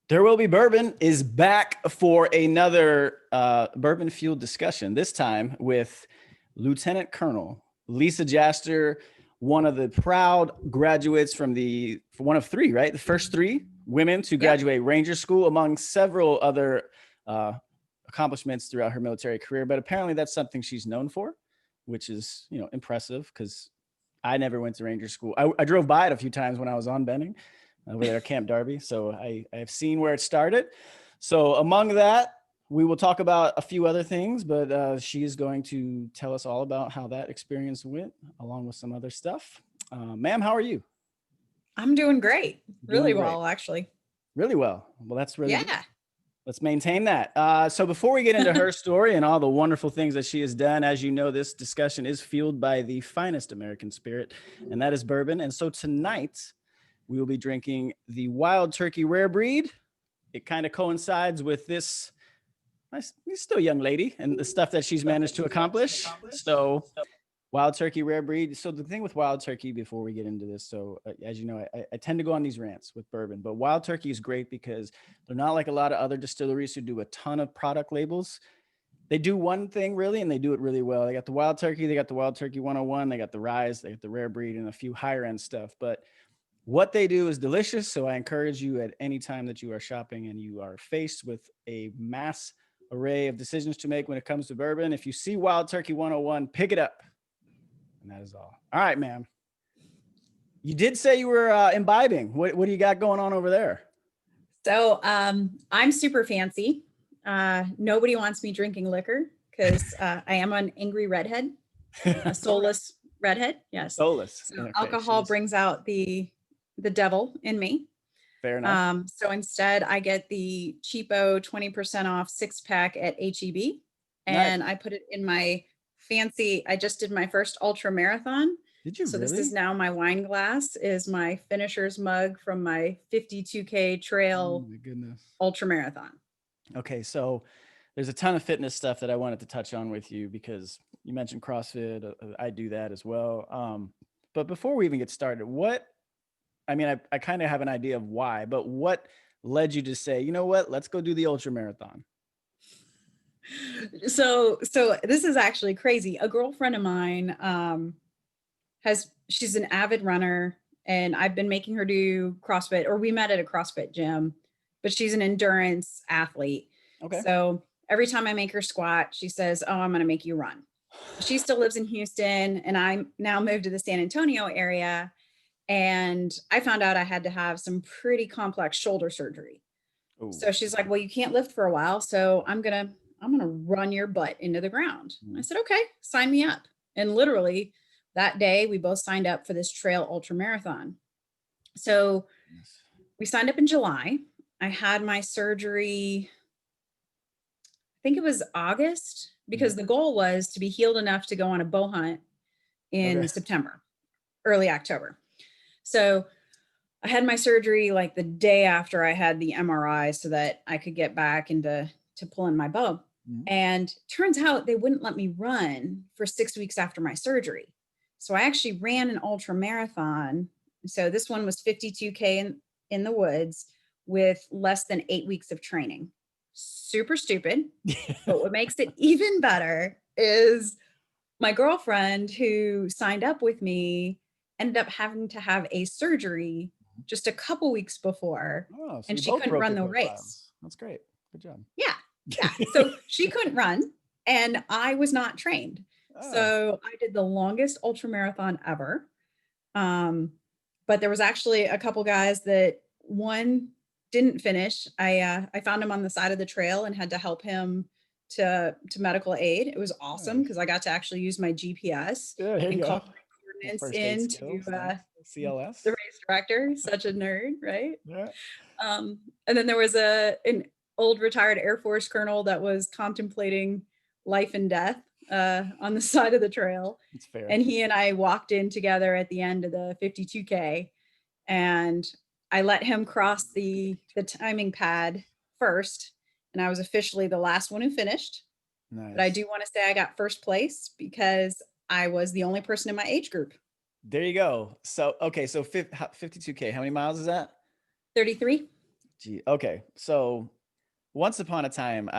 There Will Be Bourbon is back for another bourbon-fueled discussion, this time with Lieutenant Colonel Lisa Jaster, one of the proud graduates from one of three, right? The first three women to graduate Ranger School, among several other accomplishments throughout her military career. But apparently that's something she's known for, which is, impressive because I never went to Ranger School. I drove by it a few times when I was on Benning over there at Camp Darby. So I've seen where it started. So among that, we will talk about a few other things, but she is going to tell us all about how that experience went, along with some other stuff. Ma'am, how are you? I'm doing great. Really Doing great. well, actually. Really well. Well, that's really good. Yeah. Let's maintain that. So before we get into her story and all the wonderful things that she has done, as you know, this discussion is fueled by the finest American spirit, and that is bourbon. And so tonight, we will be drinking the Wild Turkey Rare Breed. It kind of coincides with this still young lady and the stuff that she's managed to accomplish. So Wild Turkey Rare Breed. So the thing with Wild Turkey, before we get into this, so as you know, I tend to go on these rants with bourbon, but Wild Turkey is great because they're not like a lot of other distilleries who do a ton of product labels. They do one thing really, and they do it really well. They got the Wild Turkey, they got the Wild Turkey 101, they got the Rise, they got the Rare Breed, and a few higher end stuff. But what they do is delicious. So I encourage you at any time that you are shopping and you are faced with a mass array of decisions to make when it comes to bourbon, if you see Wild Turkey 101, pick it up. And that is all. All right, ma'am. You did say you were imbibing. What do you got going on over there? So I'm super fancy. Nobody wants me drinking liquor because I am an angry redhead, a soulless redhead. Yes. Soulless. So okay, alcohol brings out the devil in me. Fair enough. So instead I get the cheapo 20% off 6-pack at HEB, and nice. I put it in my fancy, I just did my first ultra marathon. Did you so really? This is now my wine glass, is my finisher's mug from my 52K trail ultra marathon. Okay, so there's a ton of fitness stuff that I wanted to touch on with you because you mentioned CrossFit. I do that as well. But before we even get started, I kind of have an idea of why, but what led you to say, you know what, let's go do the ultra marathon? So this is actually crazy. A girlfriend of mine she's an avid runner, and I've been making her do CrossFit, or we met at a CrossFit gym, but she's an endurance athlete. Okay. So every time I make her squat, she says, "Oh, I'm going to make you run." She still lives in Houston, and I'm now moved to the San Antonio area. And I found out I had to have some pretty complex shoulder surgery. Ooh. So she's like, "Well, you can't lift for a while, so I'm going to run your butt into the ground." I said, "Okay, sign me up." And literally that day we both signed up for this trail ultra marathon. So we signed up in July. I had my surgery, I think it was August, because the goal was to be healed enough to go on a bow hunt in September, early October. So I had my surgery like the day after I had the MRI so that I could get back into pulling my bow. And turns out they wouldn't let me run for 6 weeks after my surgery. So I actually ran an ultra marathon. So this one was 52K in the woods with less than 8 weeks of training. Super stupid. But what makes it even better is my girlfriend who signed up with me ended up having to have a surgery just a couple weeks before, and she couldn't run the race. That's great. Good job. Yeah. So she couldn't run, and I was not trained. So I did the longest ultra marathon ever. But there was actually a couple guys that one didn't finish. I found him on the side of the trail and had to help him to medical aid. It was awesome because I got to actually use my GPS and call my coordinates into CLS. The race director. Such a nerd, right? Yeah. And then there was an old retired Air Force colonel that was contemplating life and death on the side of the trail. That's fair. And he and I walked in together at the end of the 52K, and I let him cross the timing pad first, and I was officially the last one who finished. Nice. But I do want to say I got first place because I was the only person in my age group. There you go. So, okay. So 52K, how many miles is that? 33. Gee, okay. So once upon a time,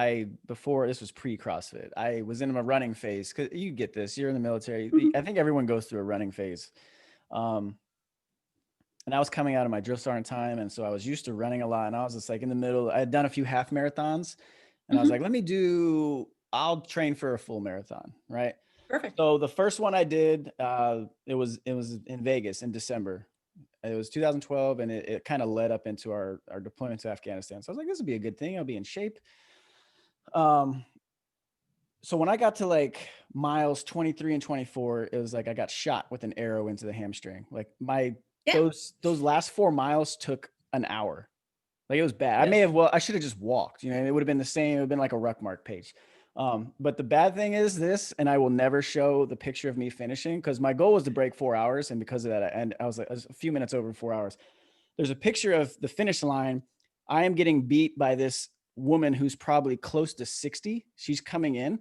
before this was pre-CrossFit, I was in a running phase. Cause you get this, you're in the military. Mhm. I think everyone goes through a running phase. Um, and I was coming out of my drill sergeant time. And so I was used to running a lot. And I was just like in the middle, I had done a few half marathons and I was Mhm. like, I'll train for a full marathon. Right. Perfect. So the first one I did, it was in Vegas in December. It was 2012, and it kind of led up into our deployment to Afghanistan. So I was like, this would be a good thing. I'll be in shape. Um, so when I got to like miles 23 and 24, it was like I got shot with an arrow into the hamstring. Like Yeah. those last 4 miles took an hour. Like it was bad. Yes. I should have just walked, and it would have been the same. It would have been like a ruck mark page. But the bad thing is this, and I will never show the picture of me finishing because my goal was to break 4 hours. And because of that, I was like, I was a few minutes over 4 hours. There's a picture of the finish line. I am getting beat by this woman who's probably close to 60. She's coming in.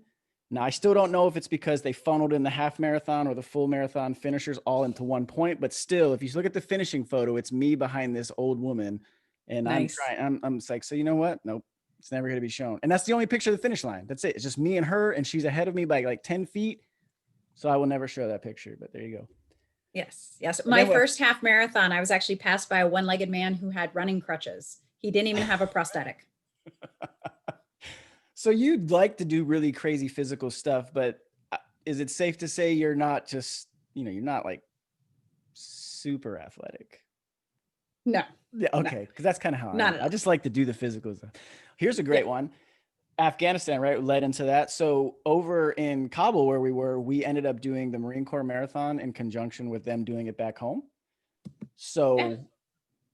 Now, I still don't know if it's because they funneled in the half marathon or the full marathon finishers all into one point, but still, if you look at the finishing photo, it's me behind this old woman. And Nice. I'm just like, so you know what? Nope, it's never going to be shown. And that's the only picture of the finish line. That's it. It's just me and her, and she's ahead of me by like 10 feet. So I will never show that picture, but there you go. Yes. Yes. And My then what? first half marathon, I was actually passed by a one-legged man who had running crutches. He didn't even have a prosthetic. So you'd like to do really crazy physical stuff, but is it safe to say you're not just, you're not like super athletic? No. Yeah. No. Okay. Because that's kind of how Not I am. at I all. just like to do the physical stuff. Here's a great Yeah. one. Afghanistan, right, led into that. So over in Kabul, where we ended up doing the Marine Corps Marathon in conjunction with them doing it back home. So Yeah.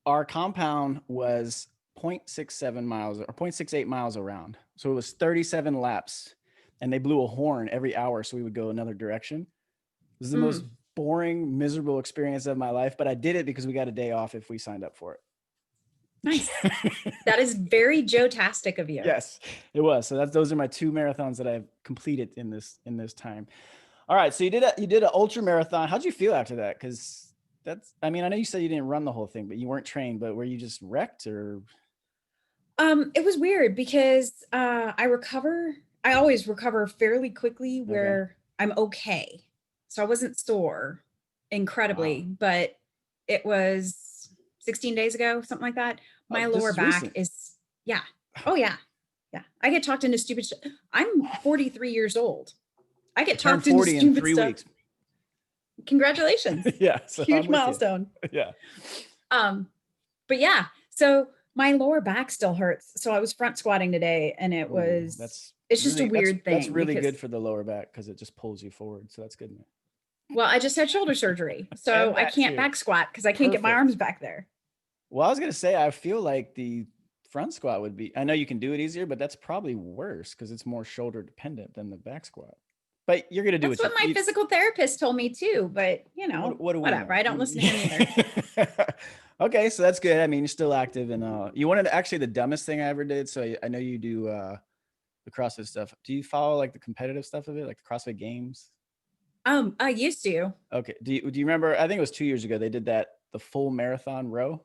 our compound was 0.67 miles or 0.68 miles around. So it was 37 laps, and they blew a horn every hour. So we would go another direction. This is the most boring, miserable experience of my life, but I did it because we got a day off if we signed up for it. Nice. That is very Joe-tastic of you. Yes, it was. So those are my 2 marathons that I've completed in this time. All right. So you did an ultra marathon. How'd you feel after that? Because I know you said you didn't run the whole thing, but you weren't trained, but were you just wrecked or? It was weird because I always recover fairly quickly where I'm okay. So I wasn't sore incredibly, but it was 16 days ago, something like that. My lower back is, yeah. Oh yeah. Yeah. I get talked into stupid shit. I'm 43 years old. I get talked into stupid 3 stuff. weeks. Congratulations. Yeah. So huge milestone. Yeah. But yeah, so my lower back still hurts. So I was front squatting today and it's just a weird thing. That's really good for the lower back because it just pulls you forward. So that's good. Well, I just had shoulder surgery. So I can't back squat because I can't get my arms back there. Well, I was going to say, I feel like the front squat would be, I know you can do it easier, but that's probably worse because it's more shoulder dependent than the back squat. But you're going to do That's what my physical therapist told me too. But whatever. I don't listen to him either. Okay. So that's good. I mean, you're still active and you wanted actually the dumbest thing I ever did. So I know you do the CrossFit stuff. Do you follow like the competitive stuff of it, like the CrossFit games? I used to. Okay. Do you remember, I think it was 2 years ago, they did the full marathon row.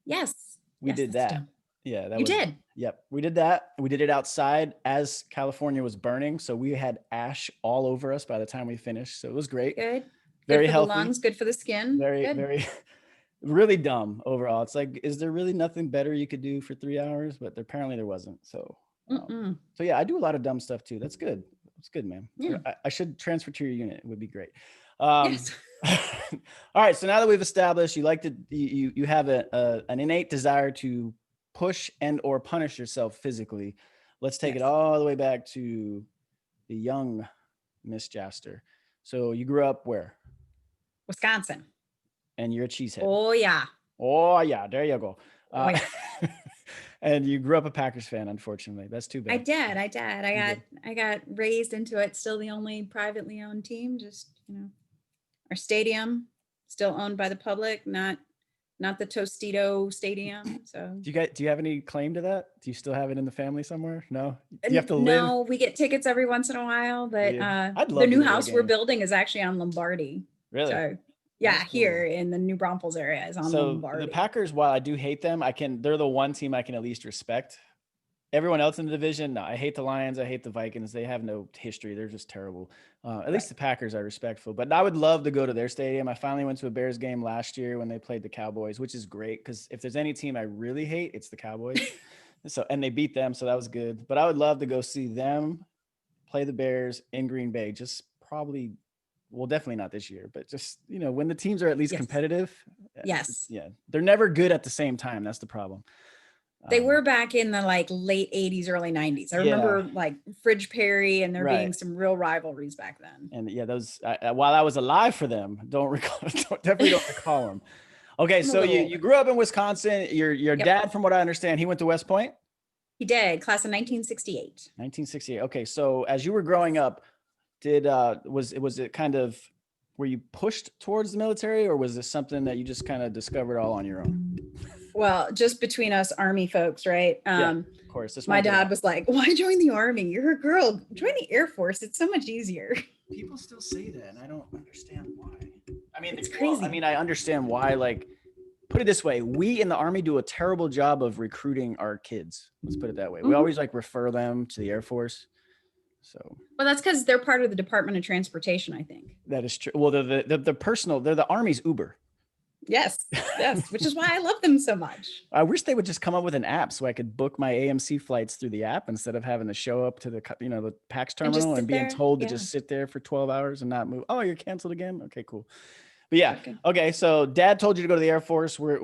Yes. We did that. Dumb. Yeah. You did? Yep. We did that. We did it outside as California was burning. So we had ash all over us by the time we finished. So it was great. Good. Very good for healthy. The lungs, good for the skin. Very, really dumb overall. It's like, is there really nothing better you could do for 3 hours? But apparently there wasn't. So, so yeah, I do a lot of dumb stuff too. That's good. That's good, man. Yeah. I should transfer to your unit. It would be great. Yes. All right. So now that we've established you have an innate desire to push and or punish yourself physically. Let's take it all the way back to the young Miss Jaster. So you grew up where? Wisconsin. And you're a cheesehead. Oh yeah. Oh yeah. There you go. Oh, yeah. And you grew up a Packers fan, unfortunately. That's too bad. I did. I got raised into it. Still the only privately owned team. Just, our stadium still owned by the public, not the Tostito Stadium. So do you have any claim to that? Do you still have it in the family somewhere? No, you have to live. No, we get tickets every once in a while, but I'd love the new to go to house we're building is actually on Lombardi. Really? So Yeah, That's here cool. in the New Braunfels area is on So the Lombardi. Packers, while I do hate them, they're the one team I can at least respect. Everyone else in the division, no, I hate the Lions. I hate the Vikings. They have no history. They're just terrible. At least Right. the Packers are respectful. But I would love to go to their stadium. I finally went to a Bears game last year when they played the Cowboys, which is great because if there's any team I really hate, it's the Cowboys. And they beat them, so that was good. But I would love to go see them play the Bears in Green Bay. Just probably, well, definitely not this year, but just when the teams are at least Yes. competitive. Yes. Yeah, they're never good at the same time. That's the problem. They were back in the like late 80s, early 90s. I remember like Fridge Perry and there being some real rivalries back then. And yeah, those while I was alive for them, definitely don't recall them. Okay, so you grew up in Wisconsin. Your dad, from what I understand, he went to West Point. He did, class of 1968. 1968. Okay, so as you were growing up, was it kind of, were you pushed towards the military, or was this something that you just kind of discovered all on your own? Well, just between us Army folks, right? Yeah, of course. My dad was like, "Why join the Army? You're a girl. Join the Air Force. It's so much easier." People still say that, and I don't understand why. I mean, it's crazy. I mean, I understand why. Like, put it this way: we in the Army do a terrible job of recruiting our kids. Let's put it that way. We always like refer them to the Air Force. So, well, that's because they're part of the Department of Transportation, I think. That is true. Well, they're the Army's Uber. Yes, which is why I love them so much. I wish they would just come up with an app so I could book my AMC flights through the app instead of having to show up to the PAX terminal and being told to just sit there for 12 hours and not move. Oh, you're canceled again? Okay, cool. But yeah, okay. So Dad told you to go to the Air Force. Did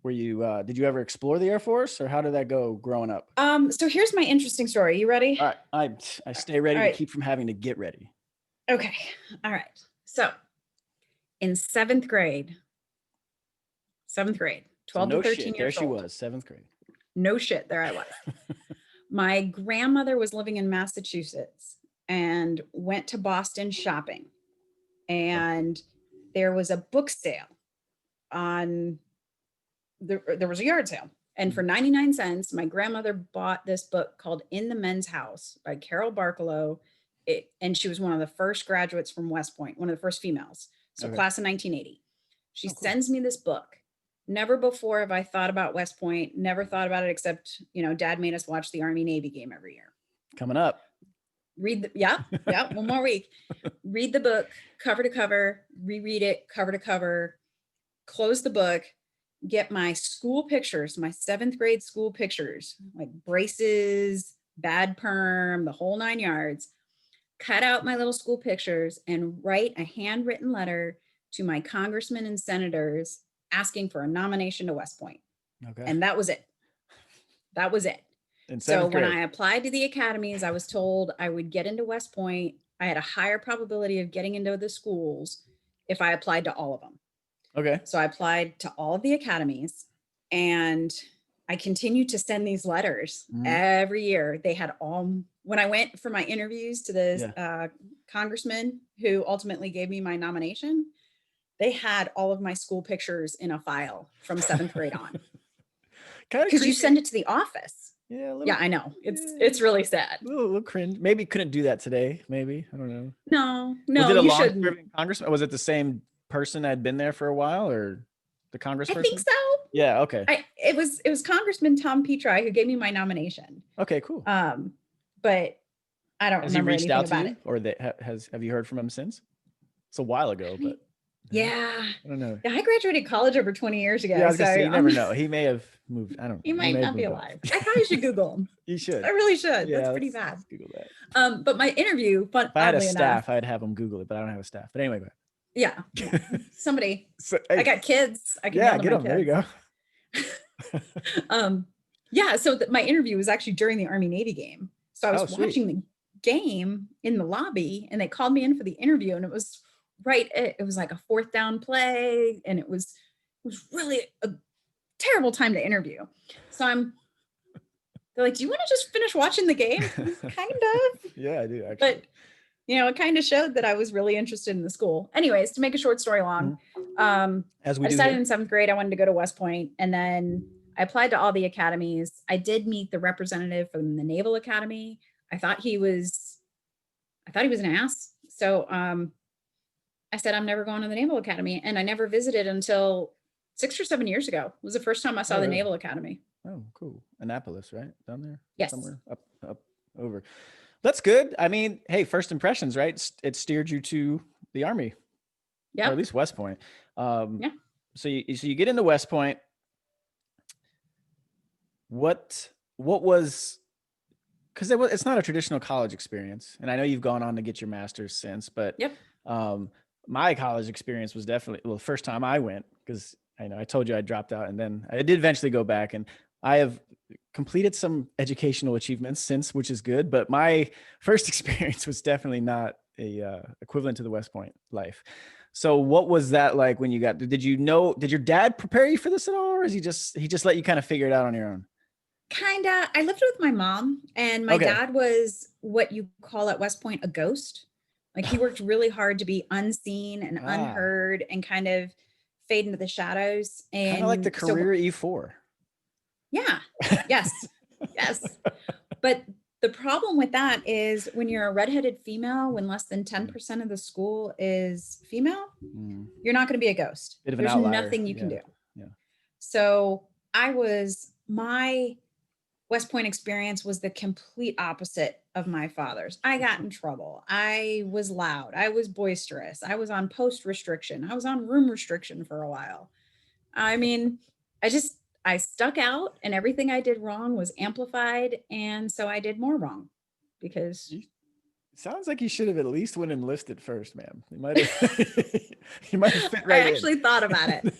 you ever explore the Air Force, or how did that go growing up? So here's my interesting story. You ready? All right. I stay ready to keep from having to get ready. Okay. All right. So in seventh grade, 12 to 13 years there she old. was, seventh grade. No shit, there I was. My grandmother was living in Massachusetts and went to Boston shopping. And there was a book sale there was a yard sale. And for 99 cents, my grandmother bought this book called In the Men's House by Carol Barkalow. And she was one of the first graduates from West Point, one of the first females. So class of 1980. She sends me this book. Never before have I thought about West Point, never thought about it, except, Dad made us watch the Army Navy game every year. Coming up. One more week. Read the book cover to cover, reread it cover to cover, close the book, get my school pictures, my seventh grade school pictures, like braces, bad perm, the whole 9 yards, cut out my little school pictures and write a handwritten letter to my congressmen and senators asking for a nomination to West Point. Okay. And that was it. So when I applied to the academies, I was told I would get into West Point. I had a higher probability of getting into the schools if I applied to all of them. Okay. So I applied to all of the academies and I continued to send these letters every year. They had when I went for my interviews to the congressman who ultimately gave me my nomination, they had all of my school pictures in a file from seventh grade on. Because you send it to the office. Yeah, I know. It's really sad. A little cringe. Maybe couldn't do that today. Maybe. I don't know. No, was it a long-serving congressman? Was it the same person that had been there for a while, or the congressperson? I think so. Yeah. Okay. It was Congressman Tom Petri who gave me my nomination. Okay. Cool. But I don't remember anything about it. Or have you heard from him since? It's a while ago, but. Yeah. I don't know. Yeah, I graduated college over 20 years ago. Yeah, I was gonna say, you never know. He may have moved. I don't know. He might not be alive. I probably should Google him. You should. I really should. Yeah, that's pretty bad. Let's Google that. But my interview, if I had a staff, I'd have him Google it, but I don't have a staff. But anyway, go ahead. Yeah. Somebody. I got kids. I can get them. There you go. So my interview was actually during the Army Navy game. So I was watching the game in the lobby and they called me in for the interview and it was like a fourth down play and it was really a terrible time to interview. So they're like, do you want to just finish watching the game? Kind of. Yeah, I do actually. But it kind of showed that I was really interested in the school. Anyways, to make a short story long, I decided in seventh grade, I wanted to go to West Point, and then I applied to all the academies. I did meet the representative from the Naval Academy. I thought he was an ass. So I said, I'm never going to the Naval Academy. And I never visited until 6 or 7 years ago. It was the first time I saw the really? Naval Academy. Oh, cool. Annapolis, right? Down there? Yes. Somewhere up over. That's good. I mean, hey, first impressions, right? It steered you to the Army, or at least West Point. Yeah. So you get into West Point. What was, because it's not a traditional college experience, and I know you've gone on to get your master's since, but my college experience was definitely, well, the first time I went, because I know I told you I dropped out, and then I did eventually go back, and I have completed some educational achievements since, which is good. But my first experience was definitely not a equivalent to the West Point life. So what was that like when you got, did your dad prepare you for this at all? Or is he just let you kind of figure it out on your own? Kinda. I lived with my mom, and my dad was what you call at West Point a ghost. Like, he worked really hard to be unseen and unheard and kind of fade into the shadows. And kind of like the career E4. Yeah. Yes. Yes. But the problem with that is when you're a redheaded female, when less than 10% of the school is female, you're not going to be a ghost. Bit of an There's outlier. nothing you can do. Yeah. So my West Point experience was the complete opposite of my father's. I got in trouble. I was loud. I was boisterous. I was on post restriction. I was on room restriction for a while. I mean, I stuck out, and everything I did wrong was amplified. And so I did more wrong because. It sounds like you should have at least went enlisted first, ma'am. You might have fit right in. I actually thought about it.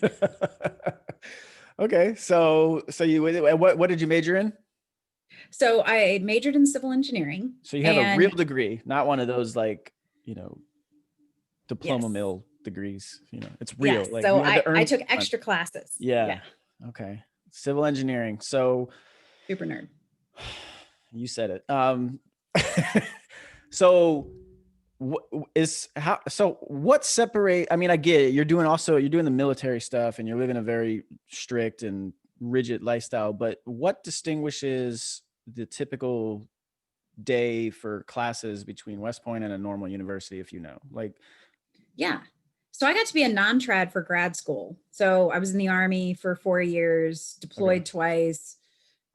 Okay. So what did you major in? So I majored in civil engineering. So you have a real degree, not one of those diploma mill degrees. It's real. Yes. So I took extra classes. Yeah. Okay. Civil engineering. So super nerd. You said it. So what separate, I mean, I get it. You're doing the military stuff and you're living a very strict and rigid lifestyle, but what distinguishes the typical day for classes between West Point and a normal university, if you know? Yeah. So I got to be a non-trad for grad school. So I was in the Army for 4 years, deployed twice,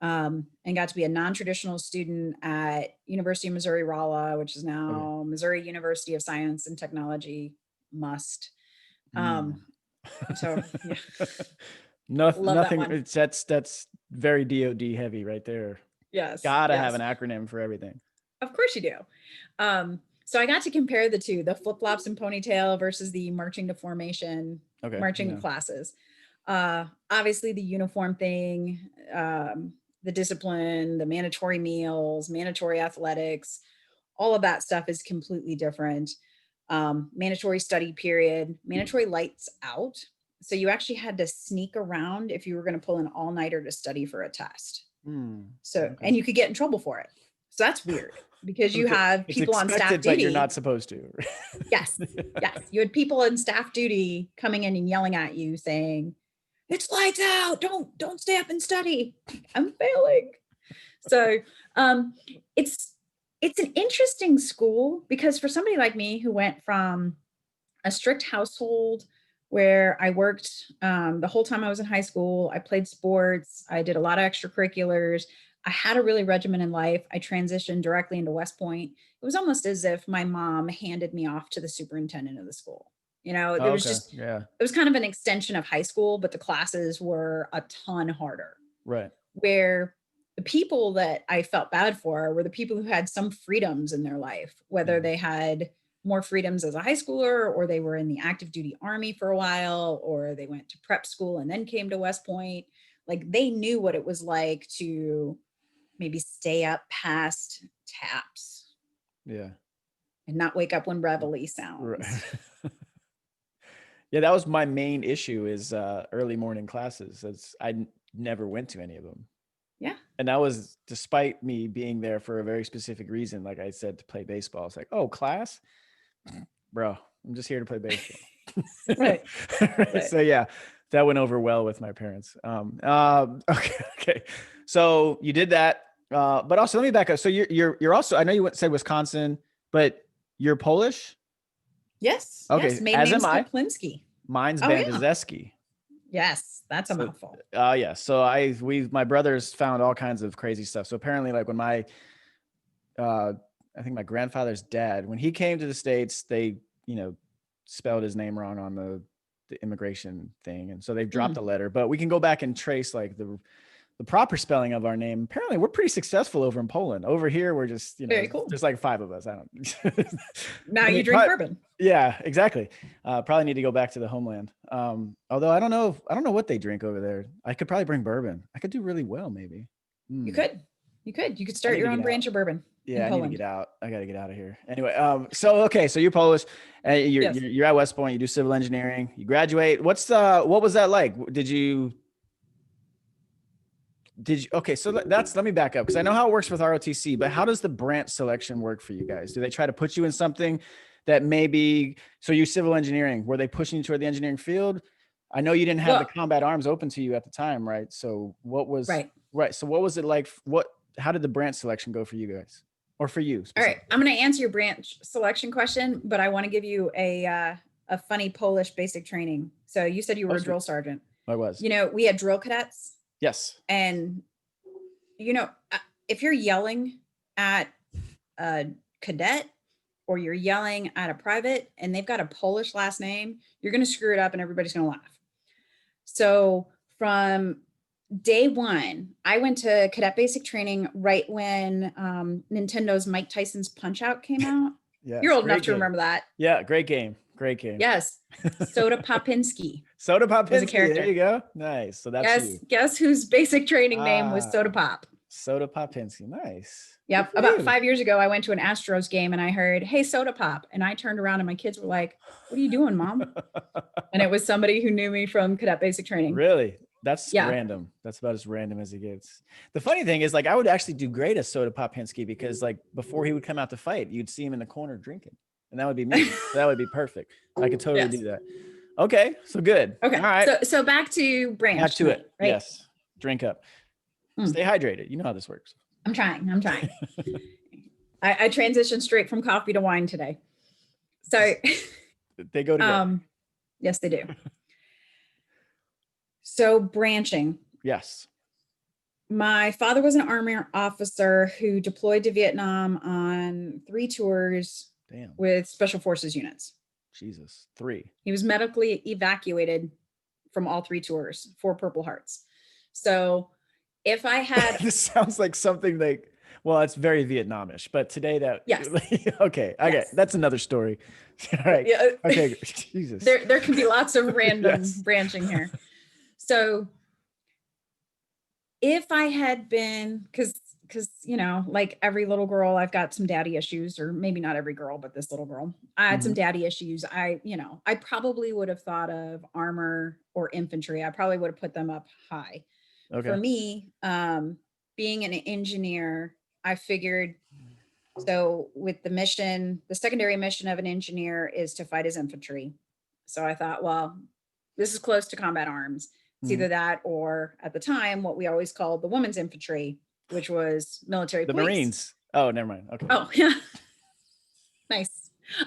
and got to be a non-traditional student at University of Missouri-Rolla, which is now Missouri University of Science and Technology, must. So yeah. Nothing. That's very DoD heavy right there. Yes. Gotta have an acronym for everything. Of course you do. So I got to compare the two, the flip-flops and ponytail versus the marching to formation, marching classes. Obviously the uniform thing, the discipline, the mandatory meals, mandatory athletics, all of that stuff is completely different. Mandatory study period, mandatory lights out. So you actually had to sneak around if you were going to pull an all-nighter to study for a test. And you could get in trouble for it. So that's weird because you have people on staff duty. But you're not supposed to. Yes. You had people on staff duty coming in and yelling at you saying, "It's lights out. Don't stay up and study. I'm failing." So it's an interesting school because for somebody like me who went from a strict household where I worked the whole time I was in high school, I played sports, I did a lot of extracurriculars, I had a really regimented life. I transitioned directly into West Point. It was almost as if my mom handed me off to the superintendent of the school. It was kind of an extension of high school, but the classes were a ton harder. Right. Where the people that I felt bad for were the people who had some freedoms in their life, whether they had more freedoms as a high schooler, or they were in the active duty Army for a while, or they went to prep school and then came to West Point. Like, they knew what it was like to maybe stay up past taps. Yeah. And not wake up when reveille sounds. Right. Yeah, that was my main issue is early morning classes. I never went to any of them. Yeah. And that was despite me being there for a very specific reason. Like I said, to play baseball. It's like, oh, class? Bro, I'm just here to play baseball. Right. So yeah, that went over well with my parents. Okay. So you did that. But also let me back up. So you're also, I know you said Wisconsin, but you're Polish? Yes. Okay, Yes. Maiden as name's am I. Koplinski. Mine's Oh, yeah. Bandazeski. Yes. That's a So, mouthful. yeah. So my brothers found all kinds of crazy stuff. So apparently, like when I think my grandfather's dad, when he came to the States, they, spelled his name wrong on the immigration thing. And so they've dropped a letter, but we can go back and trace like the proper spelling of our name. Apparently we're pretty successful over in Poland. Over here, we're just, Very cool. there's like 5 of us. I don't. Now you drink bourbon. Yeah, exactly. Probably need to go back to the homeland. Although I don't know what they drink over there. I could probably bring bourbon. I could do really well, maybe. You could start your own branch of bourbon. Yeah, I need to get out. I got to get out of here. Anyway, so you're Polish, Yes. you're at West Point. You do civil engineering. You graduate. What was that like? Did you? Okay, so let me back up because I know how it works with ROTC, but how does the branch selection work for you guys? Do they try to put you in something that maybe? So you civil engineering. Were they pushing you toward the engineering field? I know you didn't have the combat arms open to you at the time, right? So what was right? So what was it like? How did the branch selection go for you guys? Or for you? All right, I'm going to answer your branch selection question, but I want to give you a funny Polish basic training. So you said you were a drill sergeant. I was. We had drill cadets. Yes. And, if you're yelling at a cadet or you're yelling at a private and they've got a Polish last name, you're going to screw it up and everybody's going to laugh. So from day one, I went to cadet basic training right when Nintendo's Mike Tyson's Punch-Out came out. Yeah, you're old enough to remember that. Yeah, great game. Yes, Soda Popinski. Soda Popinski was a character. There you go. Nice. So that's you. Guess whose basic training name was Soda Pop? Soda Popinski. Nice. Yep. About 5 years ago, I went to an Astros game and I heard, "Hey, Soda Pop," and I turned around and my kids were like, "What are you doing, Mom?" And it was somebody who knew me from cadet basic training. Really? That's random. That's about as random as it gets. The funny thing is, like, I would actually do great as Soda Popinski because, like, before he would come out to fight, you'd see him in the corner drinking, and that would be me. That would be perfect. I could totally do that. Okay, so good. Okay, all right. So back to branch. Back to it. Right? Yes. Drink up. Stay hydrated. You know how this works. I'm trying. I transitioned straight from coffee to wine today. So they go together. Yes, they do. So branching. Yes. My father was an Army officer who deployed to Vietnam on 3 tours with Special Forces units. Jesus, 3. He was medically evacuated from all 3 tours, 4 Purple Hearts. So if I had... This sounds like something like, well, it's very Vietnamish, but today that... Yes. Okay. Yes. That's another story. All right. Yeah. Okay. Jesus. There can be lots of random branching here. So if I had been, because like every little girl, I've got some daddy issues, or maybe not every girl, but this little girl, I had some daddy issues. I probably would have thought of armor or infantry. I probably would have put them up high. Okay. For me, being an engineer, I figured, so with the mission, the secondary mission of an engineer is to fight as infantry. So I thought, well, this is close to combat arms. It's either that or, at the time, what we always called the women's infantry, which was military police. The Marines. Oh, never mind. Okay. Oh, yeah. Nice.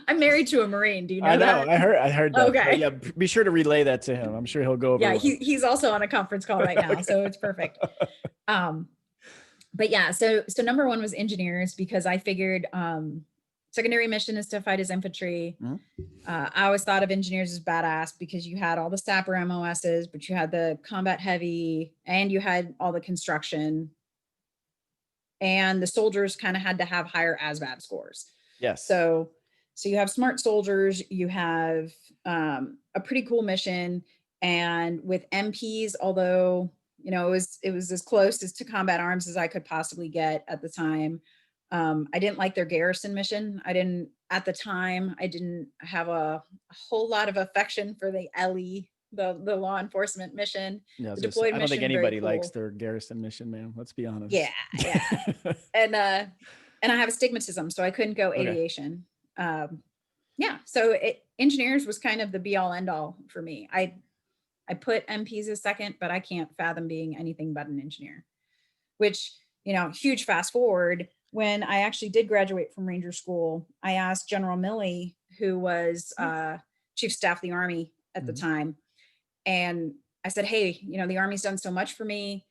I'm married to a Marine. Do you know that? I heard that. Okay. Yeah, be sure to relay that to him. I'm sure he'll go over. Yeah, he's also on a conference call right now, so it's perfect. But yeah, so number 1 was engineers, because I figured secondary mission is to fight as infantry. I always thought of engineers as badass because you had all the Sapper MOSs, but you had the combat heavy and you had all the construction, and the soldiers kind of had to have higher ASVAB scores. Yes. So you have smart soldiers, you have a pretty cool mission, and with MPs, although it was as close as to combat arms as I could possibly get at the time. I didn't like their garrison mission. At the time, I didn't have a whole lot of affection for the LE, the law enforcement mission. Yeah, the deployed mission. I don't think anybody likes their garrison mission, man. Let's be honest. Yeah. And I have astigmatism, so I couldn't go aviation. So engineers was kind of the be all end all for me. I put MPs as second, but I can't fathom being anything but an engineer, which, huge fast forward. when I actually did graduate from Ranger School, I asked General Milley, who was Chief of Staff of the Army at the time, and I said, hey, the Army's done so much for me.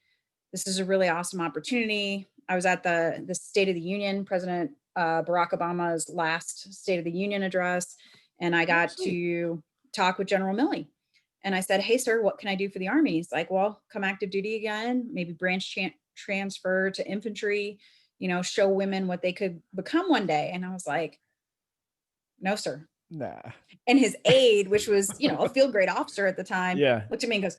This is a really awesome opportunity. I was at the State of the Union, President Barack Obama's last State of the Union address, and I got to talk with General Milley. And I said, hey, sir, what can I do for the Army? He's like, well, come active duty again, maybe branch transfer to infantry, show women what they could become one day. And I was like, no, sir. Nah. And his aide, which was, a field grade officer at the time, looked at me and goes,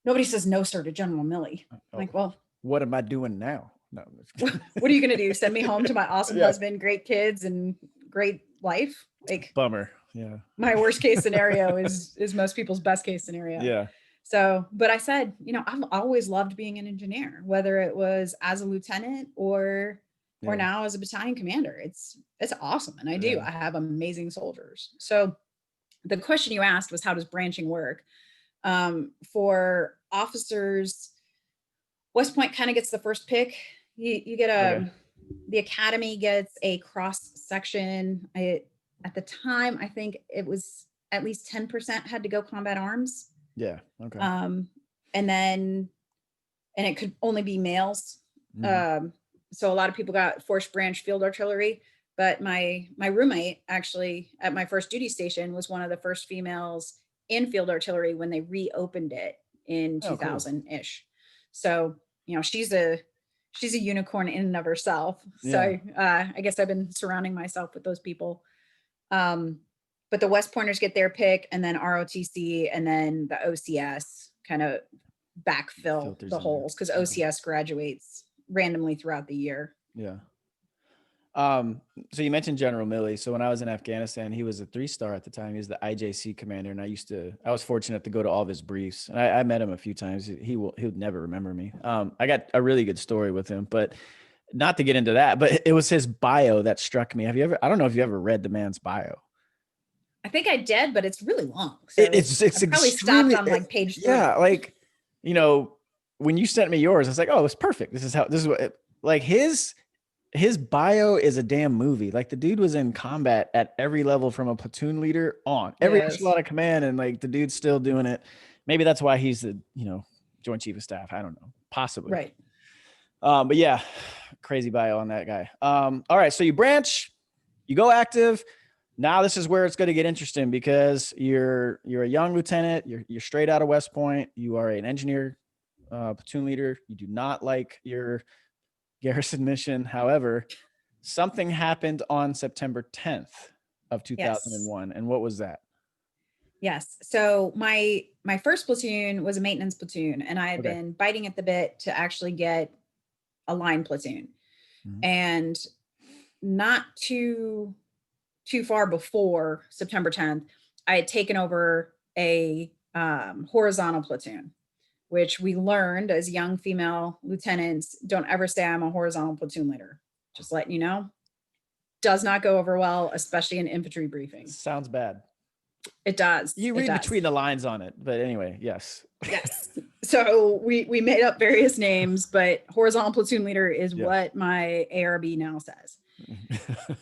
nobody says no, sir, to General Milley. I'm like, well, what am I doing now? No. What are you going to do? Send me home to my awesome husband, great kids, and great life? Like, bummer. Yeah. My worst case scenario is most people's best case scenario. Yeah. So, but I said, I've always loved being an engineer, whether it was as a lieutenant or now as a battalion commander. It's awesome. And I do. I have amazing soldiers. So the question you asked was, how does branching work? For officers, West Point kind of gets the first pick. You get the academy gets a cross section. At the time, I think it was at least 10% had to go combat arms. Yeah. Okay. And it could only be males. So a lot of people got forced branch field artillery, but my roommate actually at my first duty station was one of the first females in field artillery when they reopened it in 2000-ish. So, she's a unicorn in and of herself. So I guess I've been surrounding myself with those people. But the West Pointers get their pick, and then ROTC, and then the OCS kind of backfill the holes because OCS graduates randomly throughout the year. Yeah. So you mentioned General Milley. So when I was in Afghanistan, he was a 3-star at the time. He was the IJC commander, and I was fortunate to go to all of his briefs. And I met him a few times. He would never remember me. I got a really good story with him, but not to get into that, but it was his bio that struck me. I don't know if you ever read the man's bio. I think I did, but it's really long. So it's probably stopped on like page 3. Yeah. Like, when you sent me yours, I was like, oh, it's perfect. This is what, like his bio is a damn movie. Like the dude was in combat at every level from a platoon leader on every echelon of command. And like the dude's still doing it. Maybe that's why he's the, Joint Chief of Staff. I don't know. Possibly. Right. But yeah, crazy bio on that guy. All right. So you branch, you go active. Now this is where it's going to get interesting because you're a young lieutenant. You're straight out of West Point. You are an engineer, platoon leader. You do not like your garrison mission. However, something happened on September 10th of 2001. And what was that? Yes. So my first platoon was a maintenance platoon, and I had been biting at the bit to actually get a line platoon. And not too far before September 10th, I had taken over a horizontal platoon, which we learned as young female lieutenants, don't ever say I'm a horizontal platoon leader. Just letting you know, does not go over well, especially in infantry briefings. Sounds bad. It does. You read between the lines on it, but anyway, yes. Yes. So we made up various names, but horizontal platoon leader is what my ARB now says.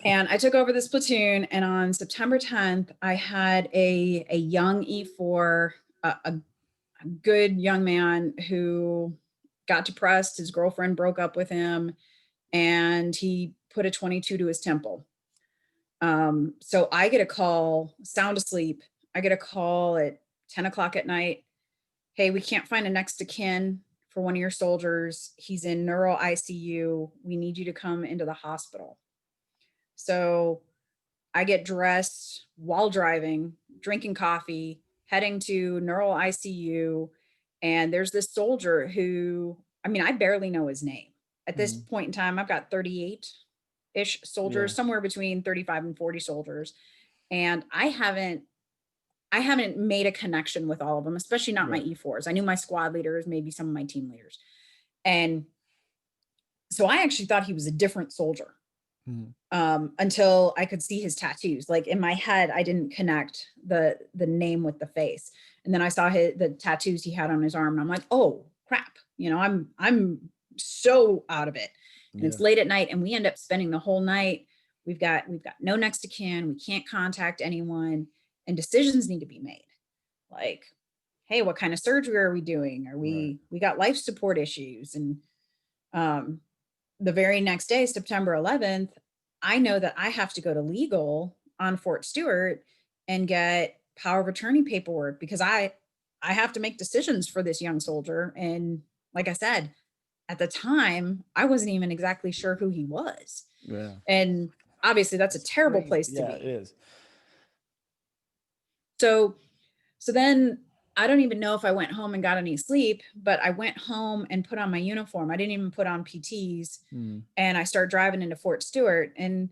And I took over this platoon, and on September 10th, I had a young E4, a good young man who got depressed. His girlfriend broke up with him, and he put a 22 to his temple. So I get a call, sound asleep. I get a call at 10 o'clock at night. Hey, we can't find a next of kin for one of your soldiers. He's in neuro ICU. We need you to come into the hospital. So I get dressed while driving, drinking coffee, heading to neuro ICU. And there's this soldier who, I barely know his name. At this point in time, I've got 38-ish soldiers, somewhere between 35 and 40 soldiers. And I haven't made a connection with all of them, especially not my E4s. I knew my squad leaders, maybe some of my team leaders. And so I actually thought he was a different soldier. Until I could see his tattoos. Like in my head, I didn't connect the name with the face. And then I saw the tattoos he had on his arm, and I'm like, oh crap, I'm so out of it. And Yeah. it's late at night and we end up spending the whole night. We've got no next of kin. We can't contact anyone and decisions need to be made. Like, hey, what kind of surgery are we doing? Are we got life support issues? And the very next day, September 11th, I know that I have to go to legal on Fort Stewart and get power of attorney paperwork because I have to make decisions for this young soldier. And like I said, at the time, I wasn't even exactly sure who he was. Yeah. And obviously that's a terrible crazy. place to Yeah, be. it is. So then I don't even know if I went home and got any sleep, but I went home and put on my uniform. I didn't even put on PTs. And I started driving into Fort Stewart and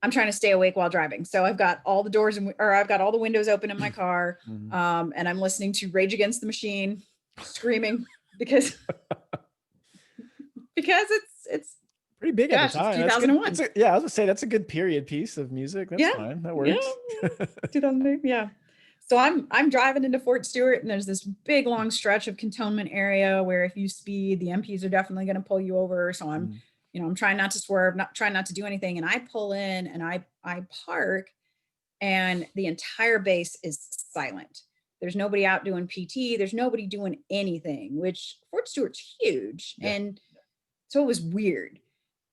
I'm trying to stay awake while driving. So I've got all the doors I've got all the windows open in my car. And I'm listening to Rage Against the Machine screaming because it's pretty big at the time. It's 2001. I was gonna say that's a good period piece of music. That's fine. That works. Yeah. 2008. Yeah. So I'm driving into Fort Stewart and there's this big long stretch of cantonment area where if you speed, the MPs are definitely going to pull you over. So I'm trying not to swerve, trying not to do anything. And I pull in and I park and the entire base is silent. There's nobody out doing PT. There's nobody doing anything, which Fort Stewart's huge. Yeah. And so it was weird.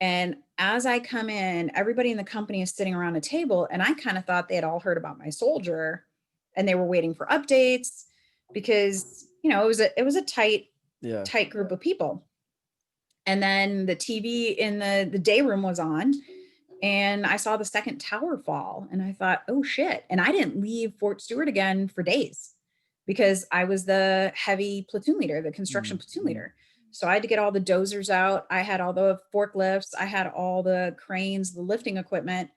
And as I come in, everybody in the company is sitting around a table and I kind of thought they had all heard about my soldier and they were waiting for updates because, it was a tight group of people. And then the TV in the day room was on and I saw the second tower fall and I thought, oh shit. And I didn't leave Fort Stewart again for days because I was the heavy platoon leader, the construction platoon leader. So I had to get all the dozers out. I had all the forklifts. I had all the cranes, the lifting equipment.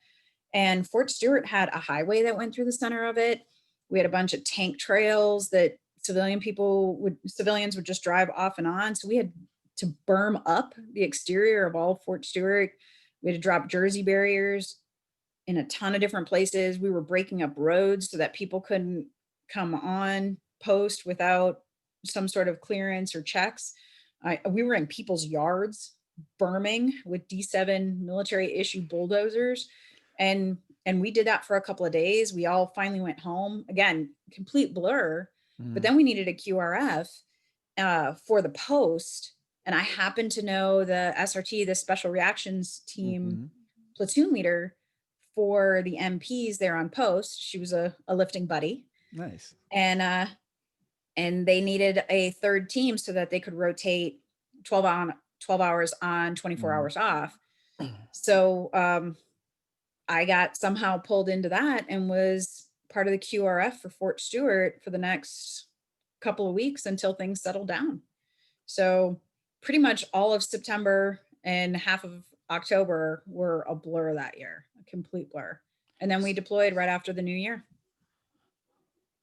And Fort Stewart had a highway that went through the center of it. We had a bunch of tank trails that civilians would just drive off and on. So we had to berm up the exterior of all Fort Stewart. We had to drop Jersey barriers in a ton of different places. We were breaking up roads so that people couldn't come on post without some sort of clearance or checks. We were in people's yards, berming with D7 military issue bulldozers. And we did that for a couple of days. We all finally went home. Again, complete blur. But then we needed a QRF for the post. And I happened to know the SRT, the Special Reactions Team platoon leader for the MPs there on post. She was a lifting buddy. Nice. And they needed a third team so that they could rotate 12 hours on, 24 hours off. So I got somehow pulled into that and was part of the QRF for Fort Stewart for the next couple of weeks until things settled down. So pretty much all of September and half of October were a blur that year, a complete blur. And then we deployed right after the new year.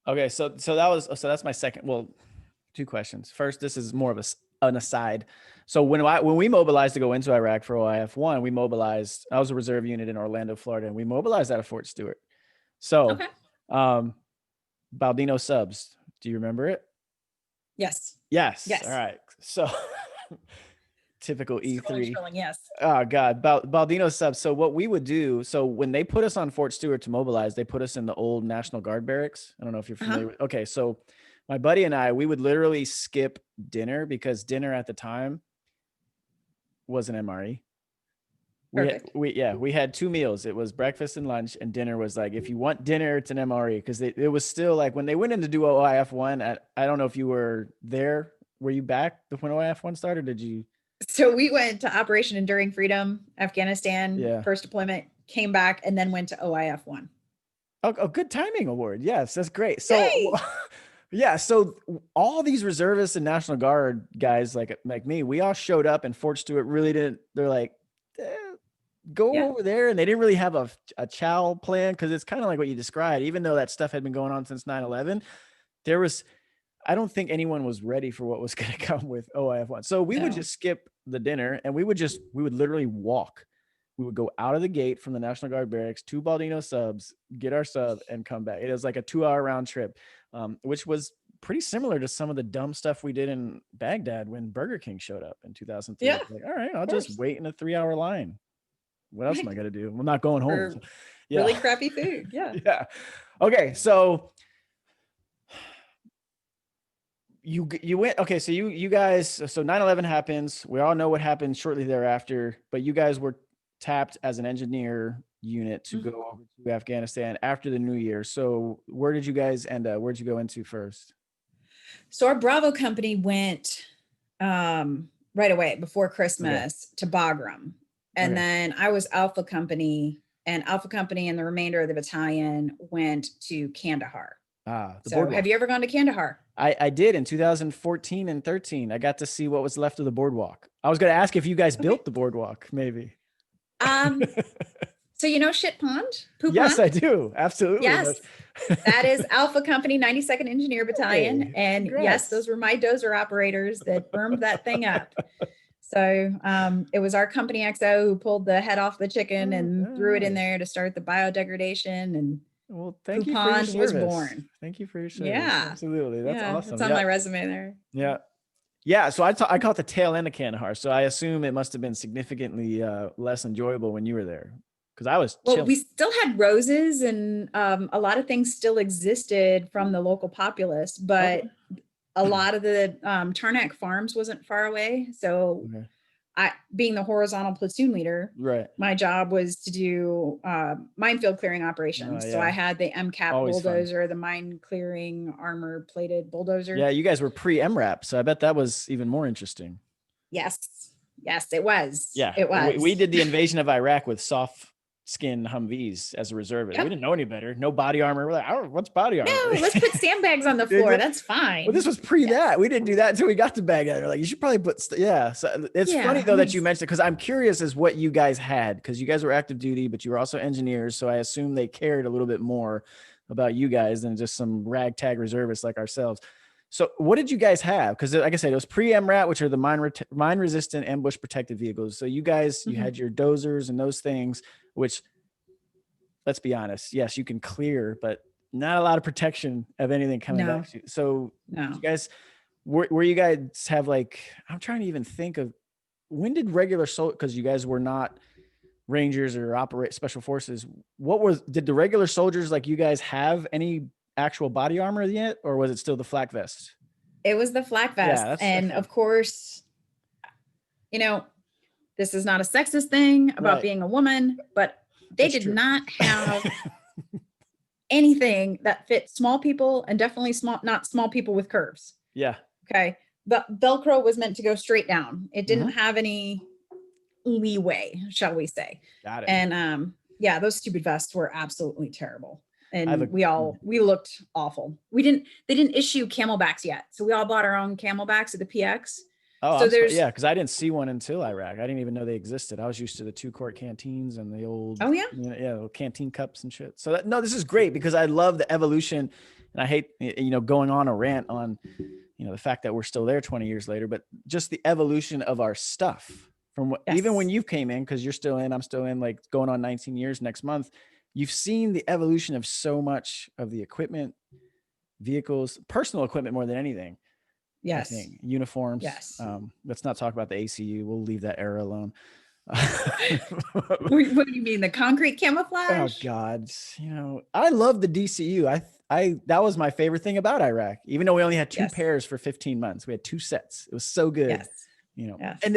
Okay, so that's my second. Well, two questions. First, this is more of an aside. So when we mobilized to go into Iraq for OIF-1, we mobilized. I was a reserve unit in Orlando, Florida, and we mobilized out of Fort Stewart. So, Baldino subs. Do you remember it? Yes. All right. So typical E3. Yes. Oh God, Baldino subs. So what we would do, so when they put us on Fort Stewart to mobilize, they put us in the old National Guard barracks. I don't know if you're familiar with. Okay, so my buddy and I, we would literally skip dinner because dinner at the time was an MRE. We had 2 meals. It was breakfast and lunch, and dinner was like, if you want dinner, it's an MRE, because it was still like when they went in to do OIF-1. I don't know if you were there. Were you back when OIF-1 started? Did you? So we went to Operation Enduring Freedom, Afghanistan, first deployment, came back, and then went to OIF-1. Oh, good timing award. Yes, that's great. So, yeah. So all these reservists and National Guard guys like me, we all showed up, and Fort Stewart really didn't. They're like, go over there, and they didn't really have a chow plan, because it's kind of like what you described. Even though that stuff had been going on since 9/11, I don't think anyone was ready for what was going to come with OIF-1. So we would just skip the dinner, and we would literally walk. We would go out of the gate from the National Guard barracks to Baldino subs, get our sub, and come back. It was like a 2-hour round trip, which was pretty similar to some of the dumb stuff we did in Baghdad when Burger King showed up in 2003. Yeah, Like, all right, I'll of just course. wait in a 3-hour line. What else am I Right. gonna do? I'm not going home. For Yeah. really crappy food. Yeah. Yeah. Okay, so you went, okay, so you guys, so 9/11 happens. We all know what happened shortly thereafter, but you guys were tapped as an engineer unit to go over to Afghanistan after the new year. So where did you guys end up? Where'd you go into first? So our Bravo company went right away before Okay. Christmas to Bagram. And Okay. then I was Alpha Company, and Alpha Company and the remainder of the battalion went to Kandahar. The So boardwalk. have you ever gone to Kandahar? I did in 2014 and 13. I got to see what was left of the boardwalk. I was going to ask if you guys built the boardwalk, maybe. Um, so you know Shit Pond? Poop Yes, Pond? I do. Absolutely. Yes. That is Alpha Company 92nd Engineer Battalion. Hey, And yes, congrats. those were my dozer operators that firmed that thing up. So it was our company XO who pulled the head off the chicken and threw it in Nice. there to start the biodegradation, and Well, thank Poop you for your Pond was service. born. Thank you for your service. Yeah. Absolutely. That's Yeah. awesome. It's on my resume there. Yeah. Yeah. So I caught the tail end of Kandahar. So I assume it must have been significantly less enjoyable when you were there, because I was Well, chilling. we still had roses, and a lot of things still existed from the local populace, but Okay. a lot of the Tarnack Farms wasn't far away. So Okay. I, being the horizontal platoon leader, Right. my job was to do minefield clearing operations. So Yeah. I had the MCAP Always fun. bulldozer, the mine clearing armor plated bulldozer. Yeah. You guys were pre-MRAP. So I bet that was even more interesting. Yes. Yes, it was. Yeah. It was. We did the invasion of Iraq with soft skin Humvees as a reservist. Yep. We didn't know any better. No body armor. We're like, I don't know, what's body armor? No, let's put sandbags on the floor. That's fine. Well, this was pre that. We didn't do that until we got to Baghdad. They're like, you should probably put, yeah. So it's funny though that you mentioned it, because I'm curious as what you guys had, because you guys were active duty, but you were also engineers. So I assume they cared a little bit more about you guys than just some ragtag reservists like ourselves. So what did you guys have? Because like I said, it was pre-MRAT, which are the mine resistant ambush protected vehicles. So you guys, you had your dozers and those things, which, let's be honest, yes, you can clear, but not a lot of protection of anything coming back to you. So you guys, where you guys have like, I'm trying to even think of, when did regular soldiers, because you guys were not Rangers or operate special forces, did the regular soldiers like you guys have any actual body armor yet, or was it still the flak vest? It was the flak vest. Yeah, and of course, you know, this is not a sexist thing about being a woman, but they did not have anything that fit small people, and definitely not small people with curves. Yeah. Okay. But Velcro was meant to go straight down. It didn't have any leeway, shall we say. Got it. And yeah, those stupid vests were absolutely terrible. And we looked awful. They didn't issue camelbacks yet. So we all bought our own camelbacks at the PX. Oh, so yeah, because I didn't see one until Iraq. I didn't even know they existed. I was used to the 2-quart canteens and the old, canteen cups and shit. So this is great, because I love the evolution, and I hate, going on a rant on, the fact that we're still there 20 years later, but just the evolution of our stuff from what, even when you came in, because you're still in, I'm still in, like going on 19 years next month, you've seen the evolution of so much of the equipment, vehicles, personal equipment more than anything. Yes. Uniforms. Yes. Let's not talk about the ACU. We'll leave that era alone. What do you mean, the concrete camouflage? Oh God. I love the DCU. That was my favorite thing about Iraq, even though we only had two pairs for 15 months. We had 2 sets. It was so good. Yes.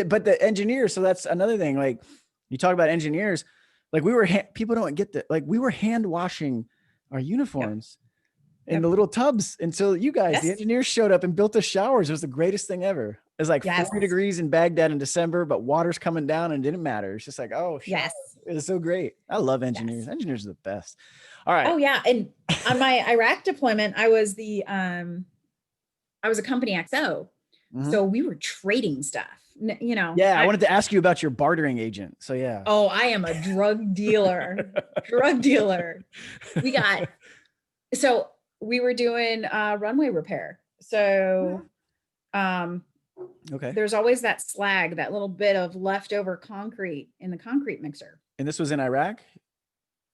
But the engineers, so that's another thing. Like, you talk about engineers, like people don't get that. Like, we were hand washing our uniforms in the little tubs until you guys, the engineers, showed up and built the showers. It was the greatest thing ever. It was like 40 degrees in Baghdad in December, but water's coming down and it didn't matter. It's just like, oh, yes, it was so great. I love engineers. Engineers are the best. All right. Oh yeah. And on my Iraq deployment, I was a company XO. So we were trading stuff, Yeah. I wanted to ask you about your bartering agent. So yeah. Oh, I am a drug dealer. So we were doing runway repair. So there's always that slag, that little bit of leftover concrete in the concrete mixer. And this was in Iraq?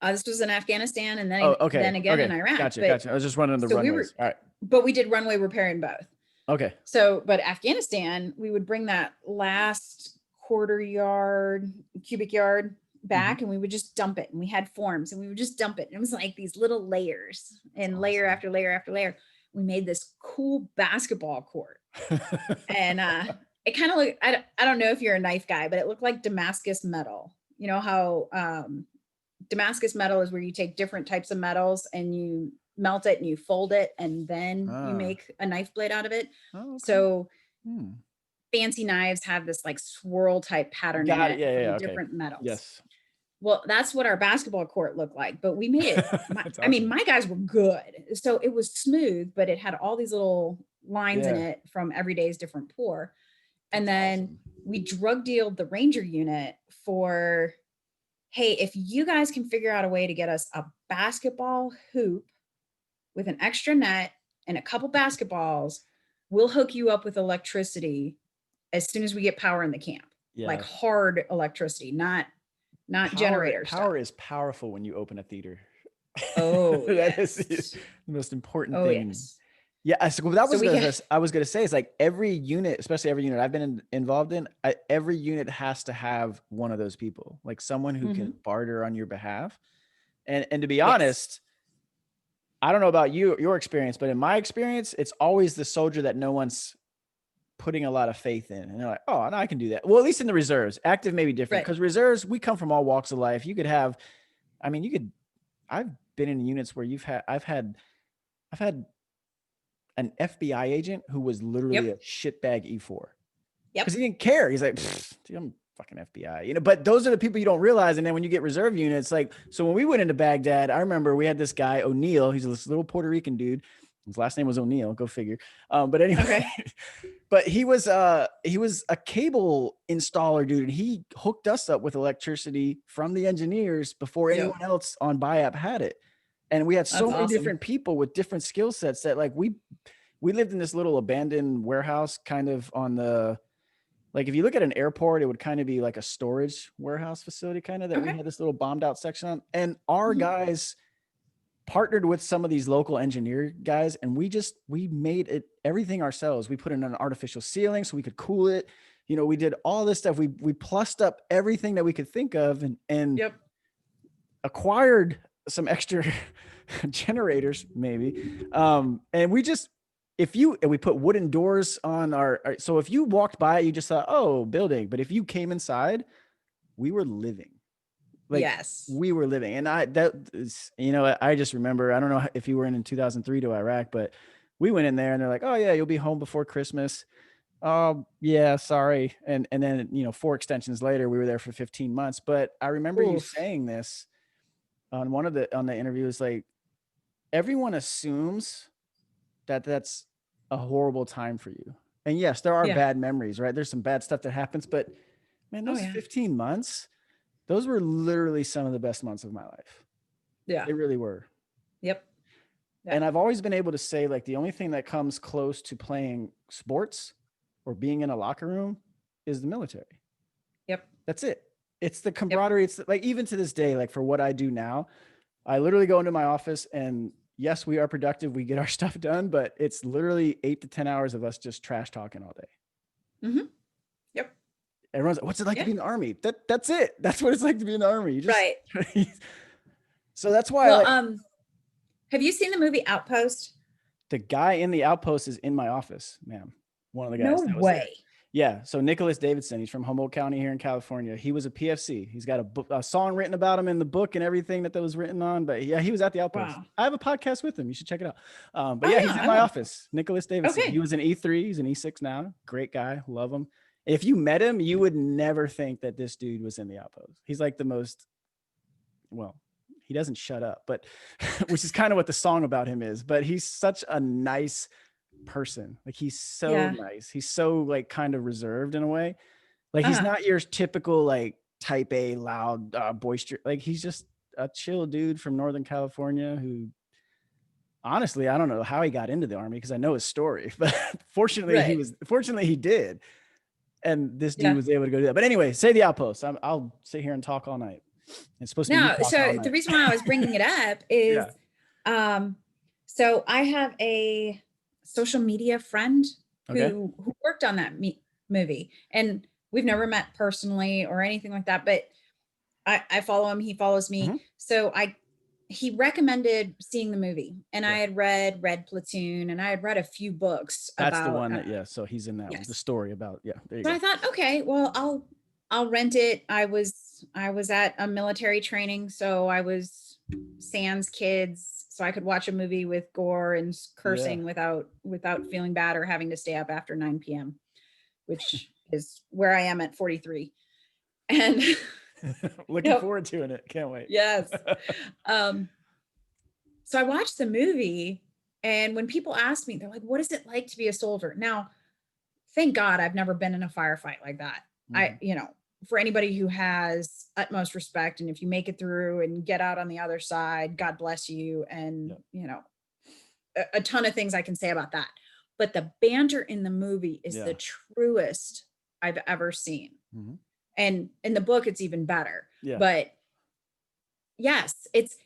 This was in Afghanistan and Oh, then again in Iraq. Gotcha. I was just running the So runways. All right. but we did runway repair in both. Okay. So, but Afghanistan, we would bring that last cubic yard back and we would just dump it. And we had forms and we would just dump it. And it was like these little layers and layer after layer after layer. We made this cool basketball court. And it kind of looked, I don't know if you're a knife guy, but it looked like Damascus metal. You know how Damascus metal is where you take different types of metals and you melt it and you fold it and then you make a knife blade out of it. Oh, okay. So fancy knives have this like swirl type pattern in it. Yeah, different metals. Yes. Well, that's what our basketball court looked like, but we made it. I mean, my guys were good. So it was smooth, but it had all these little lines in it from every day's different pour. And then we drug dealed the Ranger unit for, hey, if you guys can figure out a way to get us a basketball hoop with an extra net and a couple basketballs, we'll hook you up with electricity as soon as we get power in the camp. Like hard electricity, not generator power stuff. Is powerful when you open a theater. Oh, that is the most important thing. Yes. Yeah, so that was I was going to say is like every unit, especially every unit I've been involved in, every unit has to have one of those people, like someone who can barter on your behalf. And to be honest, I don't know about your experience, but in my experience, it's always the soldier that no one's putting a lot of faith in. And they're like, oh, no, I can do that. Well, at least in the reserves. Active may be different because reserves, we come from all walks of life. You could have, I mean, I've been in units where I've had an FBI agent who was literally a shitbag E4. Because he didn't care. He's like, dude, I'm fucking FBI, you know, but those are the people you don't realize. And then when you get reserve units, like, so when we went into Baghdad, I remember we had this guy, O'Neill. He's this little Puerto Rican dude. His last name was O'Neill, go figure. But anyway, but he was a cable installer dude. And he hooked us up with electricity from the engineers before anyone else on BIAP had it. And we had so many different people with different skill sets that like we lived in this little abandoned warehouse kind of on the, like if you look at an airport, it would kind of be like a storage warehouse facility kind of that we had this little bombed out section on. And our guys partnered with some of these local engineer guys and we made everything ourselves. We put in an artificial ceiling so we could cool it. You know, we did all this stuff. We plussed up everything that we could think of and acquired some extra generators maybe. And we put wooden doors on so if you walked by, you just thought, oh, building. But if you came inside, we were living. Like we were living. And I just remember, I don't know if you were in 2003 to Iraq, but we went in there and they're like, oh yeah, you'll be home before Christmas. Yeah, sorry. And then, 4 extensions later, we were there for 15 months. But I remember you saying this on on the interview, is like, everyone assumes that that's a horrible time for you. And yes, there are bad memories, right? There's some bad stuff that happens, but man, those 15 months, those were literally some of the best months of my life. Yeah. They really were. Yep. And I've always been able to say, like, the only thing that comes close to playing sports or being in a locker room is the military. Yep. That's it. It's the camaraderie. It's like, even to this day, like for what I do now, I literally go into my office and yes, we are productive. We get our stuff done, but it's literally 8 to 10 hours of us just trash talking all day. Mm-hmm. Yep. Everyone's like, what's it like to be in the Army? That's it. That's what it's like to be in the Army. You just, right. So that's why. Well, have you seen the movie Outpost? The guy in the Outpost is in my office, ma'am. One of the guys. No way. Yeah. So Nicholas Davidson, he's from Humboldt County here in California. He was a PFC. He's got a song written about him in the book and everything that was written on. But yeah, he was at the Outpost. Wow. I have a podcast with him. You should check it out. But he's in my office. Nicholas Davidson. Okay. He was an E3. He's an E6 now. Great guy. Love him. If you met him, you would never think that this dude was in the Outpost. He's like the most, well, he doesn't shut up, but which is kind of what the song about him is. But he's such a nice person. Like, he's so nice. He's so like kind of reserved in a way. Like he's not your typical like type A loud boisterous. Like, he's just a chill dude from Northern California who, honestly, I don't know how he got into the Army because I know his story, but fortunately he did. And this dude was able to go do that. But anyway, say the Outpost. I'll sit here and talk all night. It's supposed to be you No, talking all so the night. reason why I was bringing it up is, Yeah. so I have a social media friend Okay. who worked on that movie, and we've never met personally or anything like that, but I follow him, he follows me. Mhm. So he recommended seeing the movie, and I Yeah. had read Red Platoon, and I had read a few books That's the about, one that, yeah. So he's in that one. The yes. story about, yeah, there you So go. I thought, okay, well, I'll rent it. I was at a military training, so I was sans kids, so I could watch a movie with gore and Yeah. cursing without feeling bad or having to stay up after 9 p.m., which is where I am at 43. And Looking yep, forward to it. Can't wait. yes. Um, so I watched the movie, and when people ask me, they're like, "What is it like to be a soldier?" Now, thank God I've never been in a firefight like that. Mhm. For anybody who has utmost respect, and if you make it through and get out on the other side, God bless you. And, Yep. a ton of things I can say about that. But the banter in the movie is Yeah. the truest I've ever seen. Mhm. And in the book, it's even better. Yeah. But yes, it's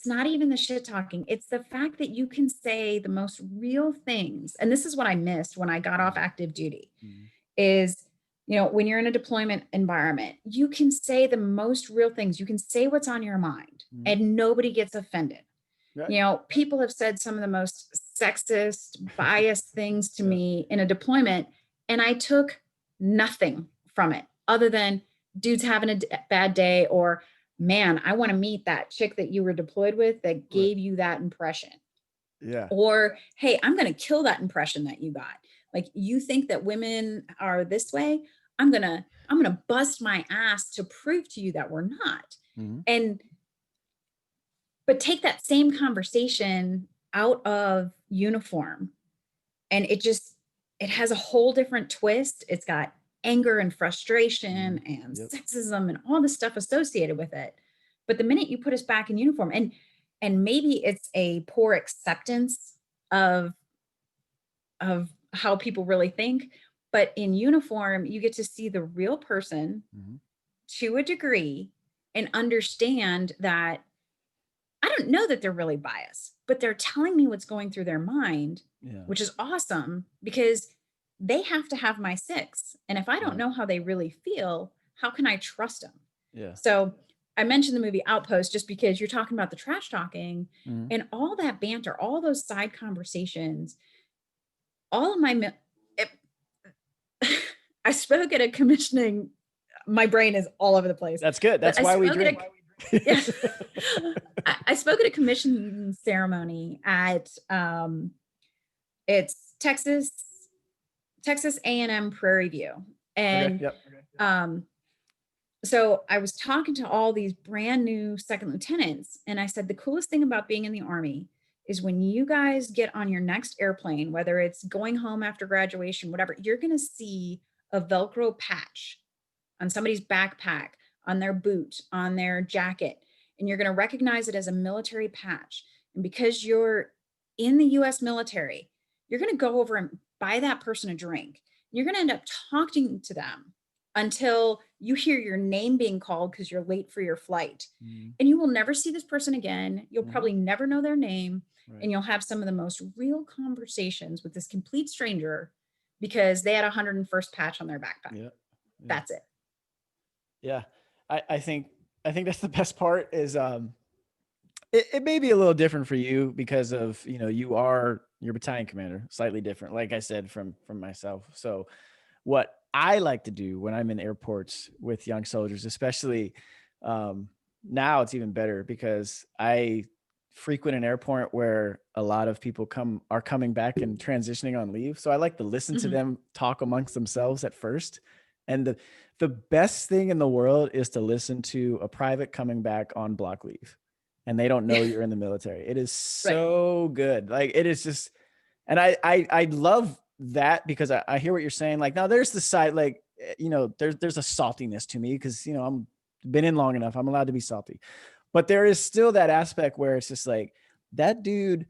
not even the shit talking. It's the fact that you can say the most real things. And this is what I missed when I got off active duty Mhm. is, when you're in a deployment environment, you can say the most real things. You can say what's on your mind Mhm. and nobody gets offended. Right. People have said some of the most sexist, biased things to Yeah. me in a deployment, and I took nothing from it other than dude's having a bad day, or man, I want to meet that chick that you were deployed with that Right. gave you that impression. Yeah. Or, hey, I'm going to kill that impression that you got. Like, you think that women are this way? I'm going to bust my ass to prove to you that we're not. Mhm. And but take that same conversation out of uniform, and it has a whole different twist. It's got anger and frustration Mhm. and Yep. sexism and all the stuff associated with it. But the minute you put us back in uniform, and maybe it's a poor acceptance of how people really think, but in uniform you get to see the real person Mhm. to a degree and understand that I don't know that they're really biased, but they're telling me what's going through their mind, Yeah. which is awesome because they have to have my six. And if I don't Right. know how they really feel, how can I trust them? Yeah. So I mentioned the movie Outpost just because you're talking about the trash talking Mhm. and all that banter, all those side conversations, all of my, it, I spoke at a commissioning, my brain is all over the place, That's good. but That's why we drink. yes. I spoke at a commission ceremony at it's Texas A&M Prairie View. Okay. And Yep. um so I was talking to all these brand new second lieutenants, and I said the coolest thing about being in the Army is when you guys get on your next airplane, whether it's going home after graduation, whatever, you're going to see a Velcro patch on somebody's backpack, on their boot, on their jacket, and you're going to recognize it as a military patch. And because you're in the US military, you're going to go over and buy that person a drink. You're going to end up talking to them until you hear your name being called because you're late for your flight. Mhm. And you will never see this person again. You'll Mhm. probably never know their name. Right. And you'll have some of the most real conversations with this complete stranger because they had a 101st patch on their backpack. Yeah. Yeah. That's it. Yeah. I think that's the best part is it may be a little different for you because of, you are your battalion commander, slightly different, like I said, from myself. So what I like to do when I'm in airports with young soldiers, especially now it's even better because I frequent an airport where a lot of people are coming back and transitioning on leave. So I like to listen to Mhm. them talk amongst themselves at first. And the best thing in the world is to listen to a private coming back on block leave and they don't know you're in the military. It is Right. so good. Like it is just, and I love that because I hear what you're saying. Like now there's the side, like, there's a saltiness to me because, I'm been in long enough. I'm allowed to be salty, but there is still that aspect where it's just like that dude,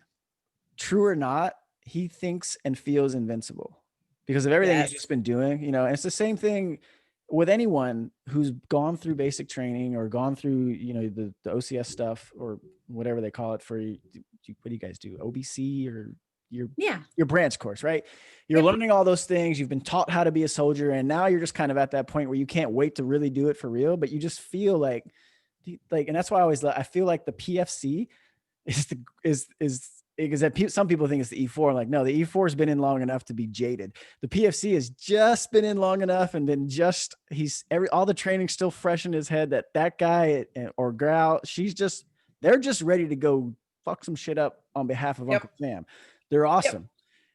true or not, he thinks and feels invincible because of everything he's Yes. just been doing, and it's the same thing. with anyone who's gone through basic training or gone through, you know, the OCS stuff or whatever they call it for, what do you guys do? OBC or your branch course, right? You're learning all those things. You've been taught how to be a soldier. And now you're just kind of at that point where you can't wait to really do it for real, but you just feel like, and that's why I feel like the PFC is because some people think it's the E4. I'm like, no, the E4 has been in long enough to be jaded. The PFC has just been in long enough, and then all the training's still fresh in his head that guy or gal, they're just ready to go fuck some shit up on behalf of Uncle Sam. They're awesome,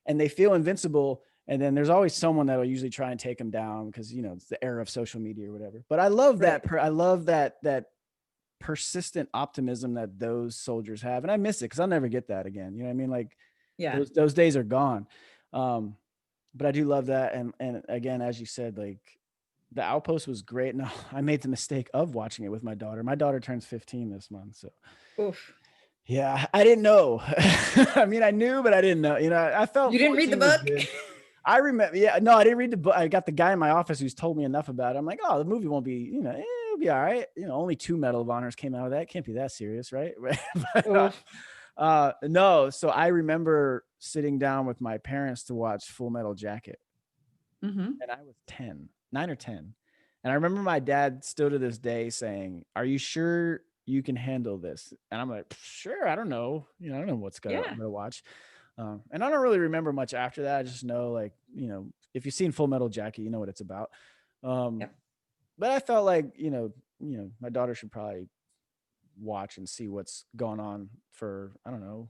and they feel invincible. And then there's always someone that'll usually try and take them down because, you know, it's the era of social media or whatever. But I love that. I love that persistent optimism that those soldiers have, and I miss it because I'll never get that again. You know what I mean? Like, those days are gone. But I do love that, and again, as you said, like, the Outpost was great. No, I made the mistake of watching it with my daughter. My daughter turns 15 this month, so yeah, I didn't know. I mean, I knew, but I didn't know. You know, I felt you didn't read the book. I remember. Yeah, no, I didn't read the book. I got the guy in my office who's told me enough about it. I'm like, oh, the movie won't be, you know, it'll be all right. You know, only 2 Medal of Honors came out of that. It can't be that serious, right? But, no. So I remember sitting down with my parents to watch Full Metal Jacket, and I was 9 or 10, and I remember my dad still to this day saying, "Are you sure you can handle this?" And I'm like, "Sure. I don't know. You know, I don't know what's I'm gonna watch." And I don't really remember much after that. I just know, like, you know, if you've seen Full Metal Jacket, you know what it's about. But I felt like, you know, my daughter should probably watch and see what's going on for, I don't know,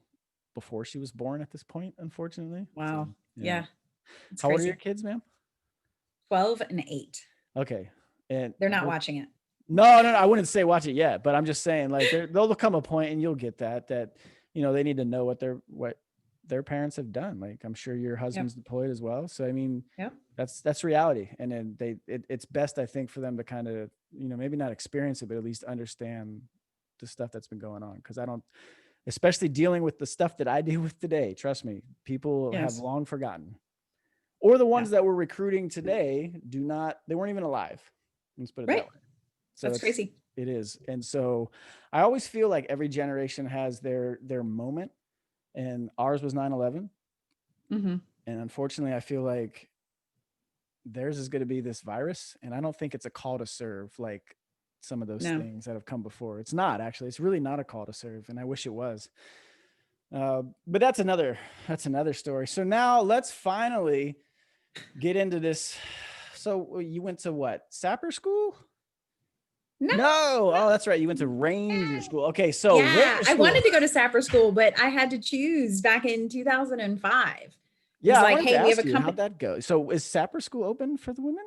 before she was born at this point, unfortunately. Wow. So, yeah. How old are your kids, ma'am? 12 and 8. Okay. And they're not watching it. No, I wouldn't say watch it yet, but I'm just saying, like, there'll come a point and you'll get that, you know, they need to know what their parents have done. Like, I'm sure your husband's deployed as well. So, I mean, that's reality. And then it's best, I think, for them to kind of, you know, maybe not experience it, but at least understand the stuff that's been going on. Cause especially dealing with the stuff that I deal with today, trust me, people have long forgotten, or the ones that we're recruiting today they weren't even alive. Let's put it that way. So that's crazy. It is. And so I always feel like every generation has their moment, and ours was 9/11. And unfortunately, I feel like theirs is going to be this virus. And I don't think it's a call to serve like some of those things that have come before. It's not, actually. It's really not a call to serve. And I wish it was. But that's another story. So now let's finally get into this. So you went to what? Sapper school? No. Oh, that's right. You went to Ranger school. Okay. So I wanted to go to Sapper school, but I had to choose back in 2005. Yeah. Like, hey, we have a company. How'd that go? So is Sapper school open for the women?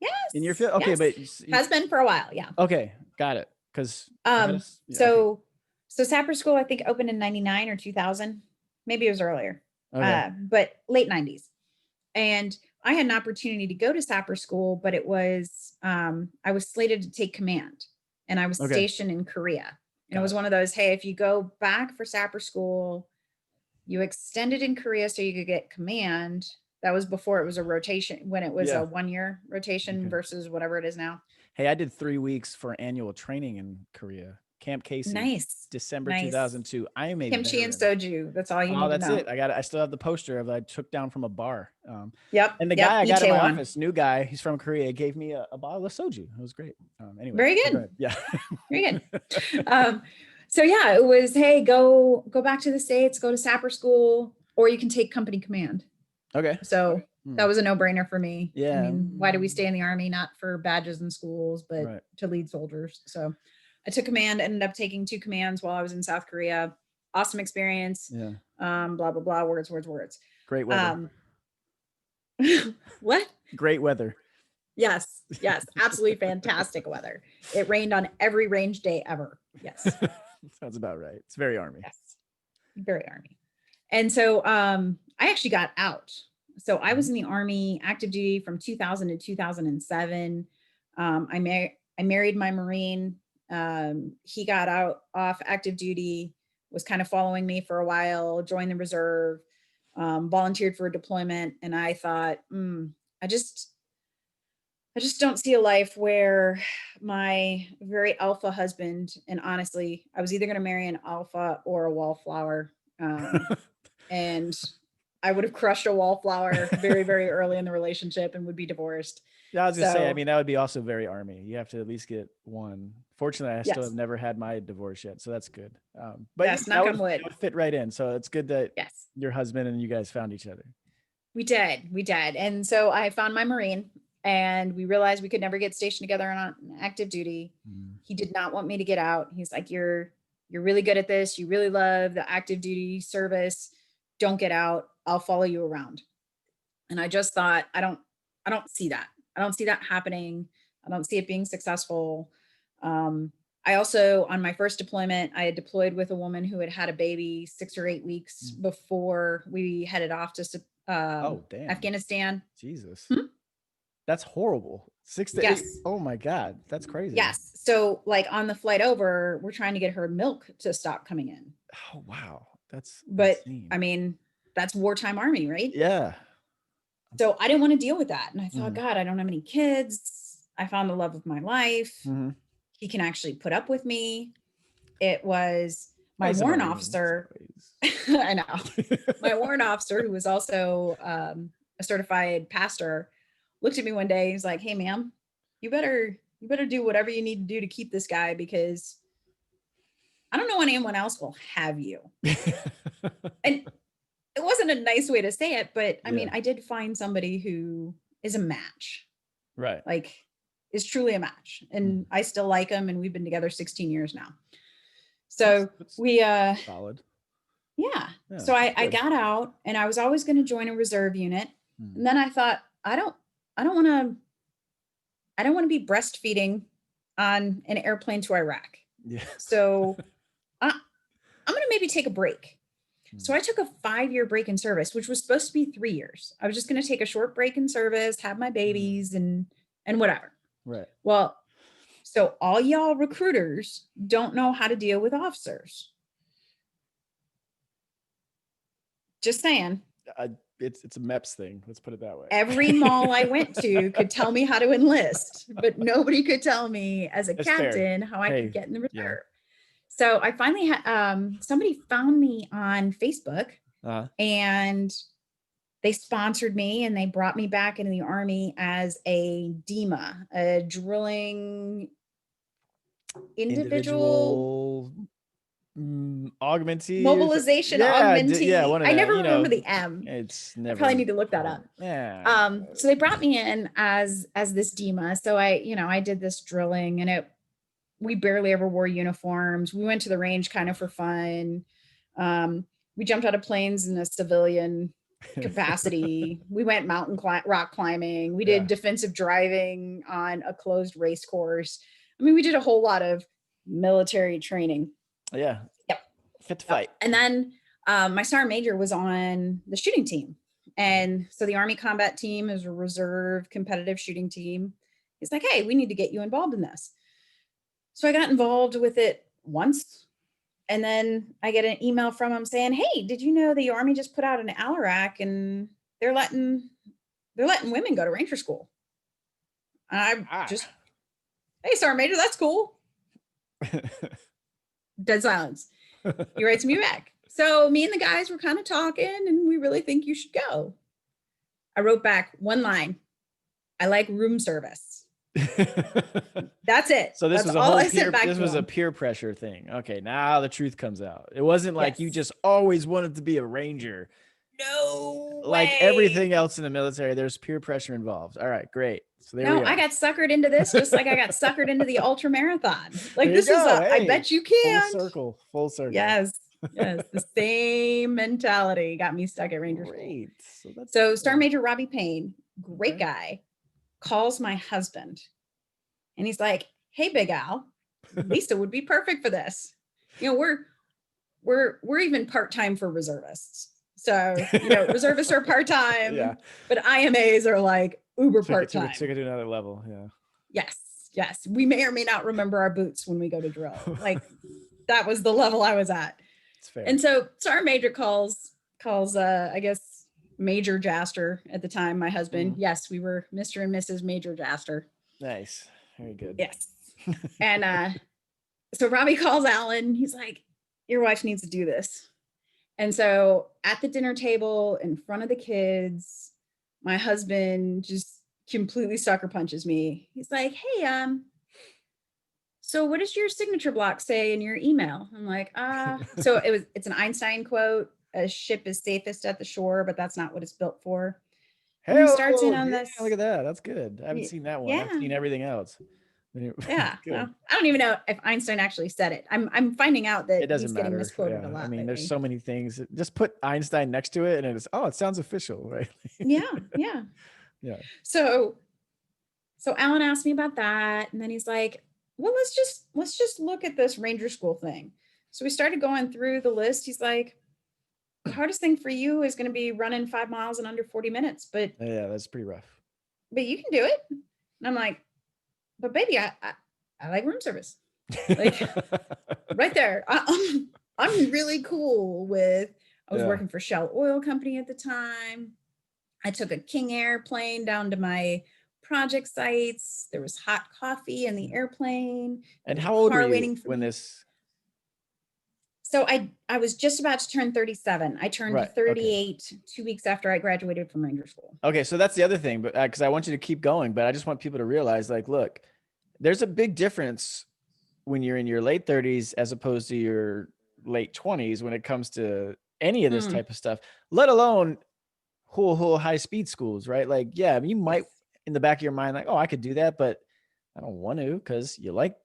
Yes. In your field? Okay. But has been for a while. Yeah. Okay. Got it. Cause so Sapper school, I think, opened in 99 or 2000. Maybe it was earlier, but late 90s. And I had an opportunity to go to Sapper school, but it was, I was slated to take command, and I was stationed in Korea. And it was one of those, hey, if you go back for Sapper school, you extended in Korea so you could get command. That was before it was a rotation, when it was a 1-year rotation versus whatever it is now. Hey, I did 3 weeks for annual training in Korea. Camp Casey. Nice. December 2002. I am a kimchi and soju. That's all you need to know. That's it. I still have the poster of I took down from a bar. And the guy I got in my office, new guy, he's from Korea, gave me a bottle of soju. It was great. Anyway. Very good. Yeah. Very good. So yeah, it was, hey, go back to the States, go to Sapper school, or you can take company command. Okay. So that was a no-brainer for me. Yeah. I mean, why do we stay in the Army? Not for badges in schools, but to lead soldiers. So I took command, ended up taking 2 commands while I was in South Korea. Awesome experience. Yeah. Blah, blah, blah. Words. Great weather. What? Great weather. Yes. Absolutely fantastic weather. It rained on every range day ever. Yes. Sounds about right. It's very Army. Yes. Very Army. And so I actually got out. So I was in the Army active duty from 2000 to 2007. I married my Marine. He got off active duty, was kind of following me for a while, joined the reserve, volunteered for a deployment. And I thought, I just don't see a life where my very alpha husband, and honestly, I was either going to marry an alpha or a wallflower. And I would have crushed a wallflower very, very early in the relationship and would be divorced. Yeah, I was gonna say, I So mean, that would be also very Army. You have to at least get one. Fortunately, I still have yes, never had my divorce yet, so that's good. But yeah, yes, knock on that wood. would fit right in. So it's good that Yes, your husband and you guys found each other. we did. We did. And so I found my Marine, and we realized we could never get stationed together on active duty. Mm. He did not want me to get out. He's like, you're really good at this. You really love the active duty service. Don't get out. I'll follow you around. And I just thought, I don't see that. I don't see that happening. I don't see it being successful. I also, on my first deployment, I had deployed with a woman who had had a baby 6 or 8 weeks before we headed off to Oh, damn. Afghanistan. Jesus. Hmm? That's horrible. 6 to 8. Yes. Oh my God. That's crazy. Yes. So like on the flight over, we're trying to get her milk to stop coming in. Oh, wow. That's But insane. I mean, that's wartime Army, right? Yeah. So I didn't want to deal with that. And I thought, Mhm. God, I don't have any kids. I found the love of my life. Mhm. He can actually put up with me. It was my As a warrant Marine, officer. it's I know. always- My warrant officer, who was also a certified pastor, looked at me one day. He's like, "Hey, ma'am, you better do whatever you need to do to keep this guy, because I don't know when anyone else will have you." And it wasn't a nice way to say it, but I mean, Yeah. I did find somebody who is a match, Right. like is truly a match. And I still like him, and we've been together 16 years now. So That's we solid. yeah. Yeah, So I good. got out, and I was always going to join a reserve unit. Mm. And then I thought, I don't want to be breastfeeding on an airplane to Iraq. Yeah. So I'm going to maybe take a break. So Mm. I took a 5-year break in service, which was supposed to be 3 years. I was just going to take a short break in service, have my babies and whatever. Right. Well, so all y'all recruiters don't know how to deal with officers. Just saying. It's a MEPS thing. Let's put it that way. Every mall I went to could tell me how to enlist, but nobody could tell me as a It's fair. captain how I Hey, could get in the reserve. yeah. So I finally had somebody found me on Facebook, and they sponsored me, and they brought me back into the Army as a DEMA, a drilling individual augmentee. mobilization Yeah, augmentee. yeah, one of I that, never you remember know, the M. it's I never probably need to look that up. Yeah. So they brought me in as this DEMA. So I did this drilling, and we barely ever wore uniforms. We went to the range kind of for fun. We jumped out of planes in a civilian capacity. We went rock climbing. We did defensive driving on a closed race course. I mean, we did a whole lot of military training. Yeah. Yep. Fit to fight. And then my sergeant major was on the shooting team. And so the Army combat team is a reserve competitive shooting team. He's like, "Hey, we need to get you involved in this." So I got involved with it once. And then I get an email from him saying, "Hey, did you know the Army just put out an Alarak, and they're letting women go to Ranger school?" And I just, "Hey, Sergeant Major, that's cool." Dead silence. He writes me back. "So me and the guys were kind of talking, and we really think you should go." I wrote back one line: "I like room service." That's it. So this That's was a all whole I sent back this to was a him. peer pressure thing. Okay, now the truth comes out. It wasn't like you Yes. just always wanted to be a Ranger. No Like way. everything else in the military, there's peer pressure involved. All right, great. So there we No, go. I got suckered into this just like I got suckered into the ultra marathon. Like, There this you is go. I Hey, bet you full can't. circle. Full circle. Yes. Yes. The same mentality got me stuck at Ranger School. Great. So Sergeant Major Robbie Payne, great Okay. guy, calls my husband, and he's like, "Hey, Big Al, Lisa would be perfect for this. You know, we're even part-time for reservists. So, you know, reservists are part-time, Yeah. but IMAs are like uber part-time. Took it to another level. Yeah. Yes. Yes. We may or may not remember our boots when we go to drill. Like, that was the level I was at. It's fair. And so Sergeant Major calls, I guess, Major Jaster at the time, my husband. Yes, we were Mr. and Mrs. Major Jaster. Nice. Very good. Yes. And so Robbie calls Alan. He's like, your wife needs to do this. And so at the dinner table in front of the kids, my husband just completely sucker punches me. He's like, hey, so what does your signature block say in your email? I'm like, so it's an Einstein quote, a ship is safest at the shore, but that's not what it's built for. And he starts in on this. Look at that. That's good. I haven't seen that one. Yeah. I've seen everything else. Yeah. Well, I don't even know if Einstein actually said it. I'm finding out that it doesn't he's matter. getting misquoted a lot. I mean, there's so many things. Just put Einstein next to it and it's, it sounds official, right? Yeah. Yeah. So Alan asked me about that. And then he's like, well, let's just look at this Ranger School thing. So we started going through the list. He's like, the hardest thing for you is going to be running 5 miles in under 40 minutes, but yeah, that's pretty rough. But you can do it. And I'm like, but baby, I like room service. Like right there. I'm really cool with, I was working for Shell Oil Company at the time. I took a King Air plane down to my project sites. There was hot coffee in the airplane. And how old were you when this? So I was just about to turn 37. I turned 38 2 weeks after I graduated from Ranger School. Okay. So that's the other thing, but because I want you to keep going, but I just want people to realize, like, look, there's a big difference when you're in your late 30s as opposed to your late 20s when it comes to any of this type of stuff, let alone whole high speed schools, right? Like, yeah, I mean, you might in the back of your mind, like, oh, I could do that, but I don't want to because you like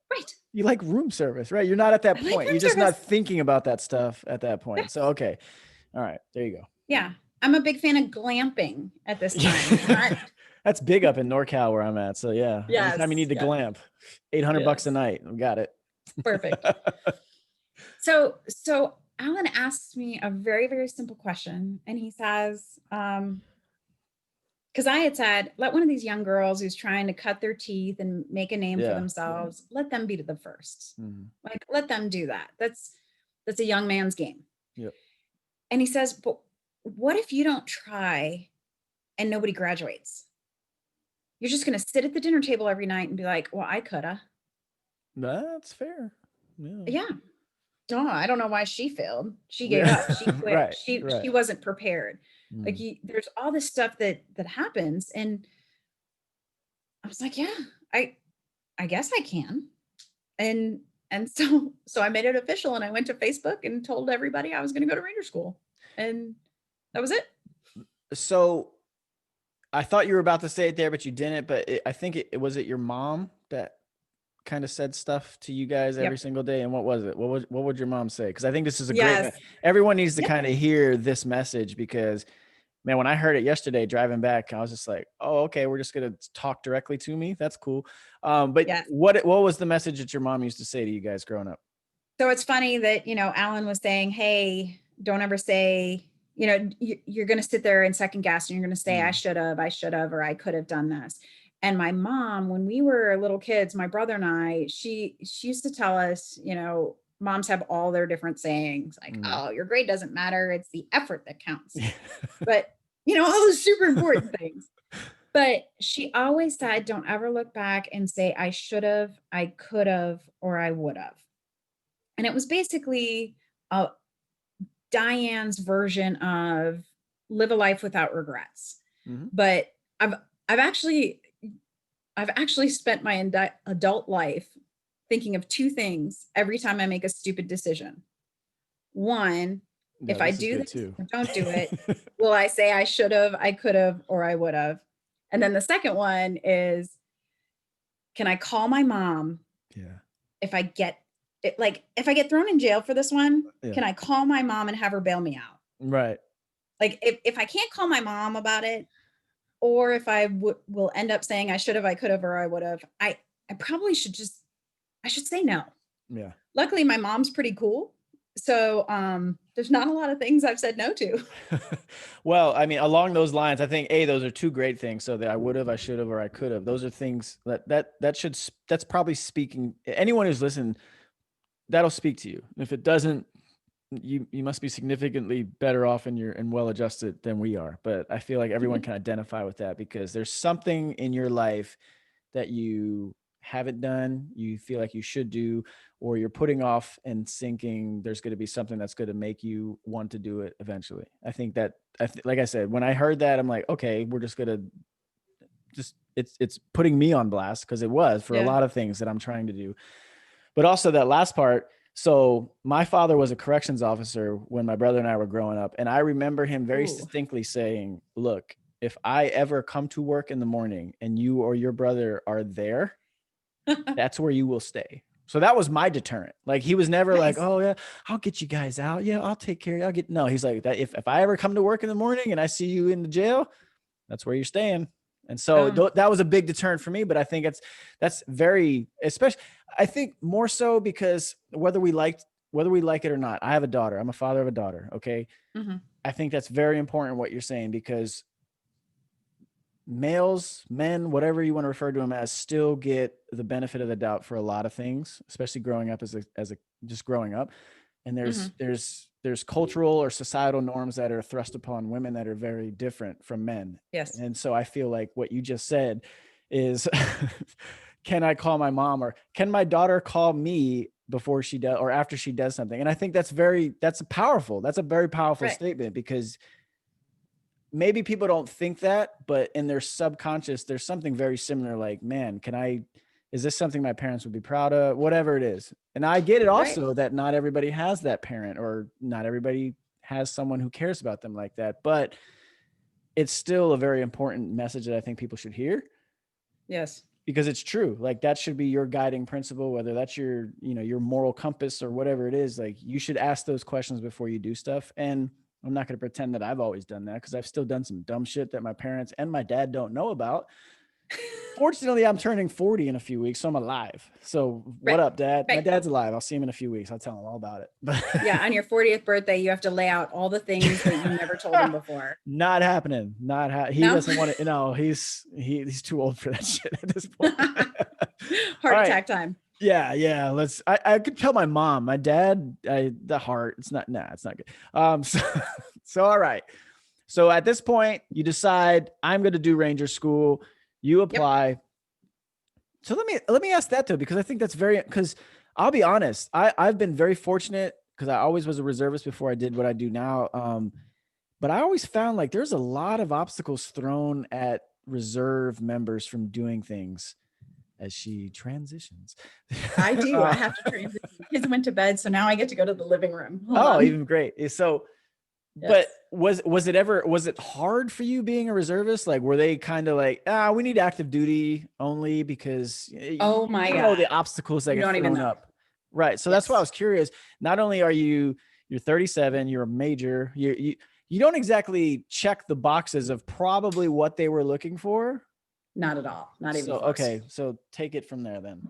room service, right? You're not at that point. You're just not thinking about that stuff at that point. So, okay. All right. There you go. Yeah. I'm a big fan of glamping at this time. That's big up in NorCal where I'm at. So yeah. Anytime you need to glamp, $800 a night. We got it. Perfect. So Alan asks me a very, very simple question. And he says, because I had said, let one of these young girls who's trying to cut their teeth and make a name for themselves, let them be the first. Like, let them do that. That's a young man's game. Yep. And he says, but what if you don't try and nobody graduates? You're just going to sit at the dinner table every night and be like, well, I coulda. That's fair. Yeah. Oh, I don't know why she failed. She gave up. She quit. She wasn't prepared. Like there's all this stuff that happens. And I was like, yeah, I guess I can. And so I made it official and I went to Facebook and told everybody I was going to go to Ranger School. And that was it. So I thought you were about to say it there, but you didn't. But I think it was your mom that kind of said stuff to you guys every single day. And what was it? What would your mom say? Because I think this is a great. Everyone needs to kind of hear this message because, man, when I heard it yesterday driving back, I was just like, oh, okay, we're just gonna talk directly to me. That's cool. But what was the message that your mom used to say to you guys growing up? So it's funny that Alan was saying, hey, don't ever say. You're going to sit there and second guess and you're going to say, I should have, or I could have done this. And my mom, when we were little kids, my brother and I, she used to tell us, moms have all their different sayings like, oh, your grade doesn't matter. It's the effort that counts. But, all those super important things. But she always said, don't ever look back and say, I should have, I could have, or I would have. And it was basically Diane's version of live a life without regrets. But I've actually spent my adult life thinking of two things every time I make a stupid decision. One, if I do this or don't do it, will I say I should have, I could have, or I would have? And then the second one is, can I call my mom? If I get if I get thrown in jail for this one, can I call my mom and have her bail me out? Right. Like if I can't call my mom about it, or if I will end up saying I should have, I could have, or I would have, I probably should say no. Yeah. Luckily, my mom's pretty cool. So there's not a lot of things I've said no to. Well, I mean, along those lines, I think those are two great things. So that I would have, I should have, or I could have. Those are things that's probably speaking. Anyone who's listening, that'll speak to you. If it doesn't, you must be significantly better off and well adjusted than we are. But I feel like everyone can identify with that because there's something in your life that you haven't done, you feel like you should do, or you're putting off and thinking there's going to be something that's going to make you want to do it eventually. I think that, like I said, when I heard that, I'm like, okay, we're just going to it's putting me on blast because it was for a lot of things that I'm trying to do. But also that last part. So my father was a corrections officer when my brother and I were growing up. And I remember him very distinctly saying, look, if I ever come to work in the morning and you or your brother are there, that's where you will stay. So that was my deterrent. Like he was never like, oh yeah, I'll get you guys out. Yeah, I'll take care of you. No, he's like that. If I ever come to work in the morning and I see you in the jail, that's where you're staying. And so that was a big deterrent for me, but I think that's very, especially, I think more so because whether we like it or not, I have a daughter. I'm a father of a daughter. Okay. Mm-hmm. I think that's very important what you're saying because males, men, whatever you want to refer to them as, still get the benefit of the doubt for a lot of things, especially growing up as a just growing up. And there's cultural or societal norms that are thrust upon women that are very different from men. Yes. And so I feel like what you just said is, can I call my mom or can my daughter call me before she does or after she does something? And I think that's a very powerful statement because maybe people don't think that, but in their subconscious, there's something very similar. Like, man, is this something my parents would be proud of? Whatever it is. And I get it also that not everybody has that parent or not everybody has someone who cares about them like that, but it's still a very important message that I think people should hear. Yes. Because it's true. Like that should be your guiding principle, whether that's your moral compass or whatever it is. Like you should ask those questions before you do stuff. And I'm not going to pretend that I've always done that because I've still done some dumb shit that my parents and my dad don't know about. Fortunately, I'm turning 40 in a few weeks, so I'm alive. So what up, Dad? My dad's alive. I'll see him in a few weeks. I'll tell him all about it. But yeah, on your 40th birthday, you have to lay out all the things that you never told him before. Not happening. He doesn't want to. He's too old for that shit at this point. Heart attack time. Yeah. I could tell my mom, my dad, the heart. It's not good. So all right. So at this point, you decide I'm going to do Ranger School. You apply. Yep. So let me ask that though, because I think that's because I'll be honest, I've been very fortunate because I always was a reservist before I did what I do now. But I always found like there's a lot of obstacles thrown at reserve members from doing things as she transitions. I do. I have to transition. Kids went to bed, so now I get to go to the living room. Hold on. Even great. So yes. But was it hard for you being a reservist? Like, were they kind of like, we need active duty only because God, the obstacles that get thrown up. Right. So that's why I was curious. Not only are you're 37, you're a major, you don't exactly check the boxes of probably what they were looking for. Not at all. Not even close. Okay. So take it from there then.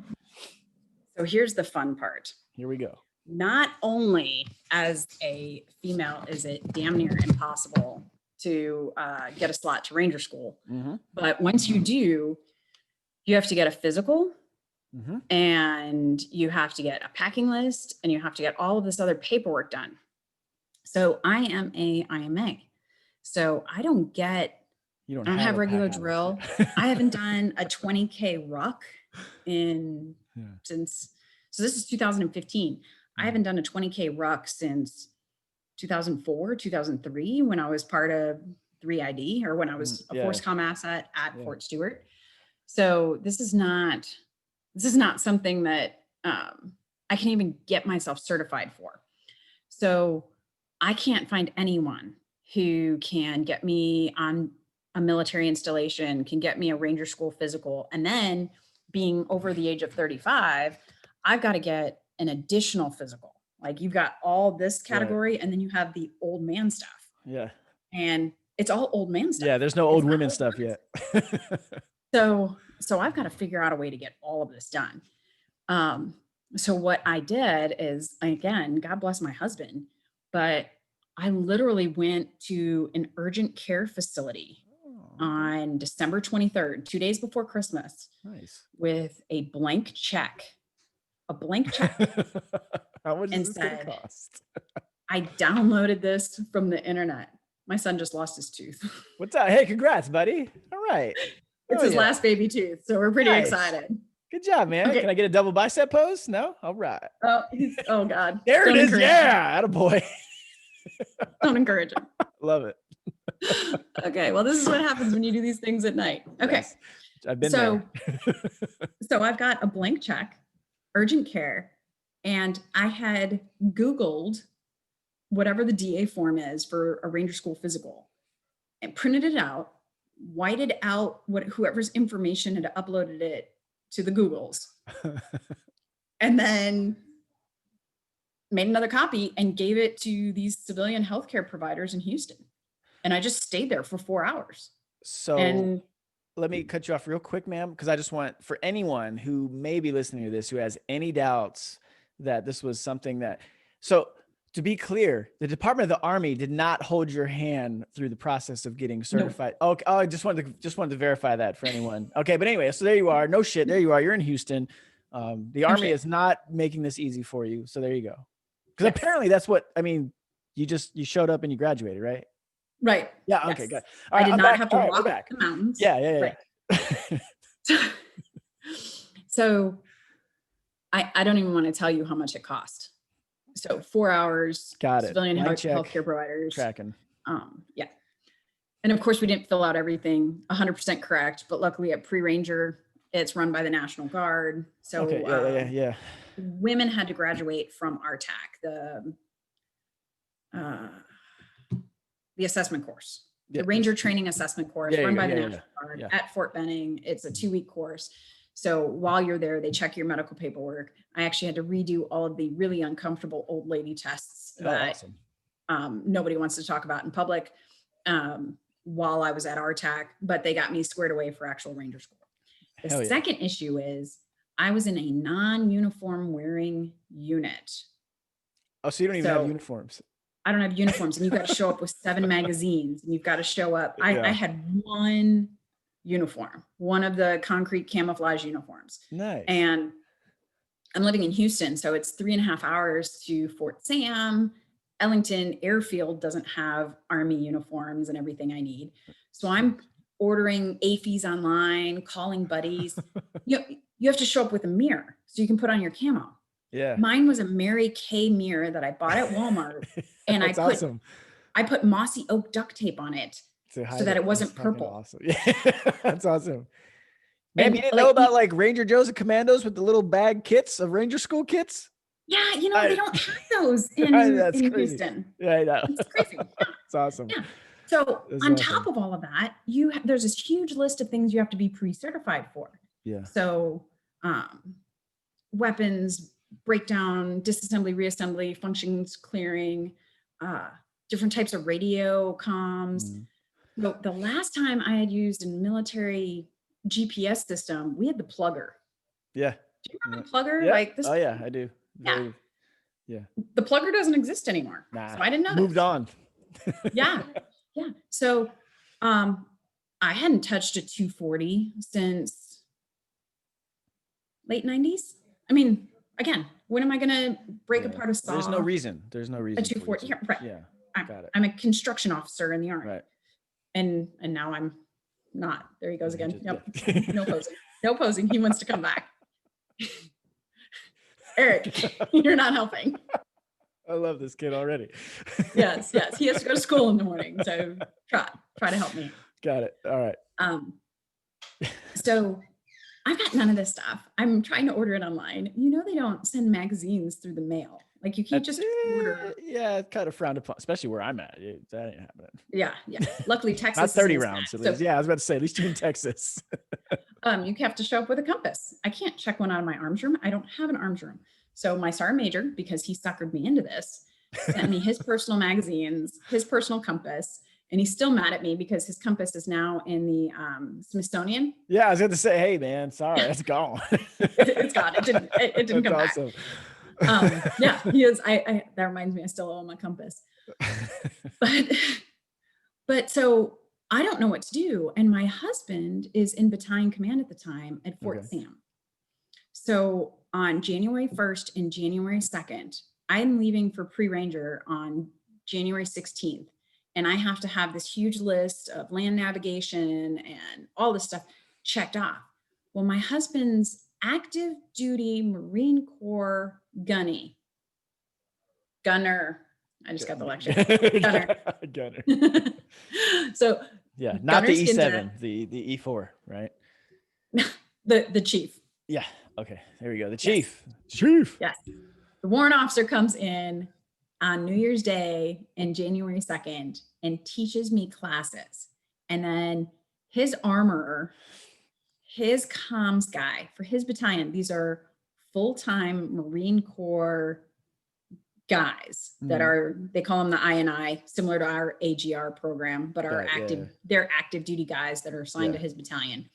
So here's the fun part. Here we go. Not only as a female is it damn near impossible to get a slot to Ranger School, but once you do, you have to get a physical and you have to get a packing list and you have to get all of this other paperwork done. So I am a IMA. So I don't have regular drill. I haven't done a 20K ruck since this is 2015. I haven't done a 20K ruck since 2004, 2003, when I was part of 3ID or when I was a Force Com asset at Fort Stewart. So this is not something that I can even get myself certified for. So I can't find anyone who can get me on a military installation, can get me a Ranger School physical. And then being over the age of 35, I've got to get an additional physical. Like you've got all this category and then you have the old man stuff. Yeah. And it's all old man stuff. Yeah. There's no old women stuff yet. So I've got to figure out a way to get all of this done. So what I did is, again, God bless my husband, but I literally went to an urgent care facility on December 23rd, 2 days before Christmas. Nice. With a blank check. How much does this cost? I downloaded this from the internet. My son just lost his tooth. What's up? Hey, congrats, buddy. All right. It's his last baby tooth, so we're pretty excited. Good job, man. Okay. Can I get a double bicep pose? No? All right. Oh God. There it is. Yeah. Attaboy. Don't encourage him. Love it. Okay. Well, this is what happens when you do these things at night. Okay. Yes. I've been there. So I've got a blank check, urgent care, and I had Googled whatever the DA form is for a Ranger School physical and printed it out, whited out whoever's information had uploaded it to the Googles, and then made another copy and gave it to these civilian healthcare providers in Houston. And I just stayed there for 4 hours. So let me cut you off real quick, ma'am, because I just want, for anyone who may be listening to this, who has any doubts that this was something that, so to be clear, the Department of the Army did not hold your hand through the process of getting certified. No. Okay. Oh, I just wanted to verify that for anyone. Okay. But anyway, so there you are. No shit. There you are. You're in Houston. The Army is not making this easy for you. So there you go. Because apparently that's what, I mean, you showed up and you graduated, right? Right. Yeah. Okay. Yes. Good. I did not have to walk back the mountains. Yeah. Right. So I don't even want to tell you how much it cost. So 4 hours. Got it. Civilian healthcare providers. Tracking. Yeah. And of course we didn't fill out everything 100% correct, but luckily at Pre-Ranger, it's run by the National Guard. So yeah. Women had to graduate from RTAC, the assessment course, the Ranger Training Assessment Course run by the National Guard at Fort Benning. It's a 2-week course. So while you're there, they check your medical paperwork. I actually had to redo all of the really uncomfortable old lady tests that nobody wants to talk about in public while I was at RTAC, but they got me squared away for actual Ranger School. The second issue is I was in a non-uniform wearing unit. Oh, so you don't even have uniforms. I don't have uniforms, and you've got to show up with 7 magazines, and you've got to show up. I had one uniform, one of the concrete camouflage uniforms. Nice. And I'm living in Houston, so it's 3.5 hours to Fort Sam. Ellington Airfield doesn't have Army uniforms and everything I need. So I'm ordering AFIs online, calling buddies. You have to show up with a mirror so you can put on your camo. Yeah. Mine was a Mary Kay mirror that I bought at Walmart, and I put mossy oak duct tape on it so that it wasn't purple. Awesome. Yeah, that's awesome. Man, you didn't know about like Ranger Joe's and Commandos with the little bag kits of Ranger School kits? Yeah, they don't have those in Houston. Yeah, I know. It's crazy. Yeah. It's awesome. Yeah. So on top of all of that, there's this huge list of things you have to be pre-certified for. Yeah. So weapons, breakdown, disassembly, reassembly, functions clearing, different types of radio comms. The last time I had used a military GPS system, we had the plugger. Yeah. Do you remember the plugger? Yeah. Like this? Oh yeah, I do. Yeah. The plugger doesn't exist anymore. Nah. So I didn't know. Moved on. Yeah. So I hadn't touched a 240 since late 90s. I mean, again, when am I going to break apart a saw? There's no reason. A 240. Right. Yeah. Got it. I'm a construction officer in the Army. Right. And now I'm not. There he goes again. Nope. No posing. No posing. He wants to come back. Eric, you're not helping. I love this kid already. Yes. He has to go to school in the morning. So try to help me. Got it. All right. So I've got none of this stuff. I'm trying to order it online. They don't send magazines through the mail. Like you can't just order. Yeah, it's kind of frowned upon, especially where I'm at. That ain't happening. Yeah. Luckily, Texas. Not 30 rounds at least. Yeah, I was about to say, at least you're in Texas. You have to show up with a compass. I can't check one out of my arms room. I don't have an arms room. So my sergeant major, because he suckered me into this, sent me his personal magazines, his personal compass, and he's still mad at me because his compass is now in the Smithsonian. Yeah, I was going to say, hey man, sorry, it's gone. It's gone. It didn't come awesome. Back. Yeah, he is. That reminds me, I still owe him a compass. But so I don't know what to do. And my husband is in battalion command at the time at Fort Sam. So on January 1st and January 2nd, I'm leaving for pre-ranger on January 16th. And I have to have this huge list of land navigation and all this stuff checked off. Well, my husband's active duty Marine Corps gunner. I just got the lecture. Gunner. So yeah, not the Gunner's E7, the E4, right? the chief. Yeah. Okay. There we go. The chief. Yes. Chief. Yes. The warrant officer comes in on New Year's Day and January 2nd and teaches me classes. And then his armorer, his comms guy for his battalion, these are full-time Marine Corps guys that are, they call them the INI, similar to our AGR program, but are active, they're active duty guys that are assigned to his battalion,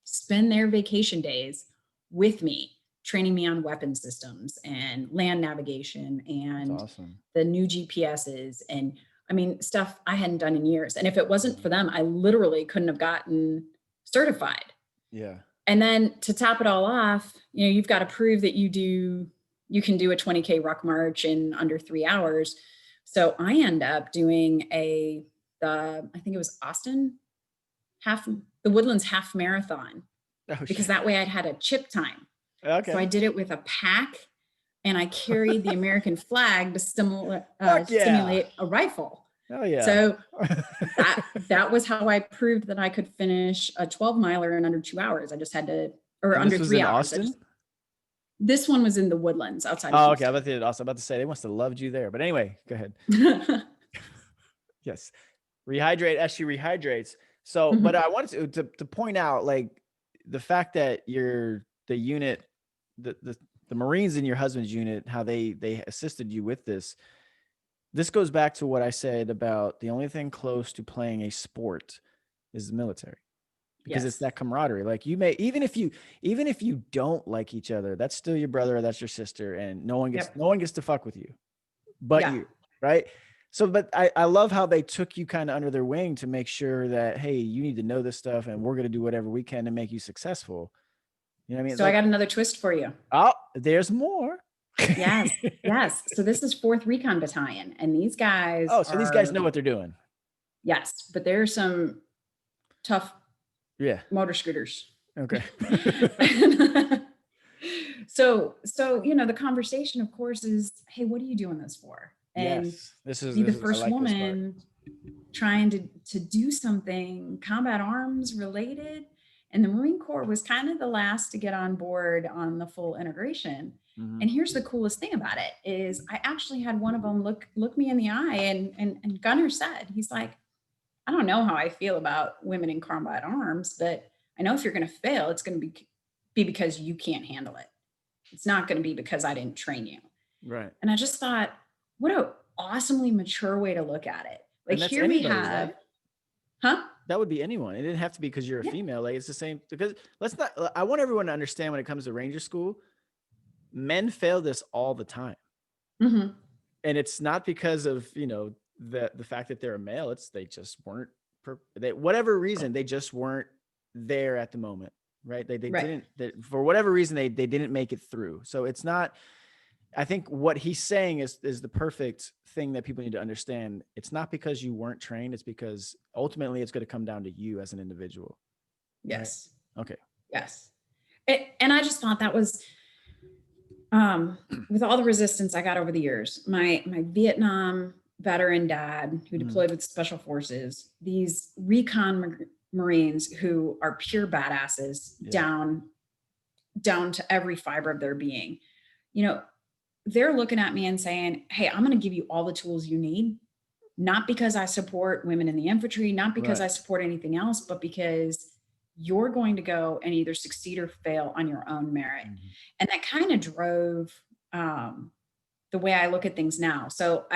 spend their vacation days with me, training me on weapon systems and land navigation and the new GPSs. And I mean, stuff I hadn't done in years. And if it wasn't for them, I literally couldn't have gotten certified. Yeah. And then to top it all off, you know, you've got to prove that you can do a 20K ruck march in under 3 hours. So I end up doing I think it was Austin, the Woodlands half marathon, because that way I'd had a chip time. Okay. So I did it with a pack and I carried the American flag to stimulate a rifle. Oh yeah. So that was how I proved that I could finish a 12 miler in under 2 hours. I just had to, or under 3 hours. Austin? This one was in the Woodlands outside. Oh, okay. I was about to say they must have loved you there, but anyway, go ahead. Yes. Rehydrate as she rehydrates. So, but I wanted to point out, like, the fact that the unit, the Marines in your husband's unit, how they assisted you with this. This goes back to what I said about the only thing close to playing a sport is the military, because it's that camaraderie. Like, you may, even if you don't like each other, that's still your brother or that's your sister, and no one gets to fuck with you, but you, right? So, but I love how they took you kind of under their wing to make sure that, hey, you need to know this stuff and we're going to do whatever we can to make you successful. You know what I mean? So I got another twist for you. Oh, there's more. Yes. So this is 4th Recon Battalion, and these guys. Oh, so these guys know what they're doing. Yes, but there's some tough motor scooters. Okay. So you know, the conversation, of course, is, hey, what are you doing this for? And this is the first woman trying to do something combat arms related. And the Marine Corps was kind of the last to get on board on the full integration. And here's the coolest thing about it is I actually had one of them look me in the eye, and Gunner said, he's like, I don't know how I feel about women in combat arms, but I know if you're going to fail, it's going to be because you can't handle it. It's not going to be because I didn't train you. Right. And I just thought, what an awesomely mature way to look at it. Like, here we have, that would be anyone. It didn't have to be because you're a female. Like, it's the same, because I want everyone to understand when it comes to Ranger School, men fail this all the time. And it's not because of, you know, the fact that they're a male. It's, they just weren't, whatever reason, they just weren't there at the moment. Right. They didn't, for whatever reason, they didn't make it through. So it's not, I think what he's saying is the perfect thing that people need to understand. It's not because you weren't trained. It's because ultimately it's going to come down to you as an individual. Yes. Right? Okay. Yes. And I just thought that was, with all the resistance I got over the years, my Vietnam veteran dad who deployed with special forces, these recon Marines who are pure badasses down to every fiber of their being, you know, they're looking at me and saying, hey, I'm going to give you all the tools you need, not because I support women in the infantry, not because I support anything else, but because you're going to go and either succeed or fail on your own merit. And that kind of drove the way I look at things now. So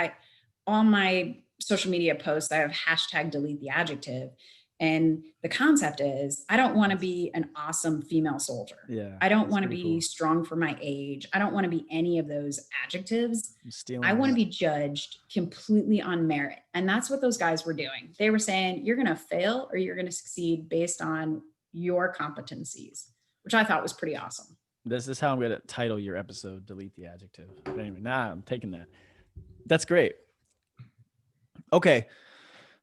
on my social media posts, I have #delete the adjective. And the concept is, I don't want to be an awesome female soldier. I don't want to be strong for my age. I don't want to be any of those adjectives. I want to be judged completely on merit. And that's what those guys were doing. They were saying, you're going to fail or you're going to succeed based on your competencies, which I thought was pretty awesome. This is how I'm going to title your episode, Delete the Adjective. But anyway, I'm taking that. That's great. Okay.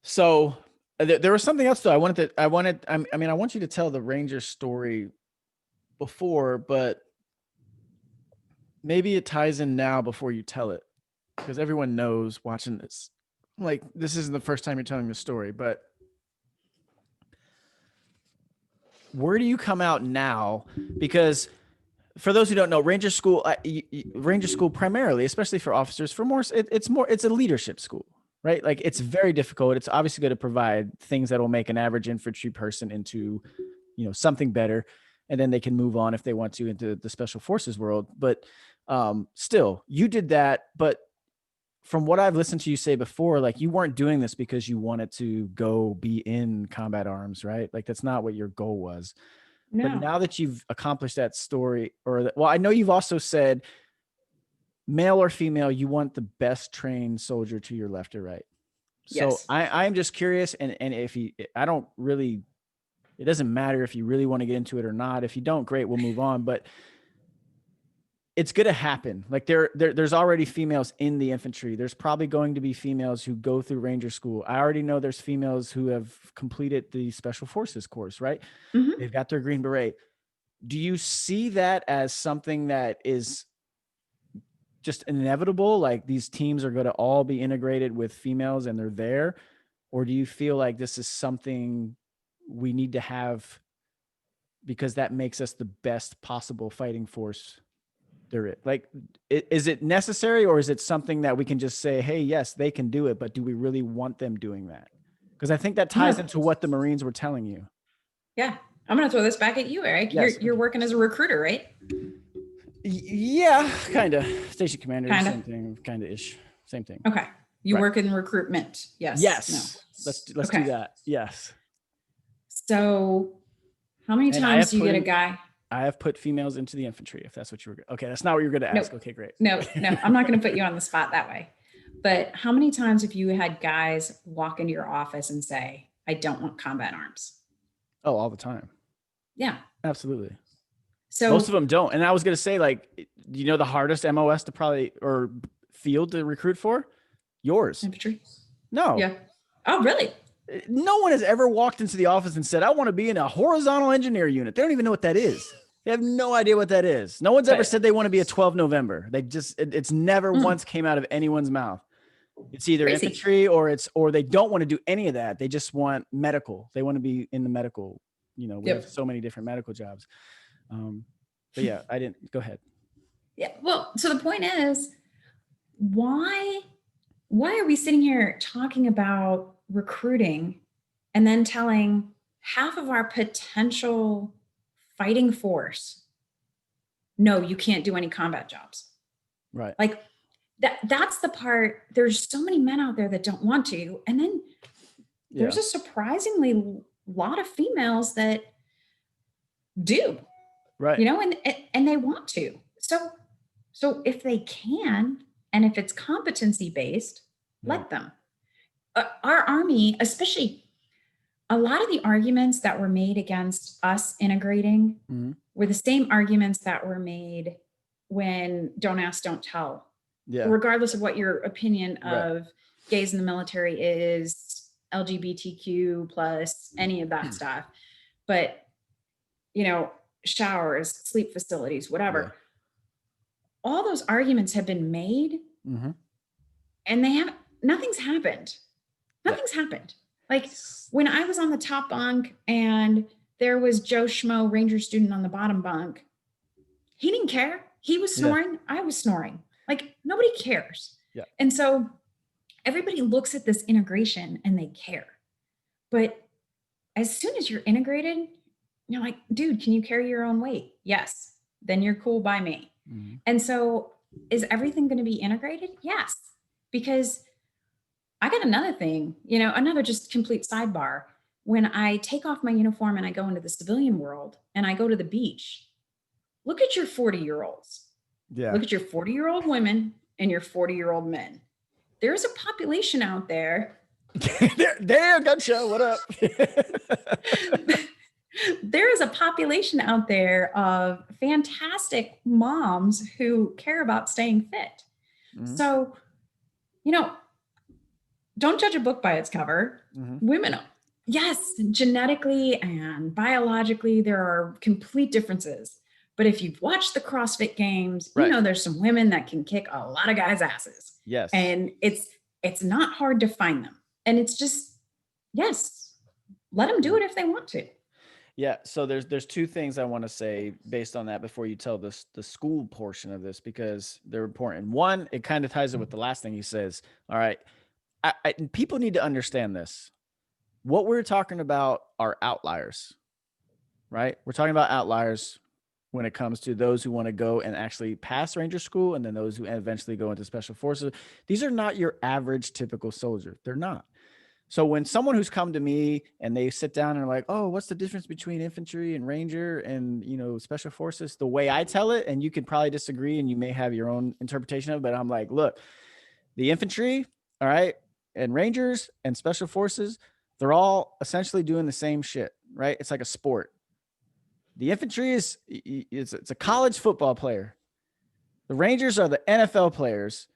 So there was something else though. I want you to tell the Ranger story before, but maybe it ties in now before you tell it, because everyone knows watching this, like, this isn't the first time you're telling the story, but where do you come out now? Because for those who don't know, Ranger School primarily, especially for officers, it's a leadership school, right? Like, it's very difficult. It's obviously going to provide things that will make an average infantry person into, something better. And then they can move on if they want to into the special forces world. But still, you did that. But from what I've listened to you say before, like, you weren't doing this because you wanted to go be in combat arms, right? Like, that's not what your goal was. No. But now that you've accomplished that story, I know you've also said, male or female, you want the best trained soldier to your left or right. So Yes. I'm just curious. And it doesn't matter if you really want to get into it or not. If you don't, great, we'll move on. But it's going to happen. Like, there's already females in the infantry. There's probably going to be females who go through Ranger School. I already know there's females who have completed the Special Forces course, right? Mhm. They've got their Green Beret. Do you see that as something that is just inevitable? Like, these teams are going to all be integrated with females and they're there? Or do you feel like this is something we need to have because that makes us the best possible fighting force there is? Like, is it necessary, or is it something that we can just say, hey, yes, they can do it, but do we really want them doing that? Because I think that ties into what the Marines were telling you. Yeah. I'm going to throw this back at you, Eric. Yes. You're working as a recruiter, right? Yeah, kind of. Station commander, Kinda. same thing, kind of ish, same thing. Okay. You Right. work in recruitment. Yes. Yes. No. Let's Okay. do that. Yes. So how many times do you get a guy? I have put females into the infantry, if that's what you were. Okay, that's not what you're going to ask. Nope. Okay, great. No, I'm not going to put you on the spot that way. But how many times have you had guys walk into your office and say, I don't want combat arms? Oh, all the time. Yeah. Absolutely. So most of them don't. And I was going to say, like, the hardest MOS to probably, or field to recruit for? Yours. Infantry? No. Yeah. Oh, really? No one has ever walked into the office and said, I want to be in a horizontal engineer unit. They don't even know what that is. They have no idea what that is. No one's ever said they want to be a 12 November. It's never once came out of anyone's mouth. It's either Crazy. infantry or they don't want to do any of that. They just want medical. They want to be in the medical, we have so many different medical jobs. But yeah, go ahead. Yeah. Well, so the point is, why are we sitting here talking about recruiting and then telling half of our potential fighting force, no, you can't do any combat jobs? Right. Like, that's the part. There's so many men out there that don't want to. And then there's a surprisingly lot of females that do. Right. And they want to. So if they can, and if it's competency based, let them. Our Army, especially, a lot of the arguments that were made against us integrating were the same arguments that were made when Don't Ask, Don't Tell. Yeah. Regardless of what your opinion of gays in the military is, LGBTQ plus, any of that stuff. But, showers, sleep facilities, whatever. Yeah. All those arguments have been made and nothing's happened. Nothing's happened. Like, when I was on the top bunk and there was Joe Schmo, Ranger student, on the bottom bunk, he didn't care. He was snoring. I was snoring. Like, nobody cares. Yeah. And so everybody looks at this integration and they care. But as soon as you're integrated, you're like, dude, can you carry your own weight? Yes. Then you're cool by me. And so is everything going to be integrated? Yes. Because I got another thing, another just complete sidebar. When I take off my uniform and I go into the civilian world and I go to the beach, look at your 40-year-olds. Yeah. Look at your 40-year-old women and your 40-year-old men. There's a population out there. There, gotcha. What up? there is a population out there of fantastic moms who care about staying fit. Mhm. So, don't judge a book by its cover. Mhm. Women, yes, genetically and biologically, there are complete differences. But if you've watched the CrossFit Games, Right. there's some women that can kick a lot of guys' asses. Yes. And it's not hard to find them. And it's just, yes, let them do it if they want to. Yeah, so there's two things I want to say based on that before you tell the school portion of this, because they're important. One, it kind of ties it with the last thing he says. All right, people need to understand this. What we're talking about are outliers, right? We're talking about outliers when it comes to those who want to go and actually pass Ranger school, and then those who eventually go into special forces. These are not your average typical soldier. They're not. So when someone who's come to me and they sit down and are like, oh, what's the difference between infantry and Ranger and, special forces? The way I tell it, and you could probably disagree and you may have your own interpretation of it, but I'm like, look, the infantry, all right, and Rangers and special forces, they're all essentially doing the same shit, right? It's like a sport. The infantry it's a college football player. The Rangers are the NFL players.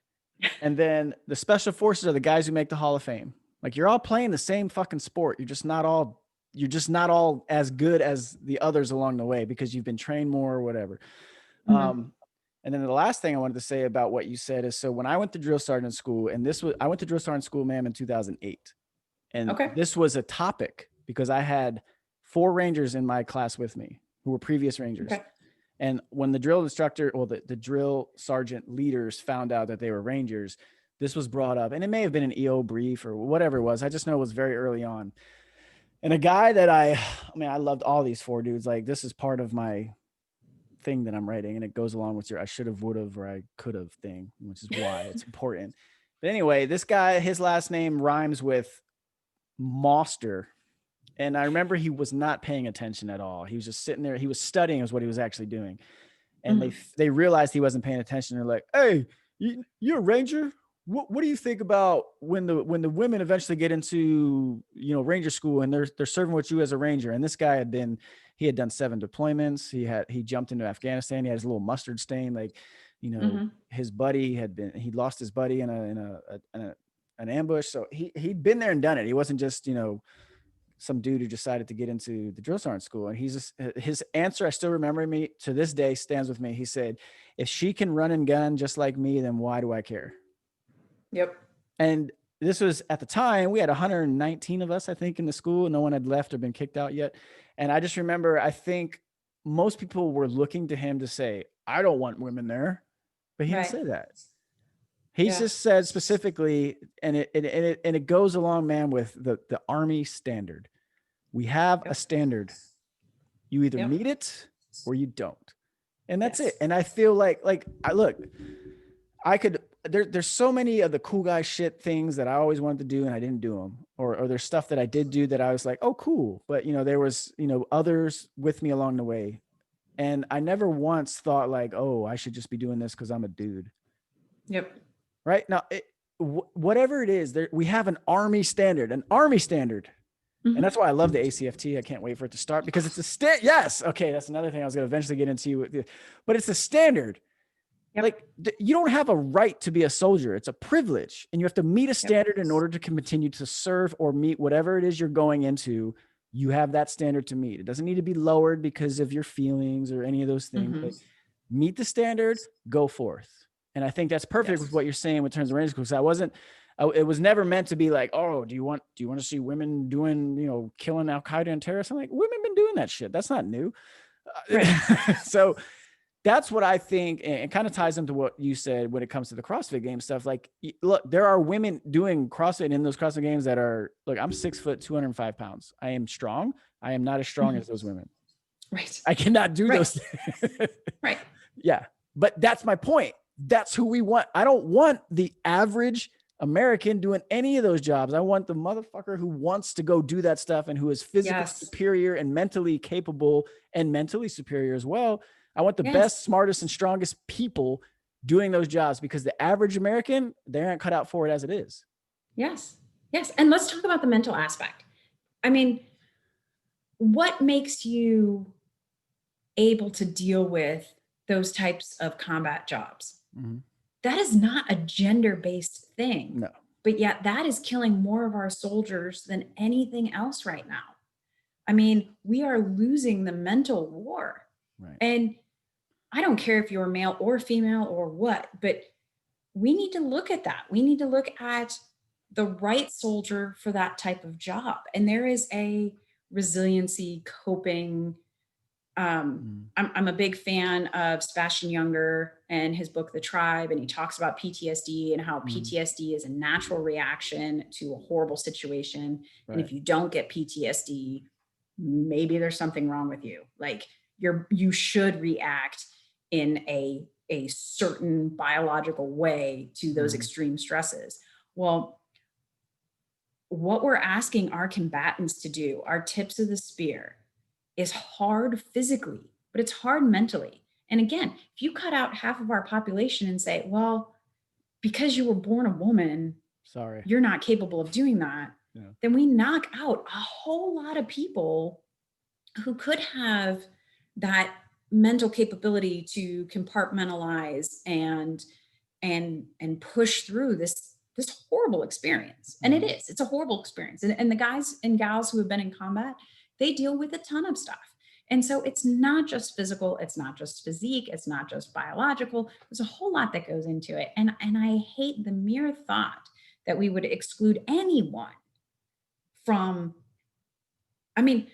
And then the special forces are the guys who make the Hall of Fame. Like, you're all playing the same fucking sport. You're just not all as good as the others along the way because you've been trained more or whatever. Mm-hmm. And then the last thing I wanted to say about what you said is, so when I went to drill sergeant school, and I went to drill sergeant school, ma'am, in 2008. And Okay. this was a topic because I had 4 Rangers in my class with me who were previous Rangers. Okay. And when the drill instructor or the drill sergeant leaders found out that they were Rangers, this was brought up, and it may have been an EO brief or whatever it was. I just know it was very early on. And a guy that I loved all these 4 dudes. Like, this is part of my thing that I'm writing, and it goes along with your I should have, would have, or I could have thing, which is why it's important. But anyway, this guy, his last name rhymes with Moster. And I remember he was not paying attention at all. He was just sitting there. He was studying is what he was actually doing. And Mm-hmm. they realized he wasn't paying attention. They're like, hey, you're a Ranger. What do you think about when the women eventually get into, Ranger school and they're serving with you as a Ranger? And this guy had done 7 deployments. He jumped into Afghanistan. He had his little mustard stain. Like, Mm-hmm. his buddy he lost his buddy in an ambush. So he'd been there and done it. He wasn't just, some dude who decided to get into the drill sergeant school. And his answer, I still remember, me to this day, stands with me. He said, if she can run and gun just like me, then why do I care? Yep. And this was at the time, we had 119 of us, I think, in the school. No one had left or been kicked out yet. And I just remember, I think most people were looking to him to say, I don't want women there, but he didn't say that. He just said specifically, and it goes along, man, with the Army standard. We have a standard. You either meet it or you don't, and that's it. And I feel like there's so many of the cool guy shit things that I always wanted to do and I didn't do them, or there's stuff that I did do that I was like, oh, cool, but there was others with me along the way, and I never once thought like, oh, I should just be doing this because I'm a dude. Yep. Right now, whatever it is, we have an Army standard. Mm-hmm. And that's why I love the ACFT. I can't wait for it to start because it's a yes. Okay. That's another thing I was going to eventually get into, but it's a standard. Yep. Like, you don't have a right to be a soldier. It's a privilege, and you have to meet a standard in order to continue to serve or meet whatever it is you're going into. You have that standard to meet. It doesn't need to be lowered because of your feelings or any of those things. Mm-hmm. But meet the standard, go forth. And I think that's perfect with what you're saying in terms of Ranger school. Because it was never meant to be like, oh, do you want to see women doing, killing Al Qaeda and terrorists? I'm like, women been doing that shit. That's not new. Right. So that's what I think, and it kind of ties into what you said when it comes to the CrossFit game stuff. Like, look, there are women doing CrossFit in those CrossFit games that are, look, I'm 6 foot, 205 pounds. I am strong. I am not as strong as those women. Right. I cannot do those things. Right. Yeah. But that's my point. That's who we want. I don't want the average American doing any of those jobs. I want the motherfucker who wants to go do that stuff and who is physically superior and mentally capable and mentally superior as well. I want the best, smartest, and strongest people doing those jobs, because the average American, they aren't cut out for it as it is. Yes. Yes. And let's talk about the mental aspect. I mean, what makes you able to deal with those types of combat jobs? Mhm. That is not a gender-based thing, No. but yet that is killing more of our soldiers than anything else right now. I mean, we are losing the mental war. Right. And I don't care if you're male or female or what, but we need to look at that. We need to look at the right soldier for that type of job. And there is a resiliency coping. Mm. I'm a big fan of Sebastian Younger and his book, The Tribe, and he talks about PTSD and how Mm. PTSD is a natural reaction to a horrible situation. And Right. if you don't get PTSD, maybe there's something wrong with you. Like you should react in a certain biological way to those Mhm. extreme stresses. Well, what we're asking our combatants to do, our tips of the spear, is hard physically, but it's hard mentally. And again, if you cut out half of our population and say, well, because you were born a woman, Sorry. you're not capable of doing that, Yeah. then we knock out a whole lot of people who could have that mental capability to compartmentalize and push through this horrible experience. And Mhm. it's a horrible experience. And the guys and gals who have been in combat, they deal with a ton of stuff. And so it's not just physical, it's not just physique, it's not just biological. There's a whole lot that goes into it. And I hate the mere thought that we would exclude anyone from, I mean,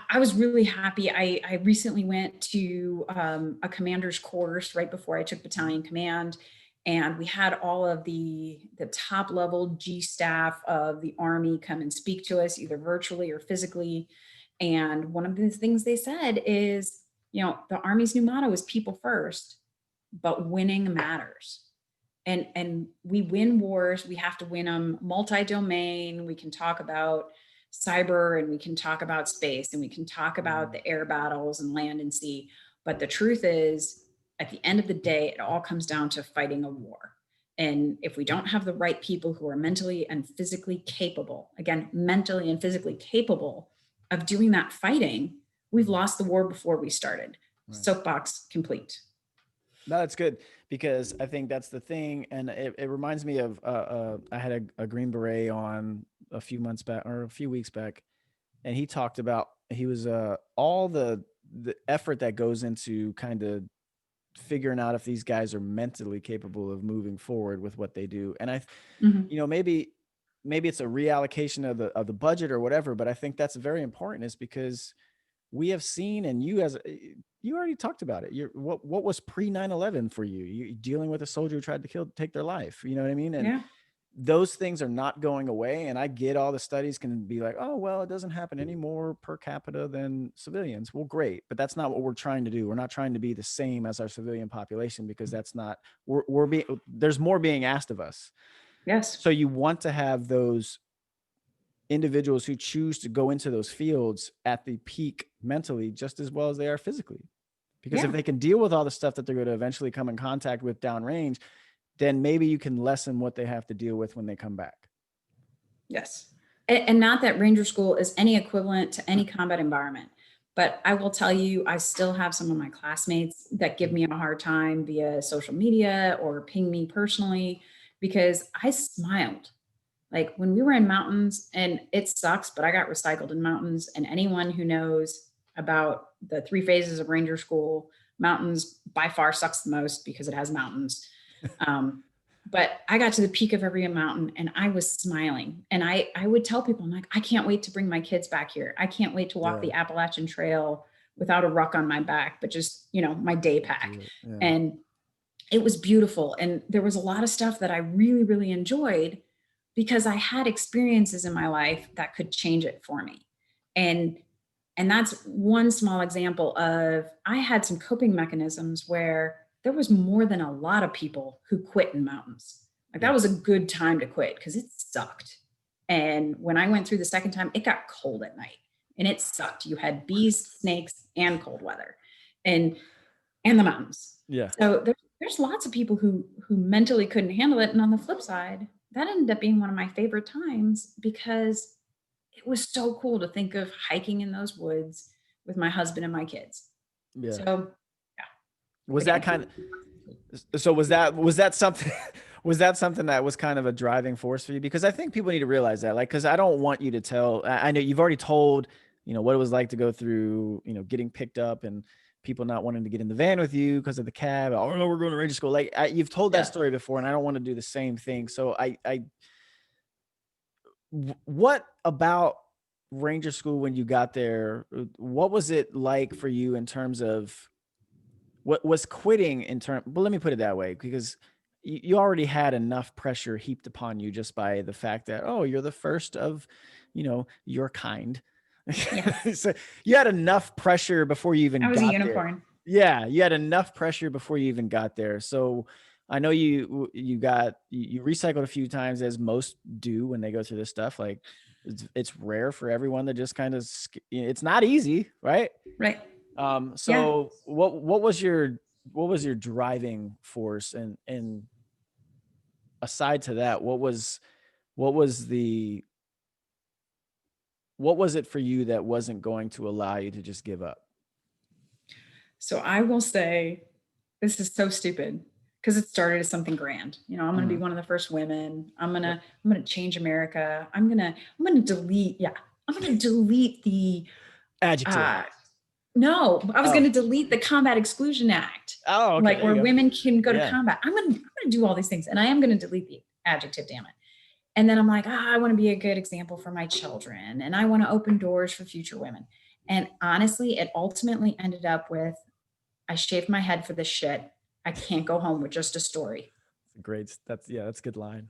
I was really happy. I recently went to a commander's course right before I took battalion command, and we had all of the top level G staff of the Army come and speak to us, either virtually or physically. And one of the things they said is, the Army's new motto is people first, but winning matters. And we win wars, we have to win them multi-domain. We can talk about cyber, and we can talk about space, and we can talk about Mhm. the air battles and land and sea, but the truth is, at the end of the day, it all comes down to fighting a war. And if we don't have the right people who are mentally and physically capable, again, mentally and physically capable of doing that fighting, we've Mhm. lost the war before we started. Right. Soapbox complete. No, that's good because I think that's the thing, and it reminds me of I had a Green Beret on a few months back or a few weeks back, and he talked about he was all the effort that goes into kind of figuring out if these guys are mentally capable of moving forward with what they do, and Mhm. maybe it's a reallocation of the budget or whatever, but I think that's very important is because we have seen, and you already talked about it. What was pre 9/11 for you? You dealing with a soldier who tried to take their life. You know what I mean? And Yeah. those things are not going away. And I get all the studies can be like, oh well, it doesn't happen any more per capita than civilians. Well, great, but that's not what we're trying to do. We're not trying to be the same as our civilian population because that's not we're being there's more being asked of us. Yes. So you want to have those individuals who choose to go into those fields at the peak mentally just as well as they are physically. Because if Yeah. they can deal with all the stuff that they're going to eventually come in contact with downrange, then maybe you can lessen what they have to deal with when they come back. Yes. And not that Ranger School is any equivalent to any combat environment, but I will tell you, I still have some of my classmates that give me a hard time via social media or ping me personally because I smiled. Like when we were in mountains, and it sucks, but I got recycled in mountains. And anyone who knows about the three phases of Ranger School, mountains by far sucks the most because it has mountains. Um, but I got to the peak of every mountain and I was smiling. And I would tell people, I'm like, I can't wait to bring my kids back here. I can't wait to walk Yeah. the Appalachian Trail without a ruck on my back, but just, my day pack. Do it. Yeah. And it was beautiful. And there was a lot of stuff that I really, really enjoyed because I had experiences in my life that could change it for me. And and that's one small example of I had some coping mechanisms where there was more than a lot of people who quit in mountains. Like that Yeah. was a good time to quit because it sucked. And when I went through the second time, it got cold at night and it sucked. You had bees, snakes, and cold weather. And the mountains. Yeah. So there's lots of people who mentally couldn't handle it. And on the flip side, that ended up being one of my favorite times because it was so cool to think of hiking in those woods with my husband and my kids. Yeah. So yeah. Was that Again, kind of, so was that something, was that something that was kind of a driving force for you? Because I think people need to realize that, like, cause I don't want you to tell, I know you've already told, what it was like to go through, getting picked up and people not wanting to get in the van with you because of the cab. Oh no, we're going to Ranger School. Like you've told that yeah. story before, and I don't want to do the same thing. So what about Ranger School when you got there? What was it like for you in terms of what was quitting in term? But let me put it that way, because you already had enough pressure heaped upon you just by the fact that, oh, you're the first of, your kind. Yes. So you had enough pressure before you I even was a got there. unicorn. Yeah, you had enough pressure before you even got there. So I know you recycled a few times, as most do when they go through this stuff. Like it's rare for everyone to just kind of, it's not easy, right? Right. Yeah. So what was your driving force, and aside to that, what was the what was it for you that wasn't going to allow you to just give up? So I will say this is so stupid because it started as something grand. I'm going to be Mhm. one of the first women. I'm going Yep. to I'm going to change America. I'm going to delete I'm going to delete the Adjective. uh no, I was going Oh. to delete the Combat Exclusion Act. Oh, okay. Like There where you go. women can go to Yeah. combat. I'm going to do all these things and I am going to delete the adjective, damn it. And then I'm like, I want to be a good example for my children and I want to open doors for future women. And honestly, it ultimately ended up with I shaved my head for this shit. I can't go home with just a story. Great. That's a good line.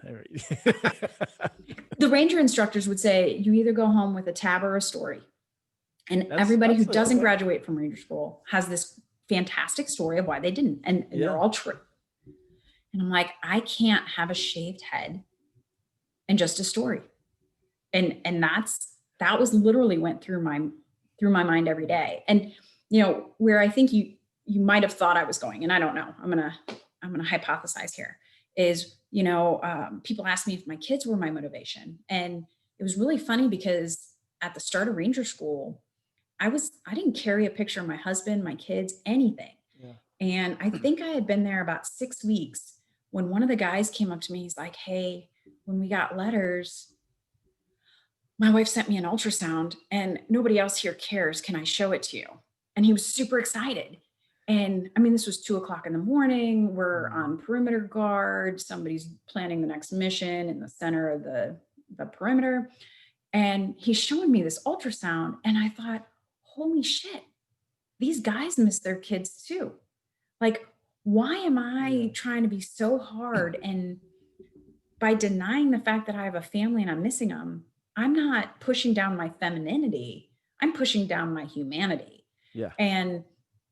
The ranger instructors would say, you either go home with a tab or a story. And everybody who doesn't okay. graduate from ranger school has this fantastic story of why they didn't. And Yeah. they're all true. And I'm like, I can't have a shaved head and just a story. And that was literally went through my mind every day. And where I think you might have thought I was going, and I don't know, I'm gonna hypothesize here, is people ask me if my kids were my motivation. And it was really funny because at the start of ranger school, I didn't carry a picture of my husband, my kids, anything. Yeah. And I think I had been there about 6 weeks when one of the guys came up to me. He's like, hey, when we got letters, my wife sent me an ultrasound and nobody else here cares. Can I show it to you? And he was super excited. And I mean, this was 2 o'clock in the morning. We're on perimeter guard. Somebody's planning the next mission in the center of the perimeter. And he's showing me this ultrasound. And I thought, holy shit, these guys miss their kids too. Like, why am I trying to be so hard? And by denying the fact that I have a family and I'm missing them, I'm not pushing down my femininity. I'm pushing down my humanity. Yeah. And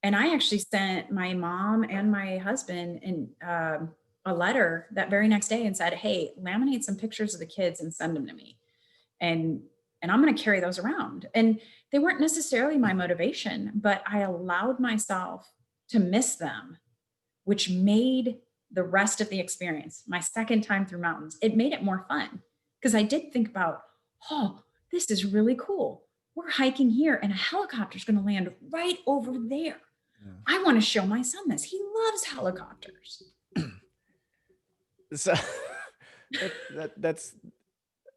I actually sent my mom and my husband a letter that very next day and said, hey, laminate some pictures of the kids and send them to me. And I'm going to carry those around. And they weren't necessarily my motivation, but I allowed myself to miss them, which made the rest of the experience, my second time through mountains, it made it more fun because I did think about, oh, this is really cool. We're hiking here and a helicopter is going to land right over there. Yeah. I want to show my son this. He loves helicopters. So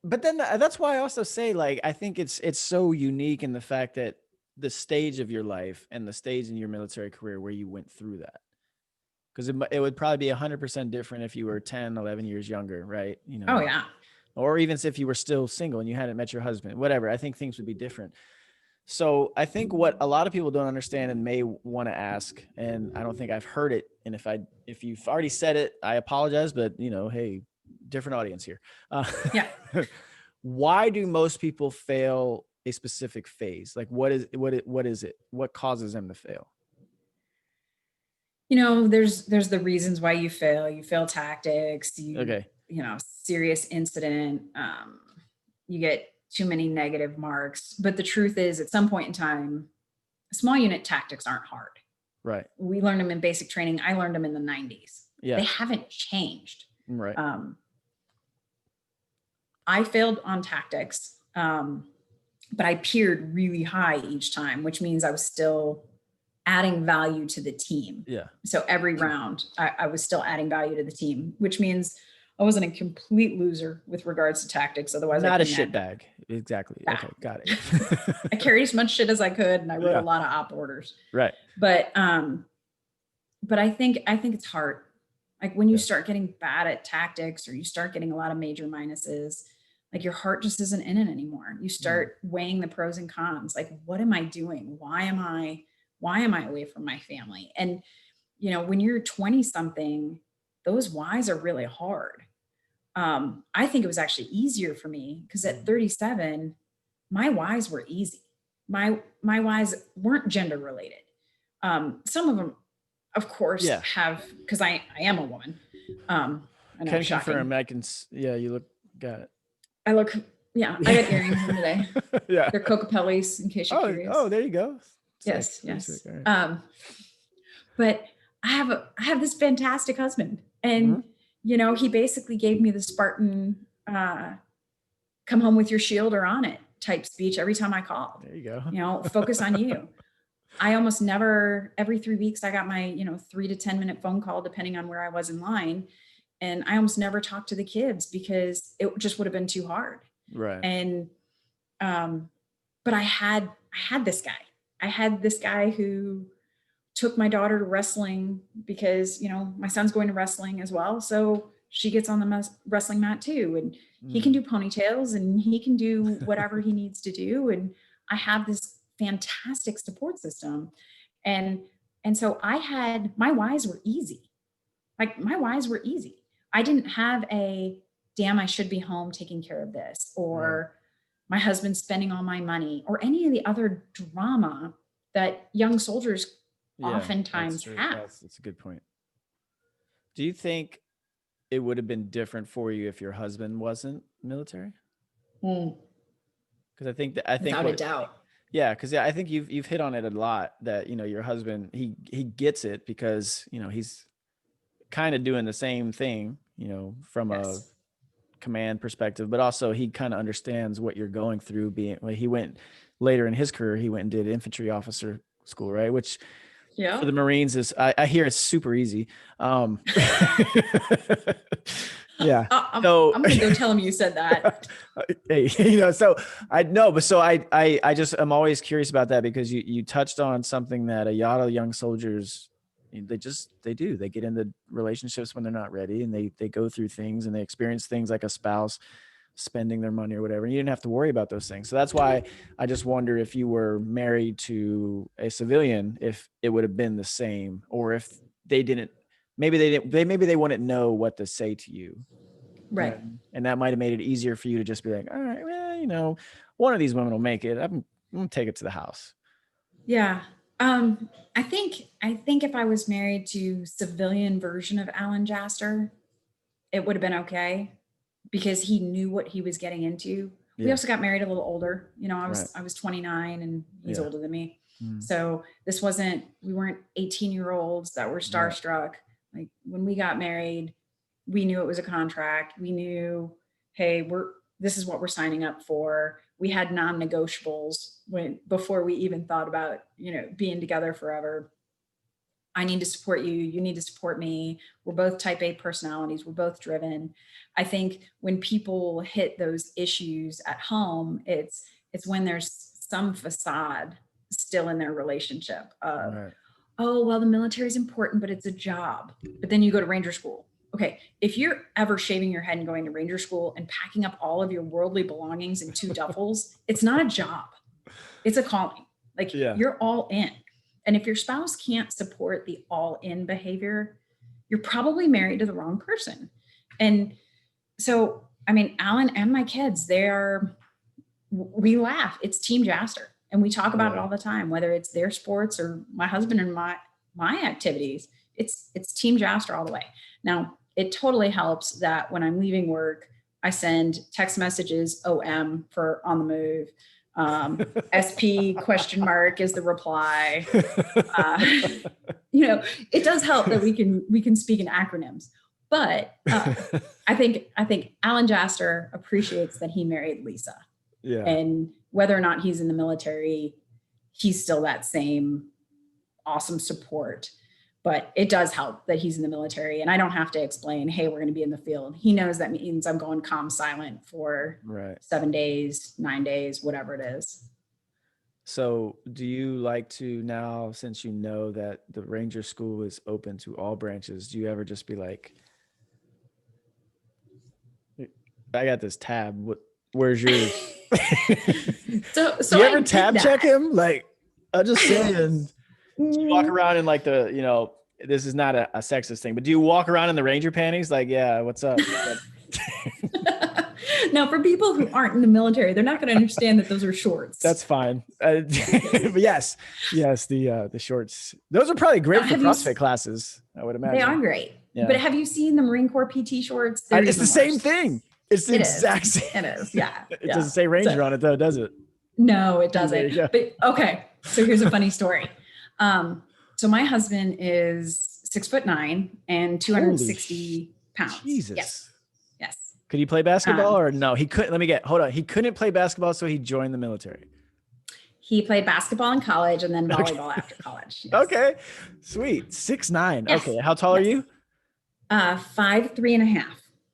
but then that's why I also say, like, I think it's so unique in the fact that the stage of your life and the stage in your military career where you went through that. Because it would probably be 100% different if you were 10, 11 years younger, right? Oh, yeah. Or even if you were still single and you hadn't met your husband, whatever. I think things would be different. So I think what a lot of people don't understand and may want to ask, and I don't think I've heard it. And if you've already said it, I apologize, but hey, different audience here. Yeah. Why do most people fail a specific phase? Like what is it? What causes them to fail? There's the reasons why you fail. You fail tactics, Okay. Serious incident. You get too many negative marks. But the truth is, at some point in time, small unit tactics aren't hard. Right. We learned them in basic training. I learned them in the 90s. Yeah. They haven't changed. Right. I failed on tactics. but I peered really high each time, which means I was still adding value to the team. Yeah. So every round I was still adding value to the team, which means I wasn't a complete loser with regards to tactics. Otherwise, Not I a shit bag. Exactly. Yeah. Okay. Got it. I carried as much shit as I could, and I wrote Yeah. a lot of op orders. Right. But I think it's hard. Like when you start getting bad at tactics, or you start getting a lot of major minuses, like your heart just isn't in it anymore. You start weighing the pros and cons. Like, what am I doing? Why am I away from my family? And, you know, when you're 20 something, those whys are really hard. I think it was actually easier for me because at 37, my whys were easy. My whys weren't gender related. Some of them, of course, have, because I am a woman. I know, Can shocking. confirm. You look, got it. I look, I got earrings on today. Yeah. They're Coca-Pellis, in case you're curious. Oh, there you go. Yes. Right. But I have this fantastic husband, and you know, he basically gave me the Spartan, come home with your shield or on it type speech every time I called. There you go. You know, focus on you. I almost never, every 3 weeks, I got my, 3 to 10 minute phone call, depending on where I was in line. And I almost never talked to the kids because it just would have been too hard. Right. And, but I had this guy. I had this guy who took my daughter to wrestling because, my son's going to wrestling as well. So she gets on the wrestling mat too. And he can do ponytails and he can do whatever he needs to do. And I have this fantastic support system. And so my whys were easy. Like my whys were easy. I didn't have a, damn, I should be home taking care of this, or my husband spending all my money, or any of the other drama that young soldiers oftentimes have. That's a good point. Do you think it would have been different for you if your husband wasn't military? Because I think without a doubt. Yeah, because I think you've hit on it a lot that your husband he gets it because he's kind of doing the same thing from a command perspective, but also he kind of understands what you're going through. He went later in his career, he went and did infantry officer school, right? Which for the Marines is I hear it's super easy. Yeah. I'm gonna go tell him you said that. Hey, so I know, but so I just I'm always curious about that because you touched on something that a lot of young soldiers they get into relationships when they're not ready, and they go through things and they experience things like a spouse spending their money or whatever. And you didn't have to worry about those things. So that's why I just wonder if you were married to a civilian, if it would have been the same, or if they didn't. Maybe they wouldn't know what to say to you. Right. And that might've made it easier for you to just be like, all right, well, one of these women will make it. I'm going to take it to the house. Yeah. I think if I was married to civilian version of Alan Jaster, it would have been okay because he knew what he was getting into. Yeah. We also got married a little older. I was 29 and he's older than me. So we weren't 18-year-olds that were starstruck. Like when we got married, we knew it was a contract. We knew, hey, this is what we're signing up for. We had non-negotiables before we even thought about, being together forever. I need to support you. You need to support me. We're both type A personalities. We're both driven. I think when people hit those issues at home, it's when there's some facade still in their relationship of, oh, well, the military is important, but it's a job. But then you go to Ranger school. Okay, if you're ever shaving your head and going to Ranger school and packing up all of your worldly belongings in 2 duffels, it's not a job. It's a calling. Like you're all in. And if your spouse can't support the all in behavior, you're probably married to the wrong person. And so, I mean, Alan and my kids, we laugh. It's Team Jaster. And we talk about it all the time, whether it's their sports or my husband and my activities. It's Team Jaster all the way. Now, it totally helps that when I'm leaving work, I send text messages, OM for on the move. SP ? Is the reply. It does help that we can speak in acronyms. But I think Alan Jaster appreciates that he married Lisa. Yeah. And whether or not he's in the military, he's still that same awesome support. But it does help that he's in the military, and I don't have to explain, hey, we're going to be in the field. He knows that means I'm going calm silent for 7 days, 9 days, whatever it is. So do you like to now, since you know that the Ranger School is open to all branches, do you ever just be like, I got this tab, where's yours? So do you ever tab check him? Like, I'm just saying, you walk around in like the, you know, this is not a sexist thing, but do you walk around in the Ranger panties? Like, yeah, what's up? No, for people who aren't in the military, they're not going to understand that those are shorts. That's fine. But yes, the shorts. Those are probably great for CrossFit classes, I would imagine. They are great. Yeah. But have you seen the Marine Corps PT shorts? It's the same thing. It's the exact same. It is, yeah. It doesn't say Ranger on it though, does it? No, it doesn't. But okay, so here's a funny story. So my husband is 6'9" and 260 pounds. Jesus. Yes. Could he play basketball or no? He couldn't. Let me get. Hold on. He couldn't play basketball, so he joined the military. He played basketball in college and then volleyball after college. Yes. Okay, sweet. 6'9". Yes. Okay, how tall are you? 5'3.5".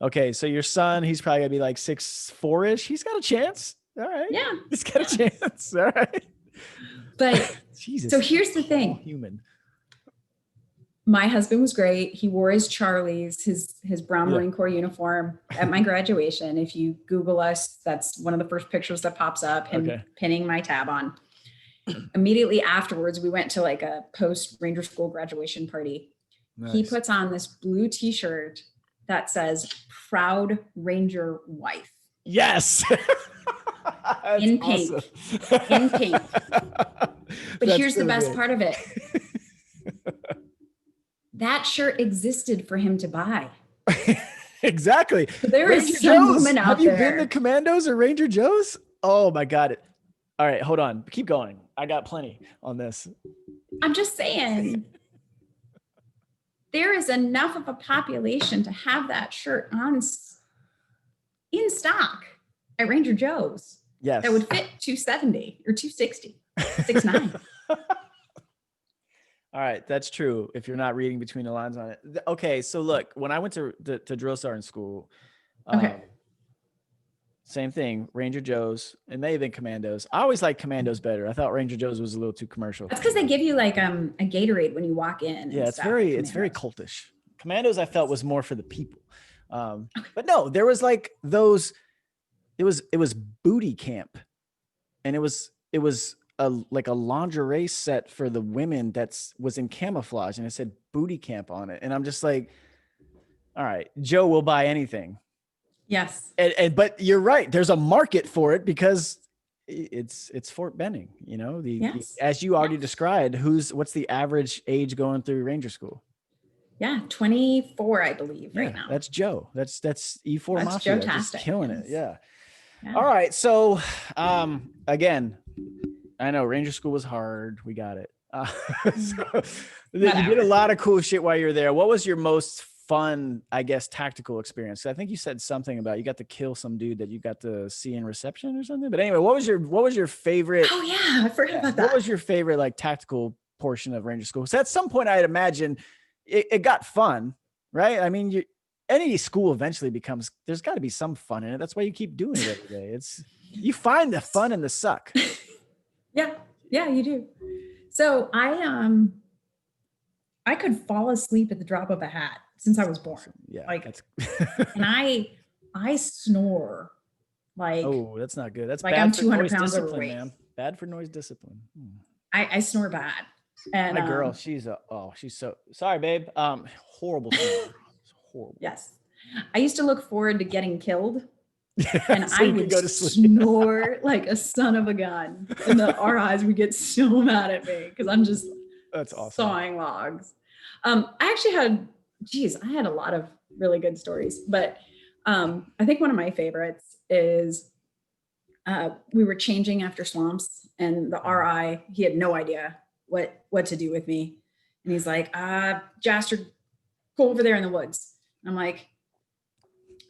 Okay, so your son, he's probably gonna be like 6'4"-ish. He's got a chance. All right. Yeah. He's got a chance. All right. But Jesus. So here's the thing. Human. My husband was great. He wore his Charlie's, his brown Marine Corps uniform at my graduation. If you Google us, that's one of the first pictures that pops up, him pinning my tab on. Immediately afterwards, we went to like a post Ranger School graduation party. Nice. He puts on this blue t-shirt that says "Proud Ranger Wife." Yes. In pink. Awesome. In pink. But here's the best part of it. That shirt existed for him to buy. Exactly. So there is some woman out there. Have you been to Commandos or Ranger Joe's? Oh my God. All right, hold on. Keep going. I got plenty on this. I'm just saying. There is enough of a population to have that shirt on in stock at Ranger Joe's. Yes. That would fit 270 or 260, 6'9". All right, that's true. If you're not reading between the lines on it. Okay, so look, when I went to drill sergeant school, same thing, Ranger Joe's. It may have been Commandos. I always liked Commandos better. I thought Ranger Joe's was a little too commercial. That's because they give you like a Gatorade when you walk in. Yeah, it's very cultish. Commandos I felt was more for the people. But no, there was like those. It was booty camp, and it was like a lingerie set for the women was in camouflage, and it said booty camp on it. And I'm just like, all right, Joe will buy anything. Yes. But you're right. There's a market for it because it's Fort Benning, you know, as you already described, what's the average age going through Ranger School? Yeah. 24, I believe right now. That's Joe. That's E4 Mafia. Just killing it. Yeah. All right. So, again, I know Ranger School was hard. We got it. So you did a lot of cool shit while you were there. What was your most fun, I guess, tactical experience? I think you said something about you got to kill some dude that you got to see in reception or something. But anyway, what was your favorite? Oh yeah, I forgot about that. What was your favorite like tactical portion of Ranger School? So at some point, I'd imagine it got fun, right? I mean, any school eventually there's got to be some fun in it. That's why you keep doing it every day. You find the fun in the suck. Yeah, you do. So I could fall asleep at the drop of a hat since I was born. Yeah, and I snore like. Oh, that's not good. That's like bad I'm for 200 noise pounds discipline, overweight. man. Bad for noise discipline. I snore bad. And my girl, she's so sorry, babe. Horrible snore. Horrible. Yes, I used to look forward to getting killed. And so I would go to sleep. Snore like a son of a gun, and the RIs would get so mad at me because I'm just that's awesome. Sawing logs. I actually I had a lot of really good stories, but I think one of my favorites is we were changing after swamps, and the RI, he had no idea what to do with me, and he's like, Jaster, go over there in the woods. And I'm like.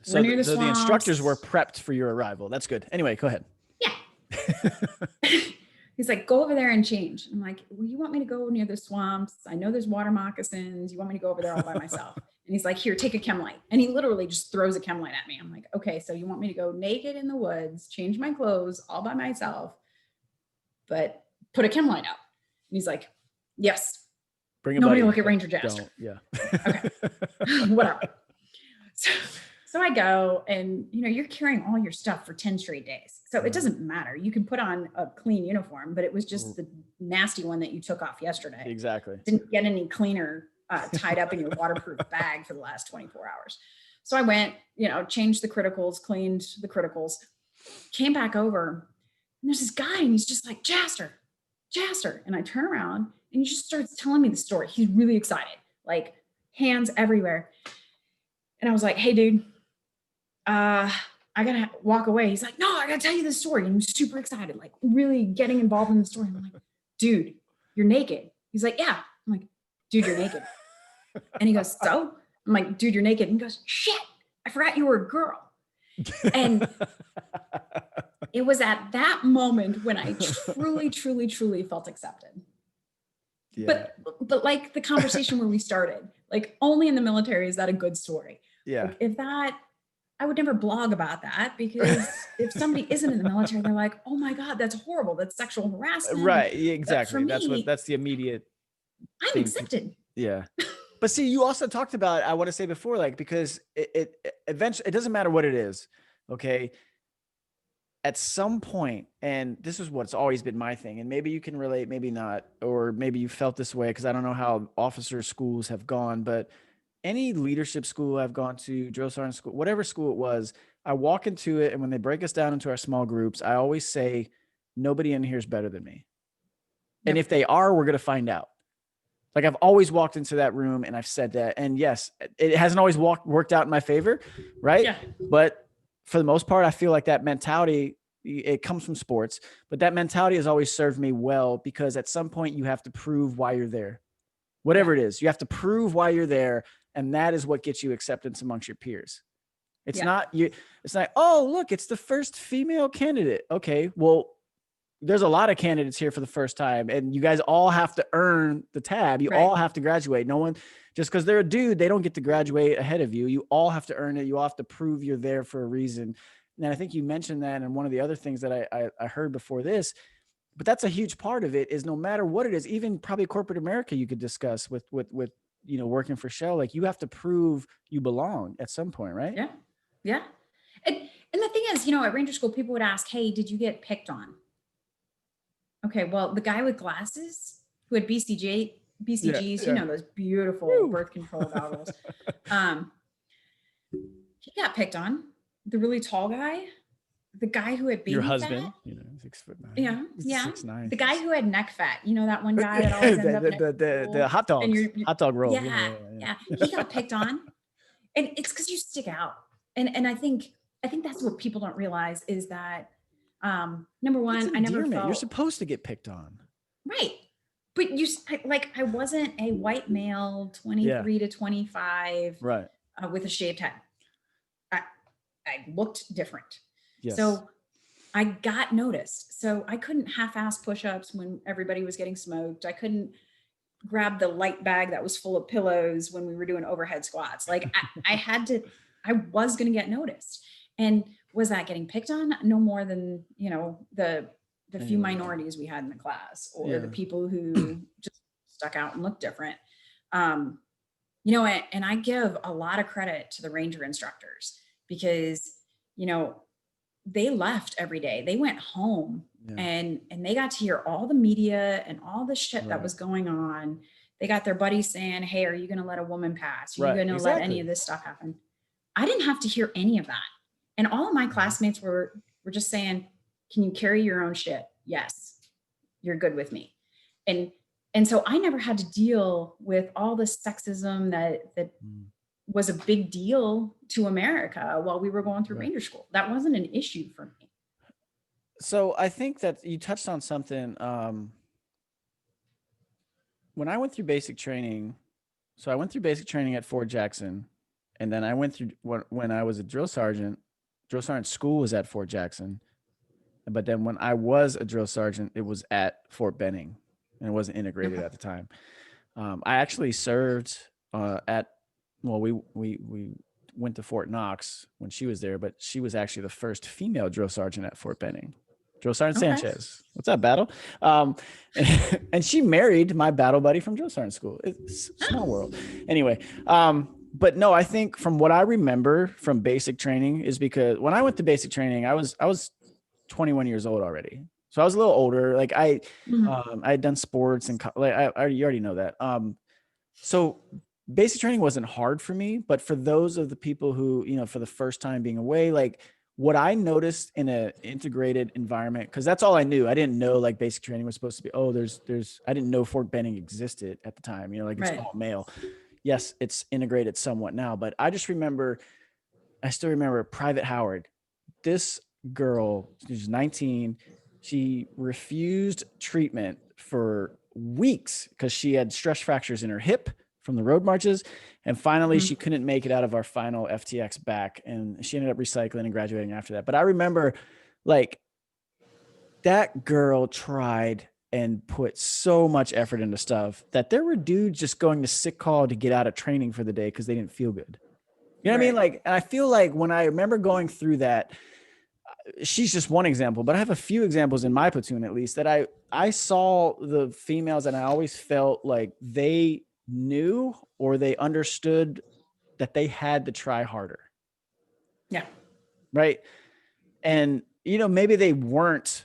So the instructors were prepped for your arrival. That's good. Anyway, go ahead. Yeah. He's like, go over there and change. I'm like, well, you want me to go near the swamps? I know there's water moccasins. You want me to go over there all by myself? And he's like, here, take a chem light. And he literally just throws a chem light at me. I'm like, okay, so you want me to go naked in the woods, change my clothes all by myself, but put a chem light out. And he's like, yes. Bring a Nobody buddy. look at Ranger Jaster. Yeah. Okay. Whatever. So I go, and you're carrying all your stuff for 10 straight days. So it doesn't matter. You can put on a clean uniform, but it was just the nasty one that you took off yesterday. Exactly. Didn't get any cleaner tied up in your waterproof bag for the last 24 hours. So I went, changed the criticals, cleaned the criticals, came back over, and there's this guy, and he's just like, Jaster. And I turn around, and he just starts telling me the story. He's really excited, like hands everywhere. And I was like, hey, dude, I gotta walk away. He's like, no, I gotta tell you this story. And I'm super excited, like really getting involved in the story. I'm like, dude, you're naked. He's like, yeah. I'm like, dude, you're naked. And he goes, so? I'm like, dude, you're naked. And he goes, shit, I forgot you were a girl. And it was at that moment when I truly, truly, truly felt accepted. Yeah. But like the conversation where we started, like only in the military is that a good story. Yeah. Like if that, I would never blog about that, because if somebody isn't in the military, they're like, oh my God, that's horrible. That's sexual harassment. Right. Exactly. Me, that's the immediate. I'm accepted. Yeah. But see, you also talked about, I want to say before, like, because it eventually, it doesn't matter what it is. Okay. At some point, and this is what's always been my thing, and maybe you can relate, maybe not, or maybe you felt this way, because I don't know how officer schools have gone, but any leadership school I've gone to, drill sergeant school, whatever school it was, I walk into it, and when they break us down into our small groups, I always say, nobody in here is better than me. Yep. And if they are, we're going to find out. Like I've always walked into that room and I've said that, and yes, it hasn't always worked out in my favor. Right. Yeah. But for the most part, I feel like that mentality, it comes from sports, but that mentality has always served me well, because at some point you have to prove why you're there, whatever it is, you have to prove why you're there. And that is what gets you acceptance amongst your peers. It's not you. It's like, oh, look, it's the first female candidate. Okay. Well, there's a lot of candidates here for the first time, and you guys all have to earn the tab. You all have to graduate. No one, just because they're a dude, they don't get to graduate ahead of you. You all have to earn it. You all have to prove you're there for a reason. And I think you mentioned that. And one of the other things that I heard before this, but that's a huge part of it, is no matter what it is, even probably corporate America, you could discuss with working for Shell, like you have to prove you belong at some point, right? Yeah. Yeah. And the thing is, at Ranger School, people would ask, hey, did you get picked on? Okay, well, the guy with glasses who had BCGs, those beautiful birth control goggles, he got picked on. The really tall guy, the guy who had baby your husband, fat, 6'9". Yeah. 6'9". The guy who had neck fat, that one guy that always ends up the hot dogs, hot dog roll. Yeah. He got picked on, and it's because you stick out. And I think that's what people don't realize is that. Number one, I never felt you're supposed to get picked on. Right. But I wasn't a white male, 23 to 25, right. With a shaved head. I looked different. Yes. So I got noticed. So I couldn't half-ass push-ups when everybody was getting smoked. I couldn't grab the light bag that was full of pillows when we were doing overhead squats. Like I was going to get noticed. And was that getting picked on? No more than, the few minorities we had in the class, or the people who just stuck out and looked different. And I give a lot of credit to the Ranger instructors, because, they left every day. They went home and they got to hear all the media and all the shit that was going on. They got their buddies saying, hey, are you going to let a woman pass? Are you going to let any of this stuff happen? I didn't have to hear any of that. And all of my classmates were just saying, can you carry your own shit? Yes, you're good with me. And so I never had to deal with all the sexism that was a big deal to America while we were going through Ranger School. That wasn't an issue for me. So I think that you touched on something. When I went through basic training, I went through basic training at Fort Jackson, and then I went through when I was a drill sergeant school was at Fort Jackson. But then when I was a drill sergeant, it was at Fort Benning, and it wasn't integrated at the time. I actually served we went to Fort Knox when she was there, but she was actually the first female drill sergeant at Fort Benning. Drill Sergeant Sanchez. What's up, Battle? And she married my battle buddy from drill sergeant school. It's a small world. Anyway, but no, I think from what I remember from basic training is because when I went to basic training, I was 21 years old already. So I was a little older. Like I had done sports and you already know that. So basic training wasn't hard for me, but for those of the people who, for the first time being away, like what I noticed in an integrated environment, because that's all I knew. I didn't know like basic training was supposed to be, I didn't know Fort Benning existed at the time, it's all male. Yes, it's integrated somewhat now, but I still remember Private Howard. This girl, she's 19. She refused treatment for weeks because she had stress fractures in her hip from the road marches. And finally, she couldn't make it out of our final FTX back. And she ended up recycling and graduating after that. But I remember like that girl tried and put so much effort into stuff that there were dudes just going to sick call to get out of training for the day because they didn't feel good. You know what I mean? Like, and I feel like when I remember going through that, she's just one example, but I have a few examples in my platoon, at least, that I saw the females and I always felt like they knew or they understood that they had to try harder. Yeah. Right. And, maybe they weren't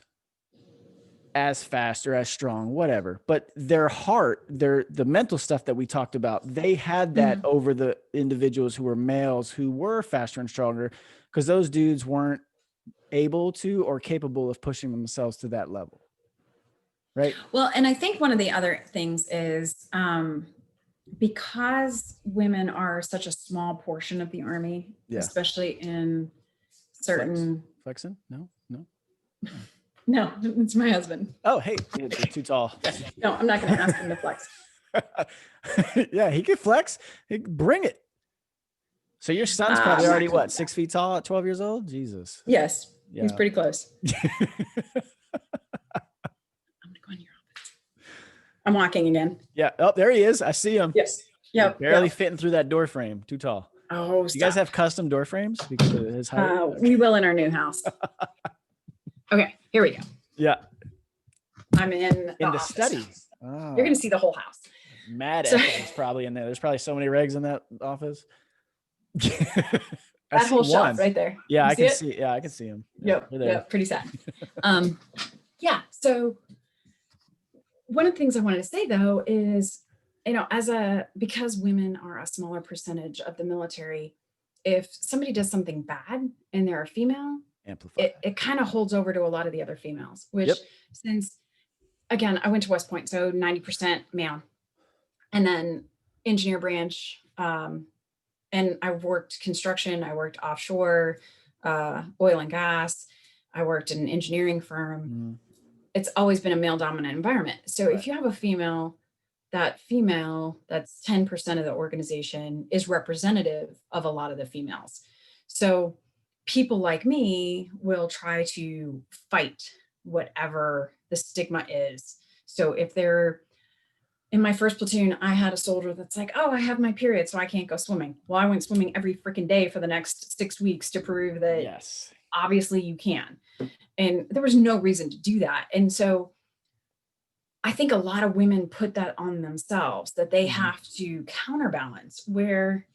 as fast or as strong, whatever, but their heart, the mental stuff that we talked about, they had that over the individuals who were males who were faster and stronger, because those dudes weren't able to or capable of pushing themselves to that level. Right. Well, and I think one of the other things is because women are such a small portion of the Army, especially in certain flexing. No. No, it's my husband. Oh, hey, you're too tall. No, I'm not going to ask him to flex. Yeah, he could flex. Bring it. So your son's probably already 6 feet tall at 12 years old? Jesus. Yes. Yeah. He's pretty close. I'm going to go in your office. I'm walking again. Yeah. Oh, there he is. I see him. Yes. Yeah. Barely fitting through that door frame. Too tall. Oh, you guys have custom door frames because of his height? We will in our new house. Okay, here we go. Yeah. I'm in the study. Oh. You're going to see the whole house. Mad Echo's probably in there. There's probably so many regs in that office. That whole shelf right there. Yeah, I can see. Yeah, I can see him. Yeah, pretty sad. Yeah. So one of the things I wanted to say though is, because women are a smaller percentage of the military, if somebody does something bad and they're a female, it kind of holds over to a lot of the other females, which since, again, I went to West Point, so 90% male, and then engineer branch, and I worked construction, I worked offshore, oil and gas, I worked in an engineering firm. It's always been a male dominant environment. So if you have a female, that's 10% of the organization is representative of a lot of the females. So people like me will try to fight whatever the stigma is. So if they're in my first platoon, I had a soldier that's like, oh, I have my period, so I can't go swimming. Well, I went swimming every freaking day for the next 6 weeks to prove that obviously you can. And there was no reason to do that. And so I think a lot of women put that on themselves, that they have to counterbalance, where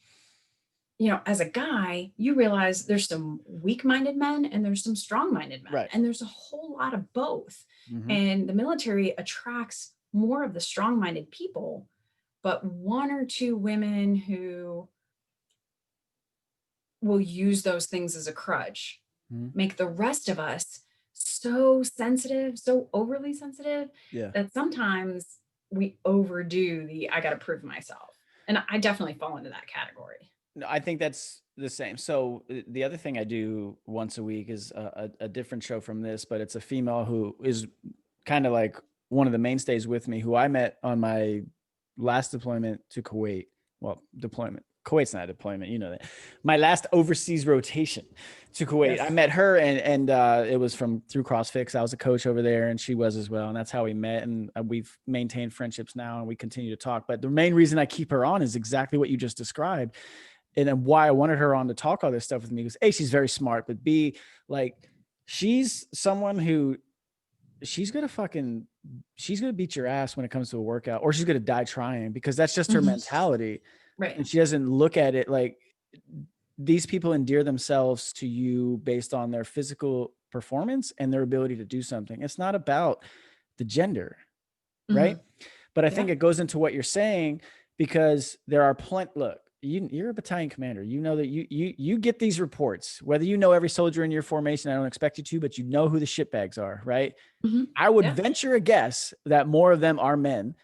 as a guy, you realize there's some weak-minded men and there's some strong-minded men, and there's a whole lot of both. And the military attracts more of the strong-minded people, but one or two women who will use those things as a crutch, make the rest of us so sensitive, so overly sensitive, that sometimes we overdo I got to prove myself. And I definitely fall into that category. No, I think that's the same. So the other thing I do once a week is a different show from this, but it's a female who is kind of like one of the mainstays with me, who I met on my last deployment to Kuwait. Well, deployment. Kuwait's not a deployment, you know that. My last overseas rotation to Kuwait, Yes. I met her, and it was through CrossFix. I was a coach over there, and she was as well, and that's how we met. And we've maintained friendships now, and we continue to talk. But the main reason I keep her on is exactly what you just described, and then why I wanted her on to talk all this stuff with me. Because A, she's very smart, but B, like, she's someone who she's gonna beat your ass when it comes to a workout, or she's gonna die trying, because that's just her mentality. Right. And she doesn't look at it like these people endear themselves to you based on their physical performance and their ability to do something. It's not about the gender, right? But I think it goes into what you're saying, because there are look, you're a battalion commander. You know that you get these reports, whether you know every soldier in your formation. I don't expect you to, but you know who the shitbags are, right? I would venture a guess that more of them are men,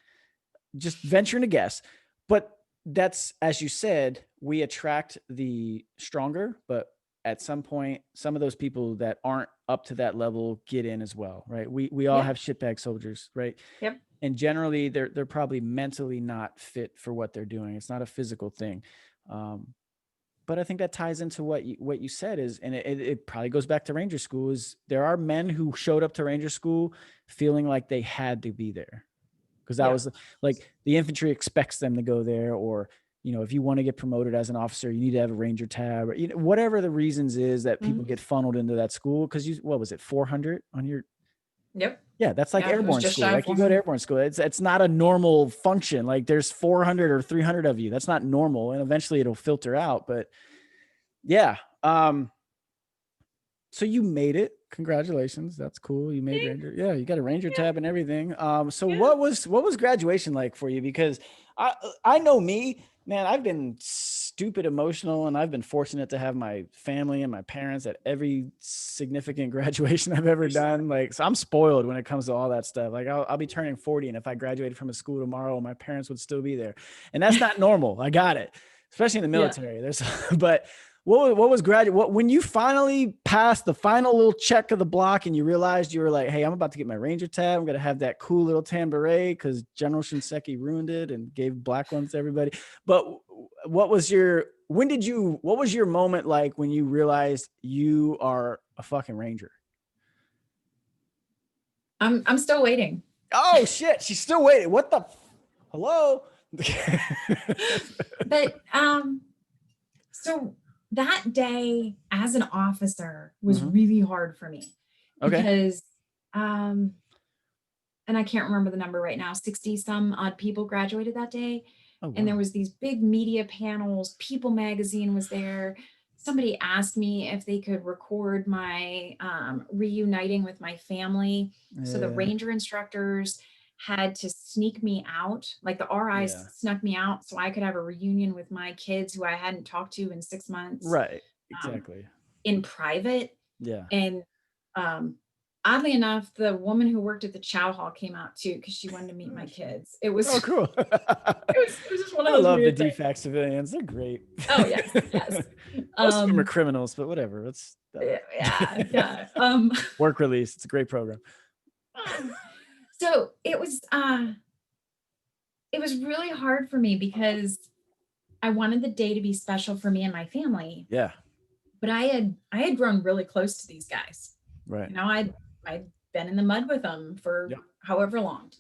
just venturing a guess. But that's, as you said, we attract the stronger, but at some point, some of those people that aren't up to that level get in as well, right? We all have shitbag soldiers, right? Yep. And generally they're probably mentally not fit for what they're doing. It's not a physical thing. But I think that ties into what you said is, and it probably goes back to Ranger School, is there are men who showed up to Ranger School feeling like they had to be there. Because that was like, the infantry expects them to go there, or, you know, if you want to get promoted as an officer, you need to have a Ranger tab, or, you know, whatever the reasons is that people get funneled into that school. Because what was it, 400 on your? Yep. Yeah, that's like airborne school. Like, you go to airborne school, it's not a normal function. Like, there's 400 or 300 of you. That's not normal, and eventually it'll filter out. But yeah, so you made it. Congratulations. That's cool. You made Ranger. Yeah, you got a Ranger tab and everything. So what was graduation like for you? Because I know me, man, I've been stupid emotional, and I've been fortunate to have my family and my parents at every significant graduation I've ever done. Like, so I'm spoiled when it comes to all that stuff. Like, I'll be turning 40, and if I graduated from a school tomorrow, my parents would still be there. And that's not normal. I got it, especially in the military. There's, but what was when you finally passed the final little check of the block, and you realized you were like, hey, I'm about to get my Ranger tab. I'm going to have that cool little tan beret because General Shinseki ruined it and gave black ones to everybody. But what was your moment like when you realized you are a fucking Ranger? I'm still waiting. Oh shit. She's still waiting. What the, hello? But, so that day as an officer was really hard for me because, and I can't remember the number right now, 60 some odd people graduated that day. Oh, wow. And there was these big media panels. People magazine was there. Somebody asked me if they could record my reuniting with my family. So the Ranger instructors had to sneak me out, like the RIs snuck me out so I could have a reunion with my kids who I hadn't talked to in 6 months. Right. Exactly. In private. Yeah. And oddly enough, the woman who worked at the chow hall came out too, because she wanted to meet my kids. It was cool. it was just one of those. I love the DFAC civilians. They're great. Oh yes. Most of them are criminals, but whatever. It's work release. It's a great program. So it was really hard for me because I wanted the day to be special for me and my family. Yeah. But I had grown really close to these guys. Right. You know, I'd been in the mud with them for however long.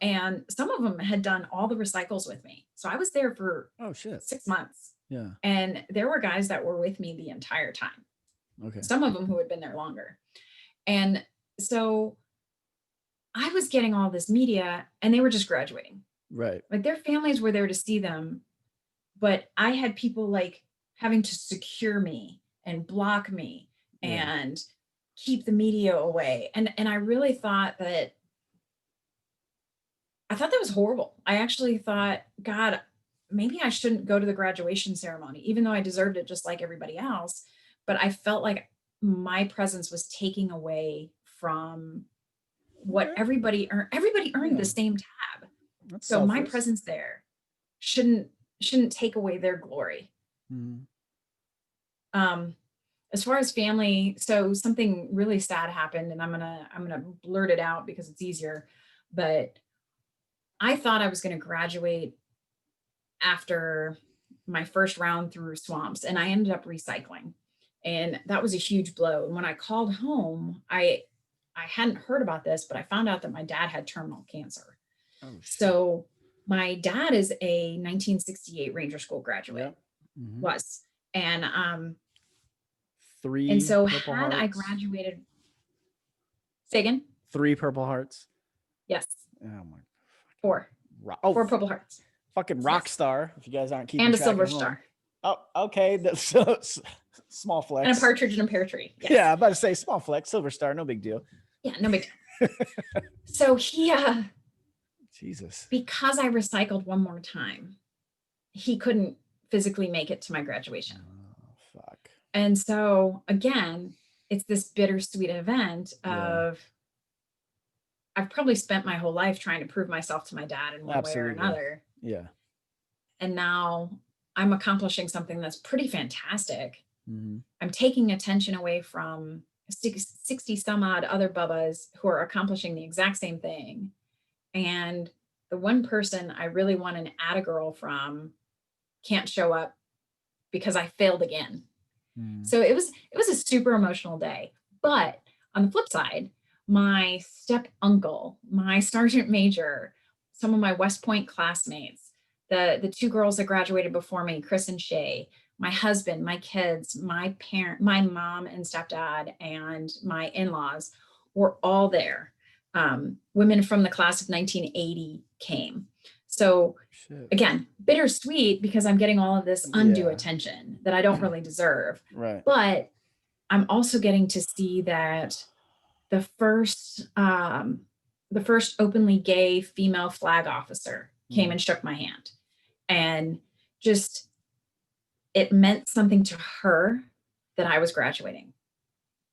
And some of them had done all the recycles with me. So I was there for 6 months. Yeah. And there were guys that were with me the entire time. Okay. Some of them who had been there longer. And so I was getting all this media and they were just graduating. Right. Like their families were there to see them. But I had people like having to secure me and block me and keep the media away. And I really thought that was horrible. I actually thought, God, maybe I shouldn't go to the graduation ceremony, even though I deserved it just like everybody else. But I felt like my presence was taking away from what everybody earned. Everybody earned the same tab. That's so selfless. My presence there shouldn't take away their glory. As far as family, so something really sad happened, and I'm gonna blurt it out because it's easier. But I thought I was gonna graduate after my first round through swamps, and I ended up recycling. And that was a huge blow. And when I called home, I hadn't heard about this, but I found out that my dad had terminal cancer. Oh, shit. So my dad is a 1968 Ranger School graduate. Yep. Mhm. Was. And 3 and so Purple had I Hearts. graduated, say again? 3 Purple Hearts. Yes. Oh my. 4. Oh, 4 Purple Hearts. fucking rock Yes. star. If you guys aren't keeping And a track silver at home. star. Oh, okay. That's so small flex. And a partridge in a pear tree. Yes. Yeah, I'm about to say small flex, silver star, no big deal. Yeah, no big deal. So he, Jesus. because I recycled one more time, he couldn't physically make it to my graduation. Oh, fuck. And so again, it's this bittersweet event of I've probably spent my whole life trying to prove myself to my dad in one way or another. Yeah. And now I'm accomplishing something that's pretty fantastic. Mm-hmm. I'm taking attention away from 60 some odd other Bubbas who are accomplishing the exact same thing. And the one person I really want an attagirl from can't show up because I failed again. Mm. So it was a super emotional day. But on the flip side, my step uncle, my sergeant major, some of my West Point classmates, the 2 girls that graduated before me, Chris and Shay, my husband, my kids, my mom and stepdad, and my in-laws were all there. Women from the class of 1980 came. So again, bittersweet because I'm getting all of this undue attention that I don't really deserve. Right. But I'm also getting to see that the first openly gay female flag officer came and shook my hand, and just it meant something to her that I was graduating.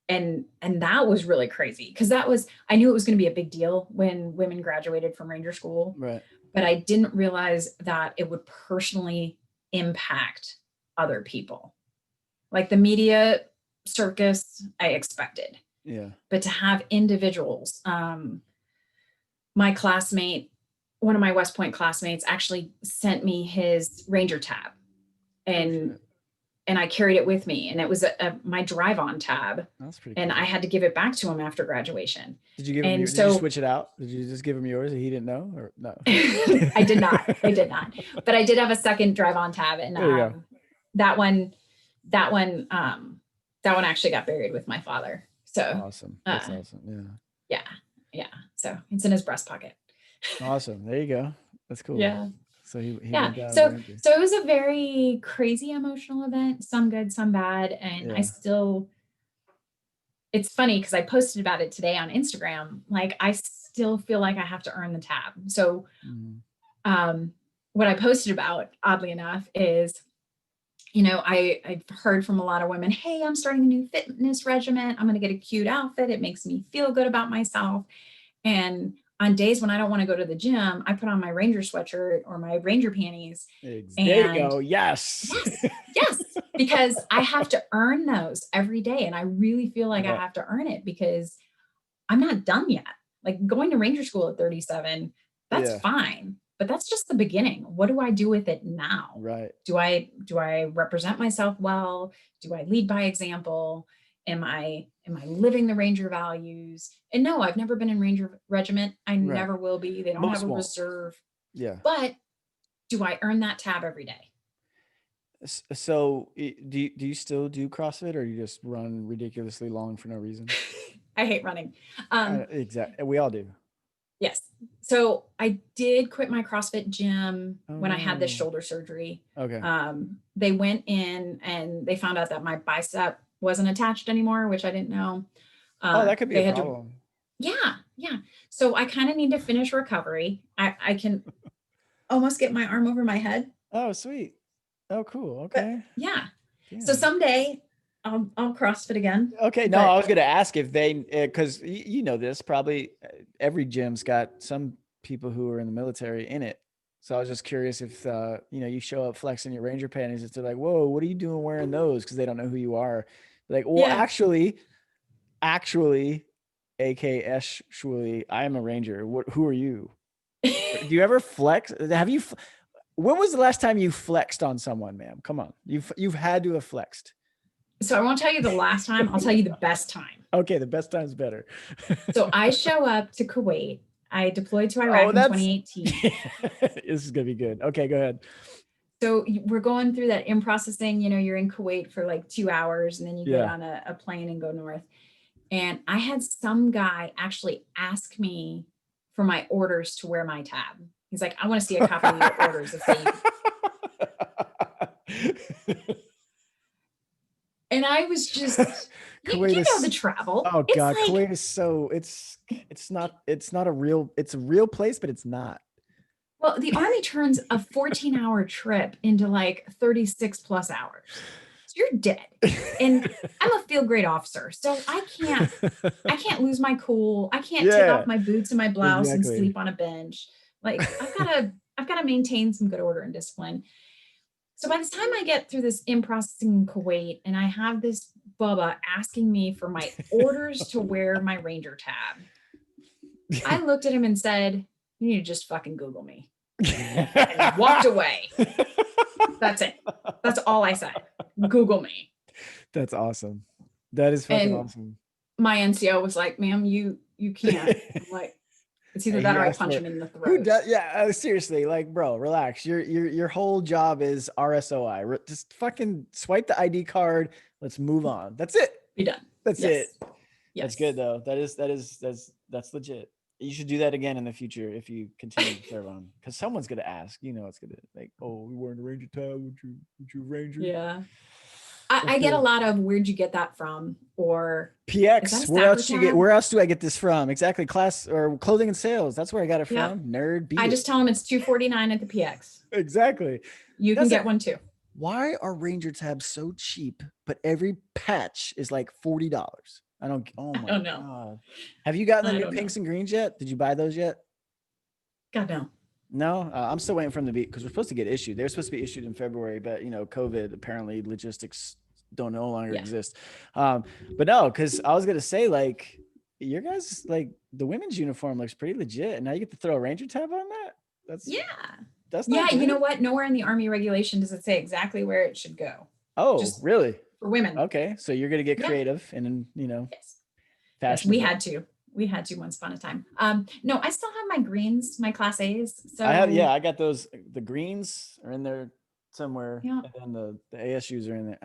And that was really crazy because I knew it was going to be a big deal when women graduated from Ranger School, right? But I didn't realize that it would personally impact other people. Like the media circus, I expected. Yeah. But to have individuals, my classmate, one of my West Point classmates actually sent me his Ranger tab, and I carried it with me, and it was my drive-on tab. That's pretty and cool. I had to give it back to him after graduation. Did you give him? Did you switch it out? Did you just give him yours and he didn't know, or no? I did not. But I did have a second drive-on tab, and that one actually got buried with my father. So awesome. That's awesome. Yeah. So it's in his breast pocket. Awesome. There you go. That's cool. Yeah. So he so it was a very crazy emotional event, some good, some bad. And it's funny because I posted about it today on Instagram. Like I still feel like I have to earn the tab. So what I posted about, oddly enough, is, I've heard from a lot of women, hey, I'm starting a new fitness regimen. I'm going to get a cute outfit. It makes me feel good about myself. And on days when I don't want to go to the gym, I put on my Ranger sweatshirt or my Ranger panties. There you go. Yes, because I have to earn those every day. And I really feel like I have to earn it because I'm not done yet. Like going to Ranger school at 37, that's fine. But that's just the beginning. What do I do with it now? Right. Do I represent myself well? Do I lead by example? Am I living the Ranger values? And no, I've never been in Ranger regiment. I never will be. They don't have a reserve. Yeah. But do I earn that tab every day? So do you still do CrossFit, or you just run ridiculously long for no reason? I hate running. Exactly. We all do. Yes. So I did quit my CrossFit gym when I had this shoulder surgery. Okay. They went in and they found out that my bicep wasn't attached anymore, which I didn't know. That could be a problem. Yeah. So I kind of need to finish recovery. I can almost get my arm over my head. Oh, sweet. Oh, cool. Okay. But, yeah. Damn. So someday I'll CrossFit again. Okay. No, I was going to ask if they, because this, probably every gym's got some people who are in the military in it. So I was just curious if, you show up flexing your Ranger panties, it's like, whoa, what are you doing wearing those? Because they don't know who you are. Like, well, actually, AKA, I am a Ranger. Who are you? Do you ever flex? When was the last time you flexed on someone, ma'am? Come on. You've had to have flexed. So I won't tell you the last time. I'll tell you the best time. Okay, the best time's better. So I show up to Kuwait. I deployed to Iraq in 2018. This is gonna be good. Okay, go ahead. So we're going through that in processing. You know, you're in Kuwait for like 2 hours, and then you get on a plane and go north. And I had some guy actually ask me for my orders to wear my tab. He's like, I want to see a copy of your orders. And I was just, you know, the travel. Oh God, like, Kuwait is so, it's a real place, but it's not. Well, the Army turns a 14-hour trip into like 36 plus hours. So you're dead. And I'm a field grade officer, so I can't lose my cool. I can't take off my boots and my blouse and sleep on a bench. Like I've got to maintain some good order and discipline. So by the time I get through this in processing in Kuwait, and I have this Bubba asking me for my orders to wear my Ranger tab, I looked at him and said, you need to just fucking Google me. And walked away. That's it. That's all I said. Google me. That's awesome. That is fucking awesome. My NCO was like, ma'am, you can't. I'm like, it's either that or I punch him in the throat. Who does? Yeah, seriously, like, bro, relax. Your whole job is RSOI. Just fucking swipe the ID card. Let's move on. That's it. Be done. That's it. Yes. That's good though. That's legit. You should do that again in the future if you continue to serve on, because someone's gonna ask. You know, it's gonna like, oh, we wearing a Ranger tab. Would you Ranger? Yeah. I get a lot of, where'd you get that from? Or PX. Where else do I get this from? Exactly. Class or clothing and sales. That's where I got it from. Nerd. I just tell them it's $249 at the PX. Exactly. You can get one too. Why are Ranger tabs so cheap, but every patch is like $40? I don't know. God. Have you gotten the new pinks and greens yet? Did you buy those yet? God, no. No, I'm still waiting for them to be, because we're supposed to get issued. They're supposed to be issued in February, but COVID, apparently logistics don't no longer exist. But no, because I was gonna say, like, your guys, like, the women's uniform looks pretty legit, and now you get to throw a Ranger tab on that. That's good. You know what? Nowhere in the Army regulation does it say exactly where it should go. Oh, just really? For women. Okay, so you're gonna get creative and fashion. We had to once upon a time. No, I still have my greens, my class A's. So I got those. The greens are in there somewhere, and then the ASUs are in there.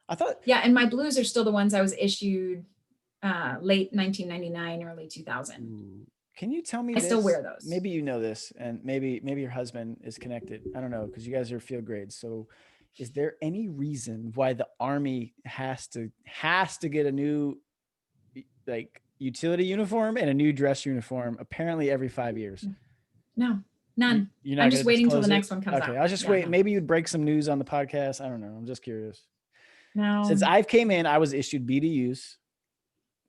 I thought. Yeah, and my blues are still the ones I was issued late 1999, early 2000. Can you tell me? I still wear those. Maybe you know this, and maybe your husband is connected. I don't know, because you guys are field grades. So, is there any reason why the Army has to get a new, like, utility uniform and a new dress uniform apparently every 5 years? No, none. I'm just waiting till the next one comes out. Okay, I was just waiting. Maybe you'd break some news on the podcast. I don't know. I'm just curious. No. Since I've came in, I was issued BDUs.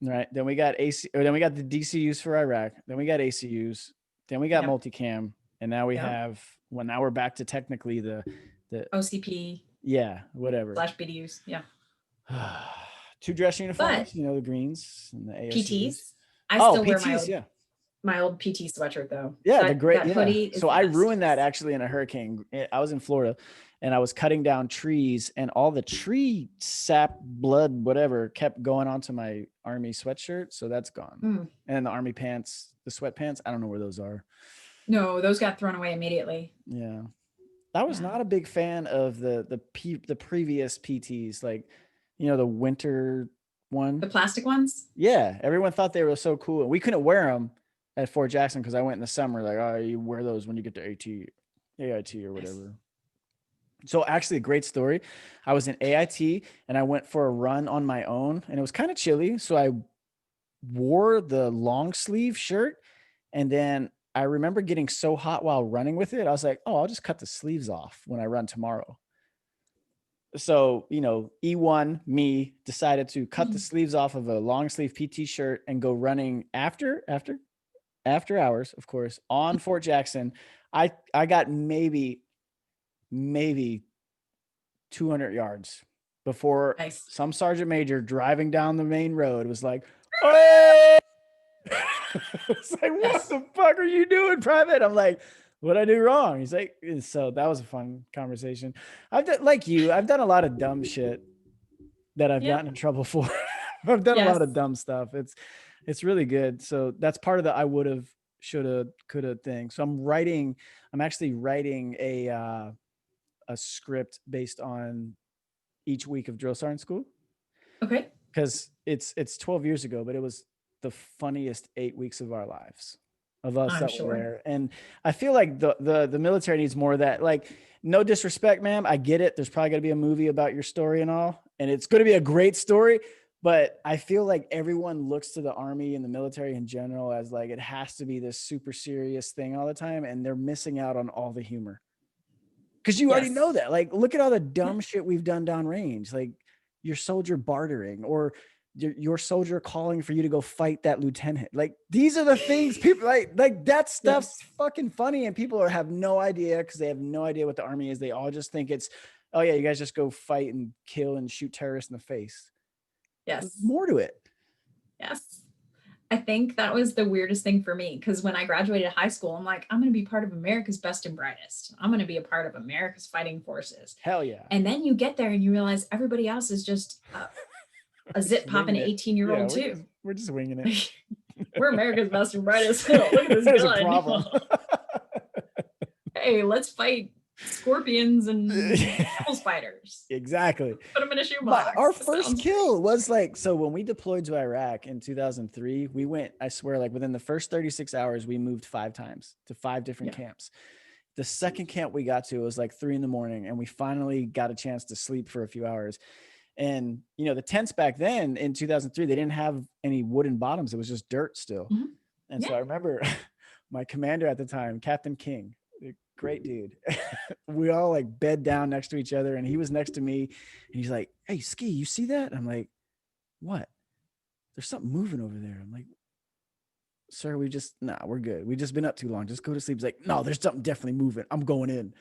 Right. Then we got then we got the DCUs for Iraq. Then we got ACUs. Then we got multicam. And now we have, now we're back to technically the OCP. Yeah, whatever. / BDUs. Yeah. 2 dress uniforms, the greens and the ASUs. PTs. I still wear PTs, my old PT sweatshirt though. Yeah, the great hoodie. So I ruined that actually in a hurricane. I was in Florida and I was cutting down trees, and all the tree sap, blood, whatever, kept going onto my Army sweatshirt. So that's gone. And the Army pants, the sweatpants, I don't know where those are. No, those got thrown away immediately. Yeah. I was not a big fan of the previous PTs, like, the winter one. The plastic ones? Yeah. Everyone thought they were so cool. And we couldn't wear them at Fort Jackson because I went in the summer, like, oh, you wear those when you get to AIT or whatever. So actually a great story. I was in AIT and I went for a run on my own, and it was kind of chilly. So I wore the long sleeve shirt, and then I remember getting so hot while running with it. I was like, oh, I'll just cut the sleeves off when I run tomorrow. So, E1, me, decided to cut the sleeves off of a long sleeve PT shirt and go running after hours, of course, on Fort Jackson. I got maybe 200 yards before some sergeant major driving down the main road was like, oh! It's like, what the fuck are you doing, Private? I'm like, What'd I do wrong? He's like, so that was a fun conversation. I've done, like you, I've done a lot of dumb shit that I've Yep. gotten in trouble for. I've done a lot of Yes. dumb stuff. It's really good. So that's part of the I would have, shoulda, coulda thing. So I'm actually writing a script based on each week of drill sergeant school, Okay. because it's 12 years ago, but it was the funniest 8 weeks of our lives, of us I'm that were sure. there. And I feel like the military needs more of that. Like, no disrespect, ma'am, I get it. There's probably going to be a movie about your story and all, and it's going to be a great story. But I feel like everyone looks to the Army and the military in general as like it has to be this super serious thing all the time, and they're missing out on all the humor. Because you already Yes. know that. Like, look at all the dumb shit we've done downrange. Like your soldier bartering, or your soldier calling for you to go fight that lieutenant. Like, these are the things people like that stuff's Yes. fucking funny, and people have no idea, because they have no idea what the Army is. They all just think it's, oh yeah, you guys just go fight and kill and shoot terrorists in the face. Yes. There's more to it. Yes. I think that was the weirdest thing for me, because when I graduated high school, I'm like, I'm going to be part of America's best and brightest. I'm going to be a part of America's fighting forces. Hell yeah. And then you get there and you realize everybody else is just a zip popping 18-year-old too. We're just winging it. We're America's best and brightest. Look at this There's gun. a problem. Hey, let's fight scorpions and camel spiders. Exactly. Put them in a shoebox. Our first kill was like, so when we deployed to Iraq in 2003, we went, I swear, like within the first 36 hours, we moved 5 times to 5 different camps. The second camp we got to, it was like 3 a.m, and we finally got a chance to sleep for a few hours. And, you know, the tents back then in 2003, they didn't have any wooden bottoms. It was just dirt still. Mm-hmm. And so I remember my commander at the time, Captain King, great dude. We all like bed down next to each other, and he was next to me, and he's like, "Hey, Ski, you see that?" I'm like, "What?" "There's something moving over there." I'm like, "Sir, we're good. We just been up too long. Just go to sleep." He's like, "No, there's something definitely moving. I'm going in."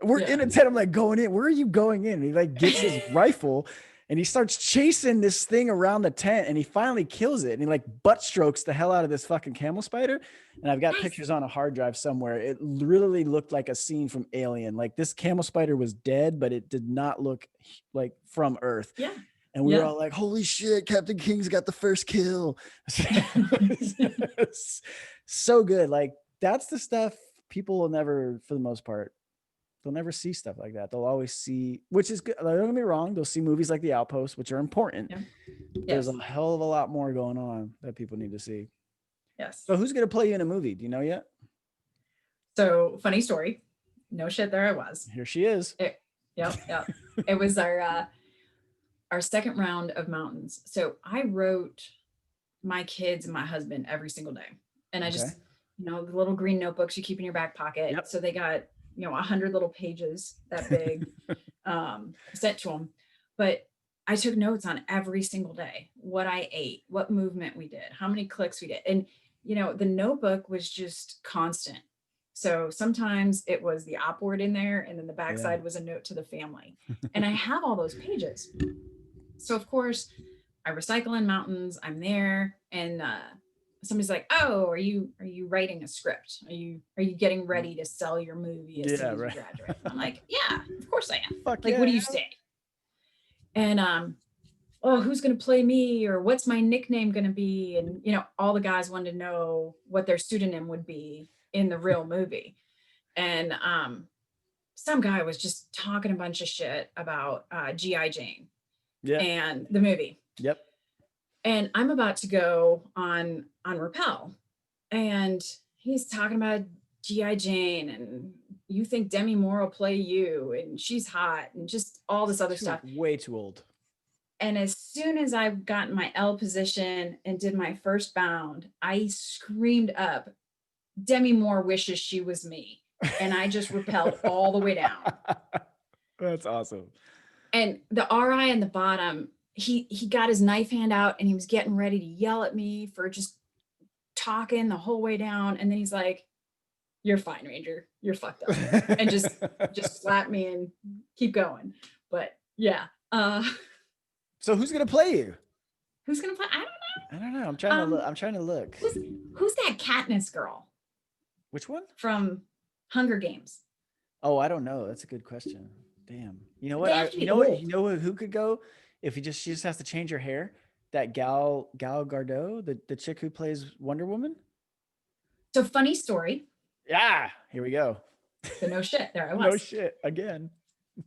We're in a tent. I'm like, "Going in? Where are you going in?" And he like gets his rifle and he starts chasing this thing around the tent, and he finally kills it. And he like butt strokes the hell out of this fucking camel spider. And I've got pictures on a hard drive somewhere. It literally looked like a scene from Alien. Like, this camel spider was dead, but it did not look like from Earth. Yeah. And we were all like, "Holy shit, Captain King's got the first kill." So good. Like, that's the stuff people will never, for the most part, they'll never see stuff like that. They'll always see, which is good. Like, don't get me wrong. They'll see movies like The Outpost, which are important. Yeah. There's a hell of a lot more going on that people need to see. Yes. So who's going to play you in a movie? Do you know yet? So, funny story. No shit, there I was. Here she is. Yep. It was our second round of mountains. So I wrote my kids and my husband every single day. And I just, the little green notebooks you keep in your back pocket. Yep. So they got, 100 little pages that big sent to them. But I took notes on every single day, what I ate, what movement we did, how many clicks we did. And, the notebook was just constant. So sometimes it was the op word in there, and then the backside was a note to the family. And I have all those pages. So of course I recycle in mountains. I'm there, and somebody's like, "Oh, are you writing a script? Are you getting ready to sell your movie as soon as you graduate?" I'm like, "Yeah, of course I am." What do you say? And "Oh, who's going to play me, or what's my nickname going to be?" And all the guys wanted to know what their pseudonym would be in the real movie. And some guy was just talking a bunch of shit about G.I. Jane and the movie. Yep. And I'm about to go on Rappel, and he's talking about G.I. Jane, and you think Demi Moore will play you, and she's hot, and just all this other stuff. Way too old. And as soon as I got in my L position and did my first bound, I screamed up, "Demi Moore wishes she was me." And I just rappelled all the way down. That's awesome. And the RI in the bottom, he got his knife hand out, and he was getting ready to yell at me for just talking the whole way down. And then he's like, "You're fine, Ranger. You're fucked up." And just slap me and keep going. But yeah. So who's gonna play you? Who's gonna play? I don't know. I'm trying to look. Who's that Katniss girl? Which one? From Hunger Games. Oh, I don't know. That's a good question. Damn. You know They what? have to be You know what? old. You know who could go if she just has to change her hair? That Gal Gadot, the chick who plays Wonder Woman. So funny story. Yeah, here we go. So no shit. There I was. No shit again.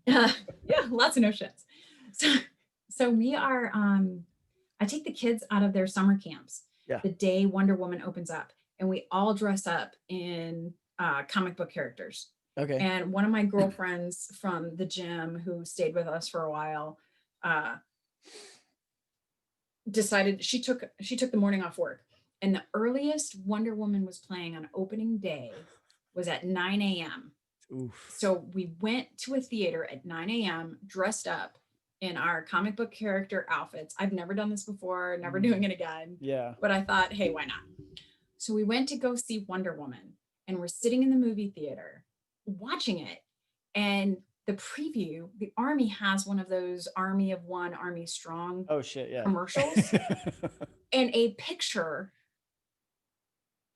Yeah, lots of no shits. So we are I take the kids out of their summer camps Yeah. the day Wonder Woman opens up, and we all dress up in comic book characters. Okay. And one of my girlfriends from the gym who stayed with us for a while decided she took the morning off work, and the earliest Wonder Woman was playing on opening day was at 9 a.m. Oof. So we went to a theater at 9 a.m. dressed up in our comic book character outfits. I've never done this before, never doing it again. Yeah. But I thought, hey, why not? So we went to go see Wonder Woman, and we're sitting in the movie theater watching it. And the preview, the Army has one of those Army of One, Army Strong Oh shit, yeah. commercials, and a picture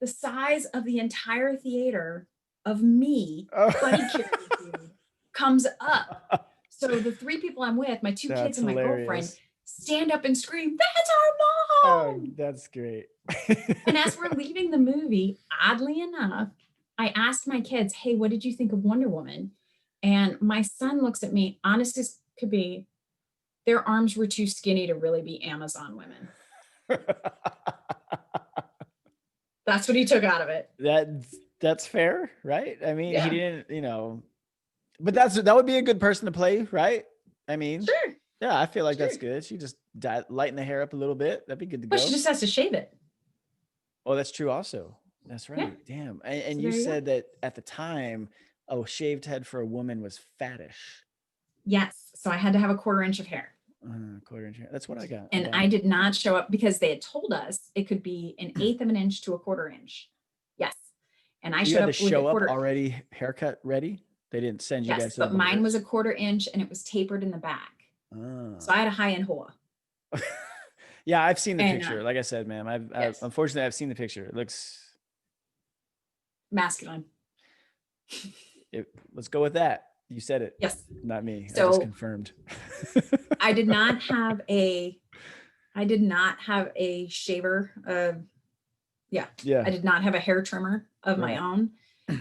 the size of the entire theater of me, buddy carrying food, comes up. So the three people I'm with, my two kids and my girlfriend, stand up and scream, "That's our mom!" Oh, that's great. And as we're leaving the movie, oddly enough, I asked my kids, "Hey, what did you think of Wonder Woman?" And my son looks at me, honest as could be, their arms were too skinny to really be Amazon women. That's what he took out of it. That's fair, right? I mean, Yeah. he didn't, but that would be a good person to play, right? I mean, Sure. yeah, I feel like that's Sure. good. She just lighten the hair up a little bit. That'd be good to But go. she just has to shave it. Oh, that's true also. That's right. Yeah. Damn. And So you there you said that at the time, a shaved head for a woman was fattish. Yes. So I had to have a 1/4 inch of hair. Quarter inch hair. That's what I got. And I did not show up because they had told us it could be 1/8 of an inch to a 1/4 inch. Yes. And I You showed had up to with show a up quarter. already haircut ready? They didn't send you guys Yes, to the but mine barber? was a 1/4 inch and it was tapered in the back. Ah. So I had a high-end hoa. Yeah, I've seen the And, picture. Like I said, ma'am, yes. Unfortunately I've seen the picture. It looks Masculine. Let's go with that. You said it. Yes. Not me. I So- just confirmed. I did not have a shaver. Yeah. I did not have a hair trimmer of my Right. own.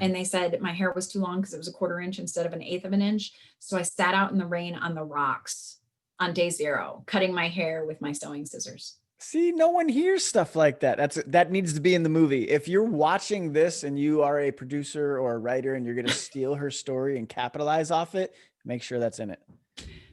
And they said my hair was too long because it was a 1/4 inch instead of 1/8 of an inch. So I sat out in the rain on the rocks on day 0, cutting my hair with my sewing scissors. See, no one hears stuff like that. That needs to be in the movie. If you're watching this and you are a producer or a writer and you're going to steal her story and capitalize off it, make sure that's in it.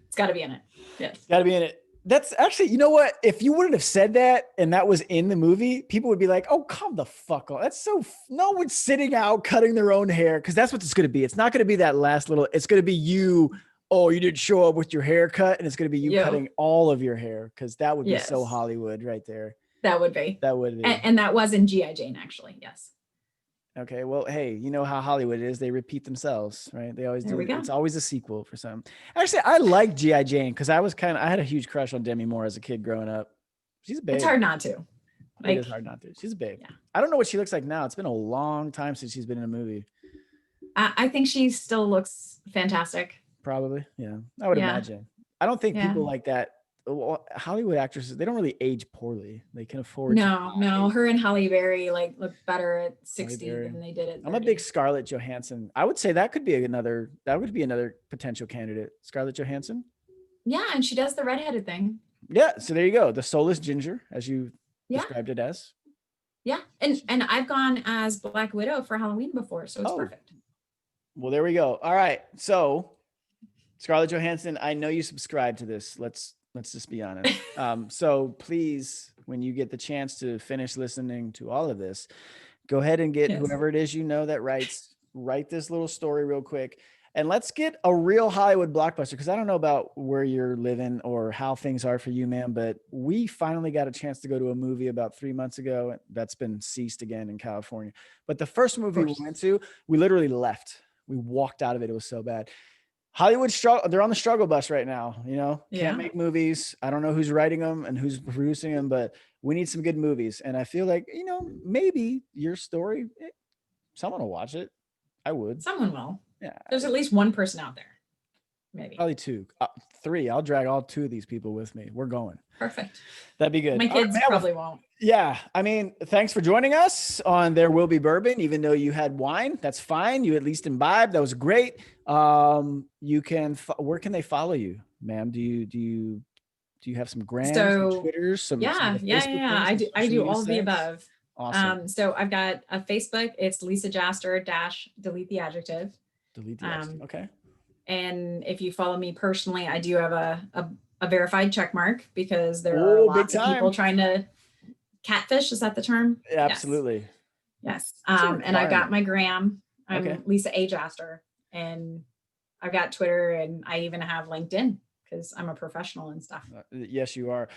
It's got to be in it. Yes. Got to be in it. That's actually, you know what? If you wouldn't have said that and that was in the movie, people would be like, "Oh, come the fuck on." That's so, no one's sitting out cutting their own hair, because that's what it's going to be. It's not going to be that last little, it's going to be you. Oh, you didn't show up with your haircut, and it's going to be you cutting all of your hair, because that would be so Yes. Hollywood right there. That would be. That would be. And that was in G.I. Jane, actually. Yes. Okay, well, hey, you know how Hollywood is. They repeat themselves, right? They always There do. we go. It's always a sequel for some. Actually, I like G.I. Jane because I had a huge crush on Demi Moore as a kid growing up. She's a babe. It's hard not to. It is hard not to. She's a babe. Yeah. I don't know what she looks like now. It's been a long time since she's been in a movie. I think she still looks fantastic. Probably, yeah. I would imagine. I don't think people like that. Hollywood actresses, they don't really age poorly. They can afford. No. Her and Halle Berry look better at 60 Berry. than they did at 30. I'm a big Scarlett Johansson. I would say that would be another potential candidate. Scarlett Johansson. Yeah, and she does the redheaded thing. Yeah, so there you go. The soulless ginger, as you Yeah. described it as. Yeah, and I've gone as Black Widow for Halloween before, so it's perfect. Well, there we go. All right, so Scarlett Johansson, I know you subscribe to this. Let's just be honest. So please, when you get the chance to finish listening to all of this, go ahead and get whoever it is that write this little story real quick. And let's get a real Hollywood blockbuster, because I don't know about where you're living or how things are for you, man, but we finally got a chance to go to a movie about 3 months ago. That's been ceased again in California. But the first movie we went to, we literally left. We walked out of it. It was so bad. Hollywood they're on the struggle bus right now, can't make movies. I don't know who's writing them and who's producing them, but we need some good movies. And I feel like, maybe your story, someone will watch it. I would. Someone will. Yeah. There's at least one person out there. Maybe. Probably 2, 3. I'll drag all 2 of these people with me. We're going. Perfect. That'd be good. My All right, kids man, probably won't. yeah. I mean, thanks for joining us on There Will Be Bourbon, even though you had wine. That's fine. You at least imbibed. That was great. You can, where can they follow you, ma'am? Do you have some grams, some Twitters, some Yeah. I do all of the above. Awesome. So I've got a Facebook. It's Lisa Jaster - delete the adjective. Delete the adjective. Okay. And if you follow me personally, I do have a verified check mark because there are lots of people trying to catfish. Is that the term? Yeah, absolutely. Yes. And I've got my gram. I'm Lisa A. Jaster, and I've got Twitter, and I even have LinkedIn because I'm a professional and stuff. Yes, you are.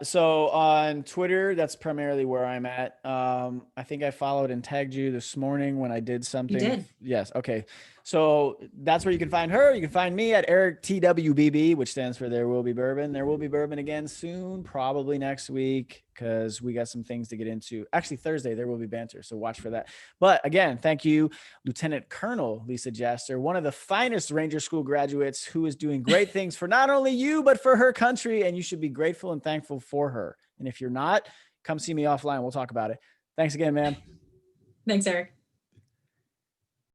So on Twitter, that's primarily where I'm at. I think I followed and tagged you this morning when I did something. You did? Yes. Okay. So that's where you can find her. You can find me at Eric TWBB, which stands for There Will Be Bourbon. There will be bourbon again soon, probably next week, because we got some things to get into. Actually, Thursday, there will be banter. So watch for that. But again, thank you, Lieutenant Colonel Lisa Jaster, one of the finest Ranger School graduates who is doing great things for not only you, but for her country. And you should be grateful and thankful for her. And if you're not, come see me offline. We'll talk about it. Thanks again, man. Thanks, Eric.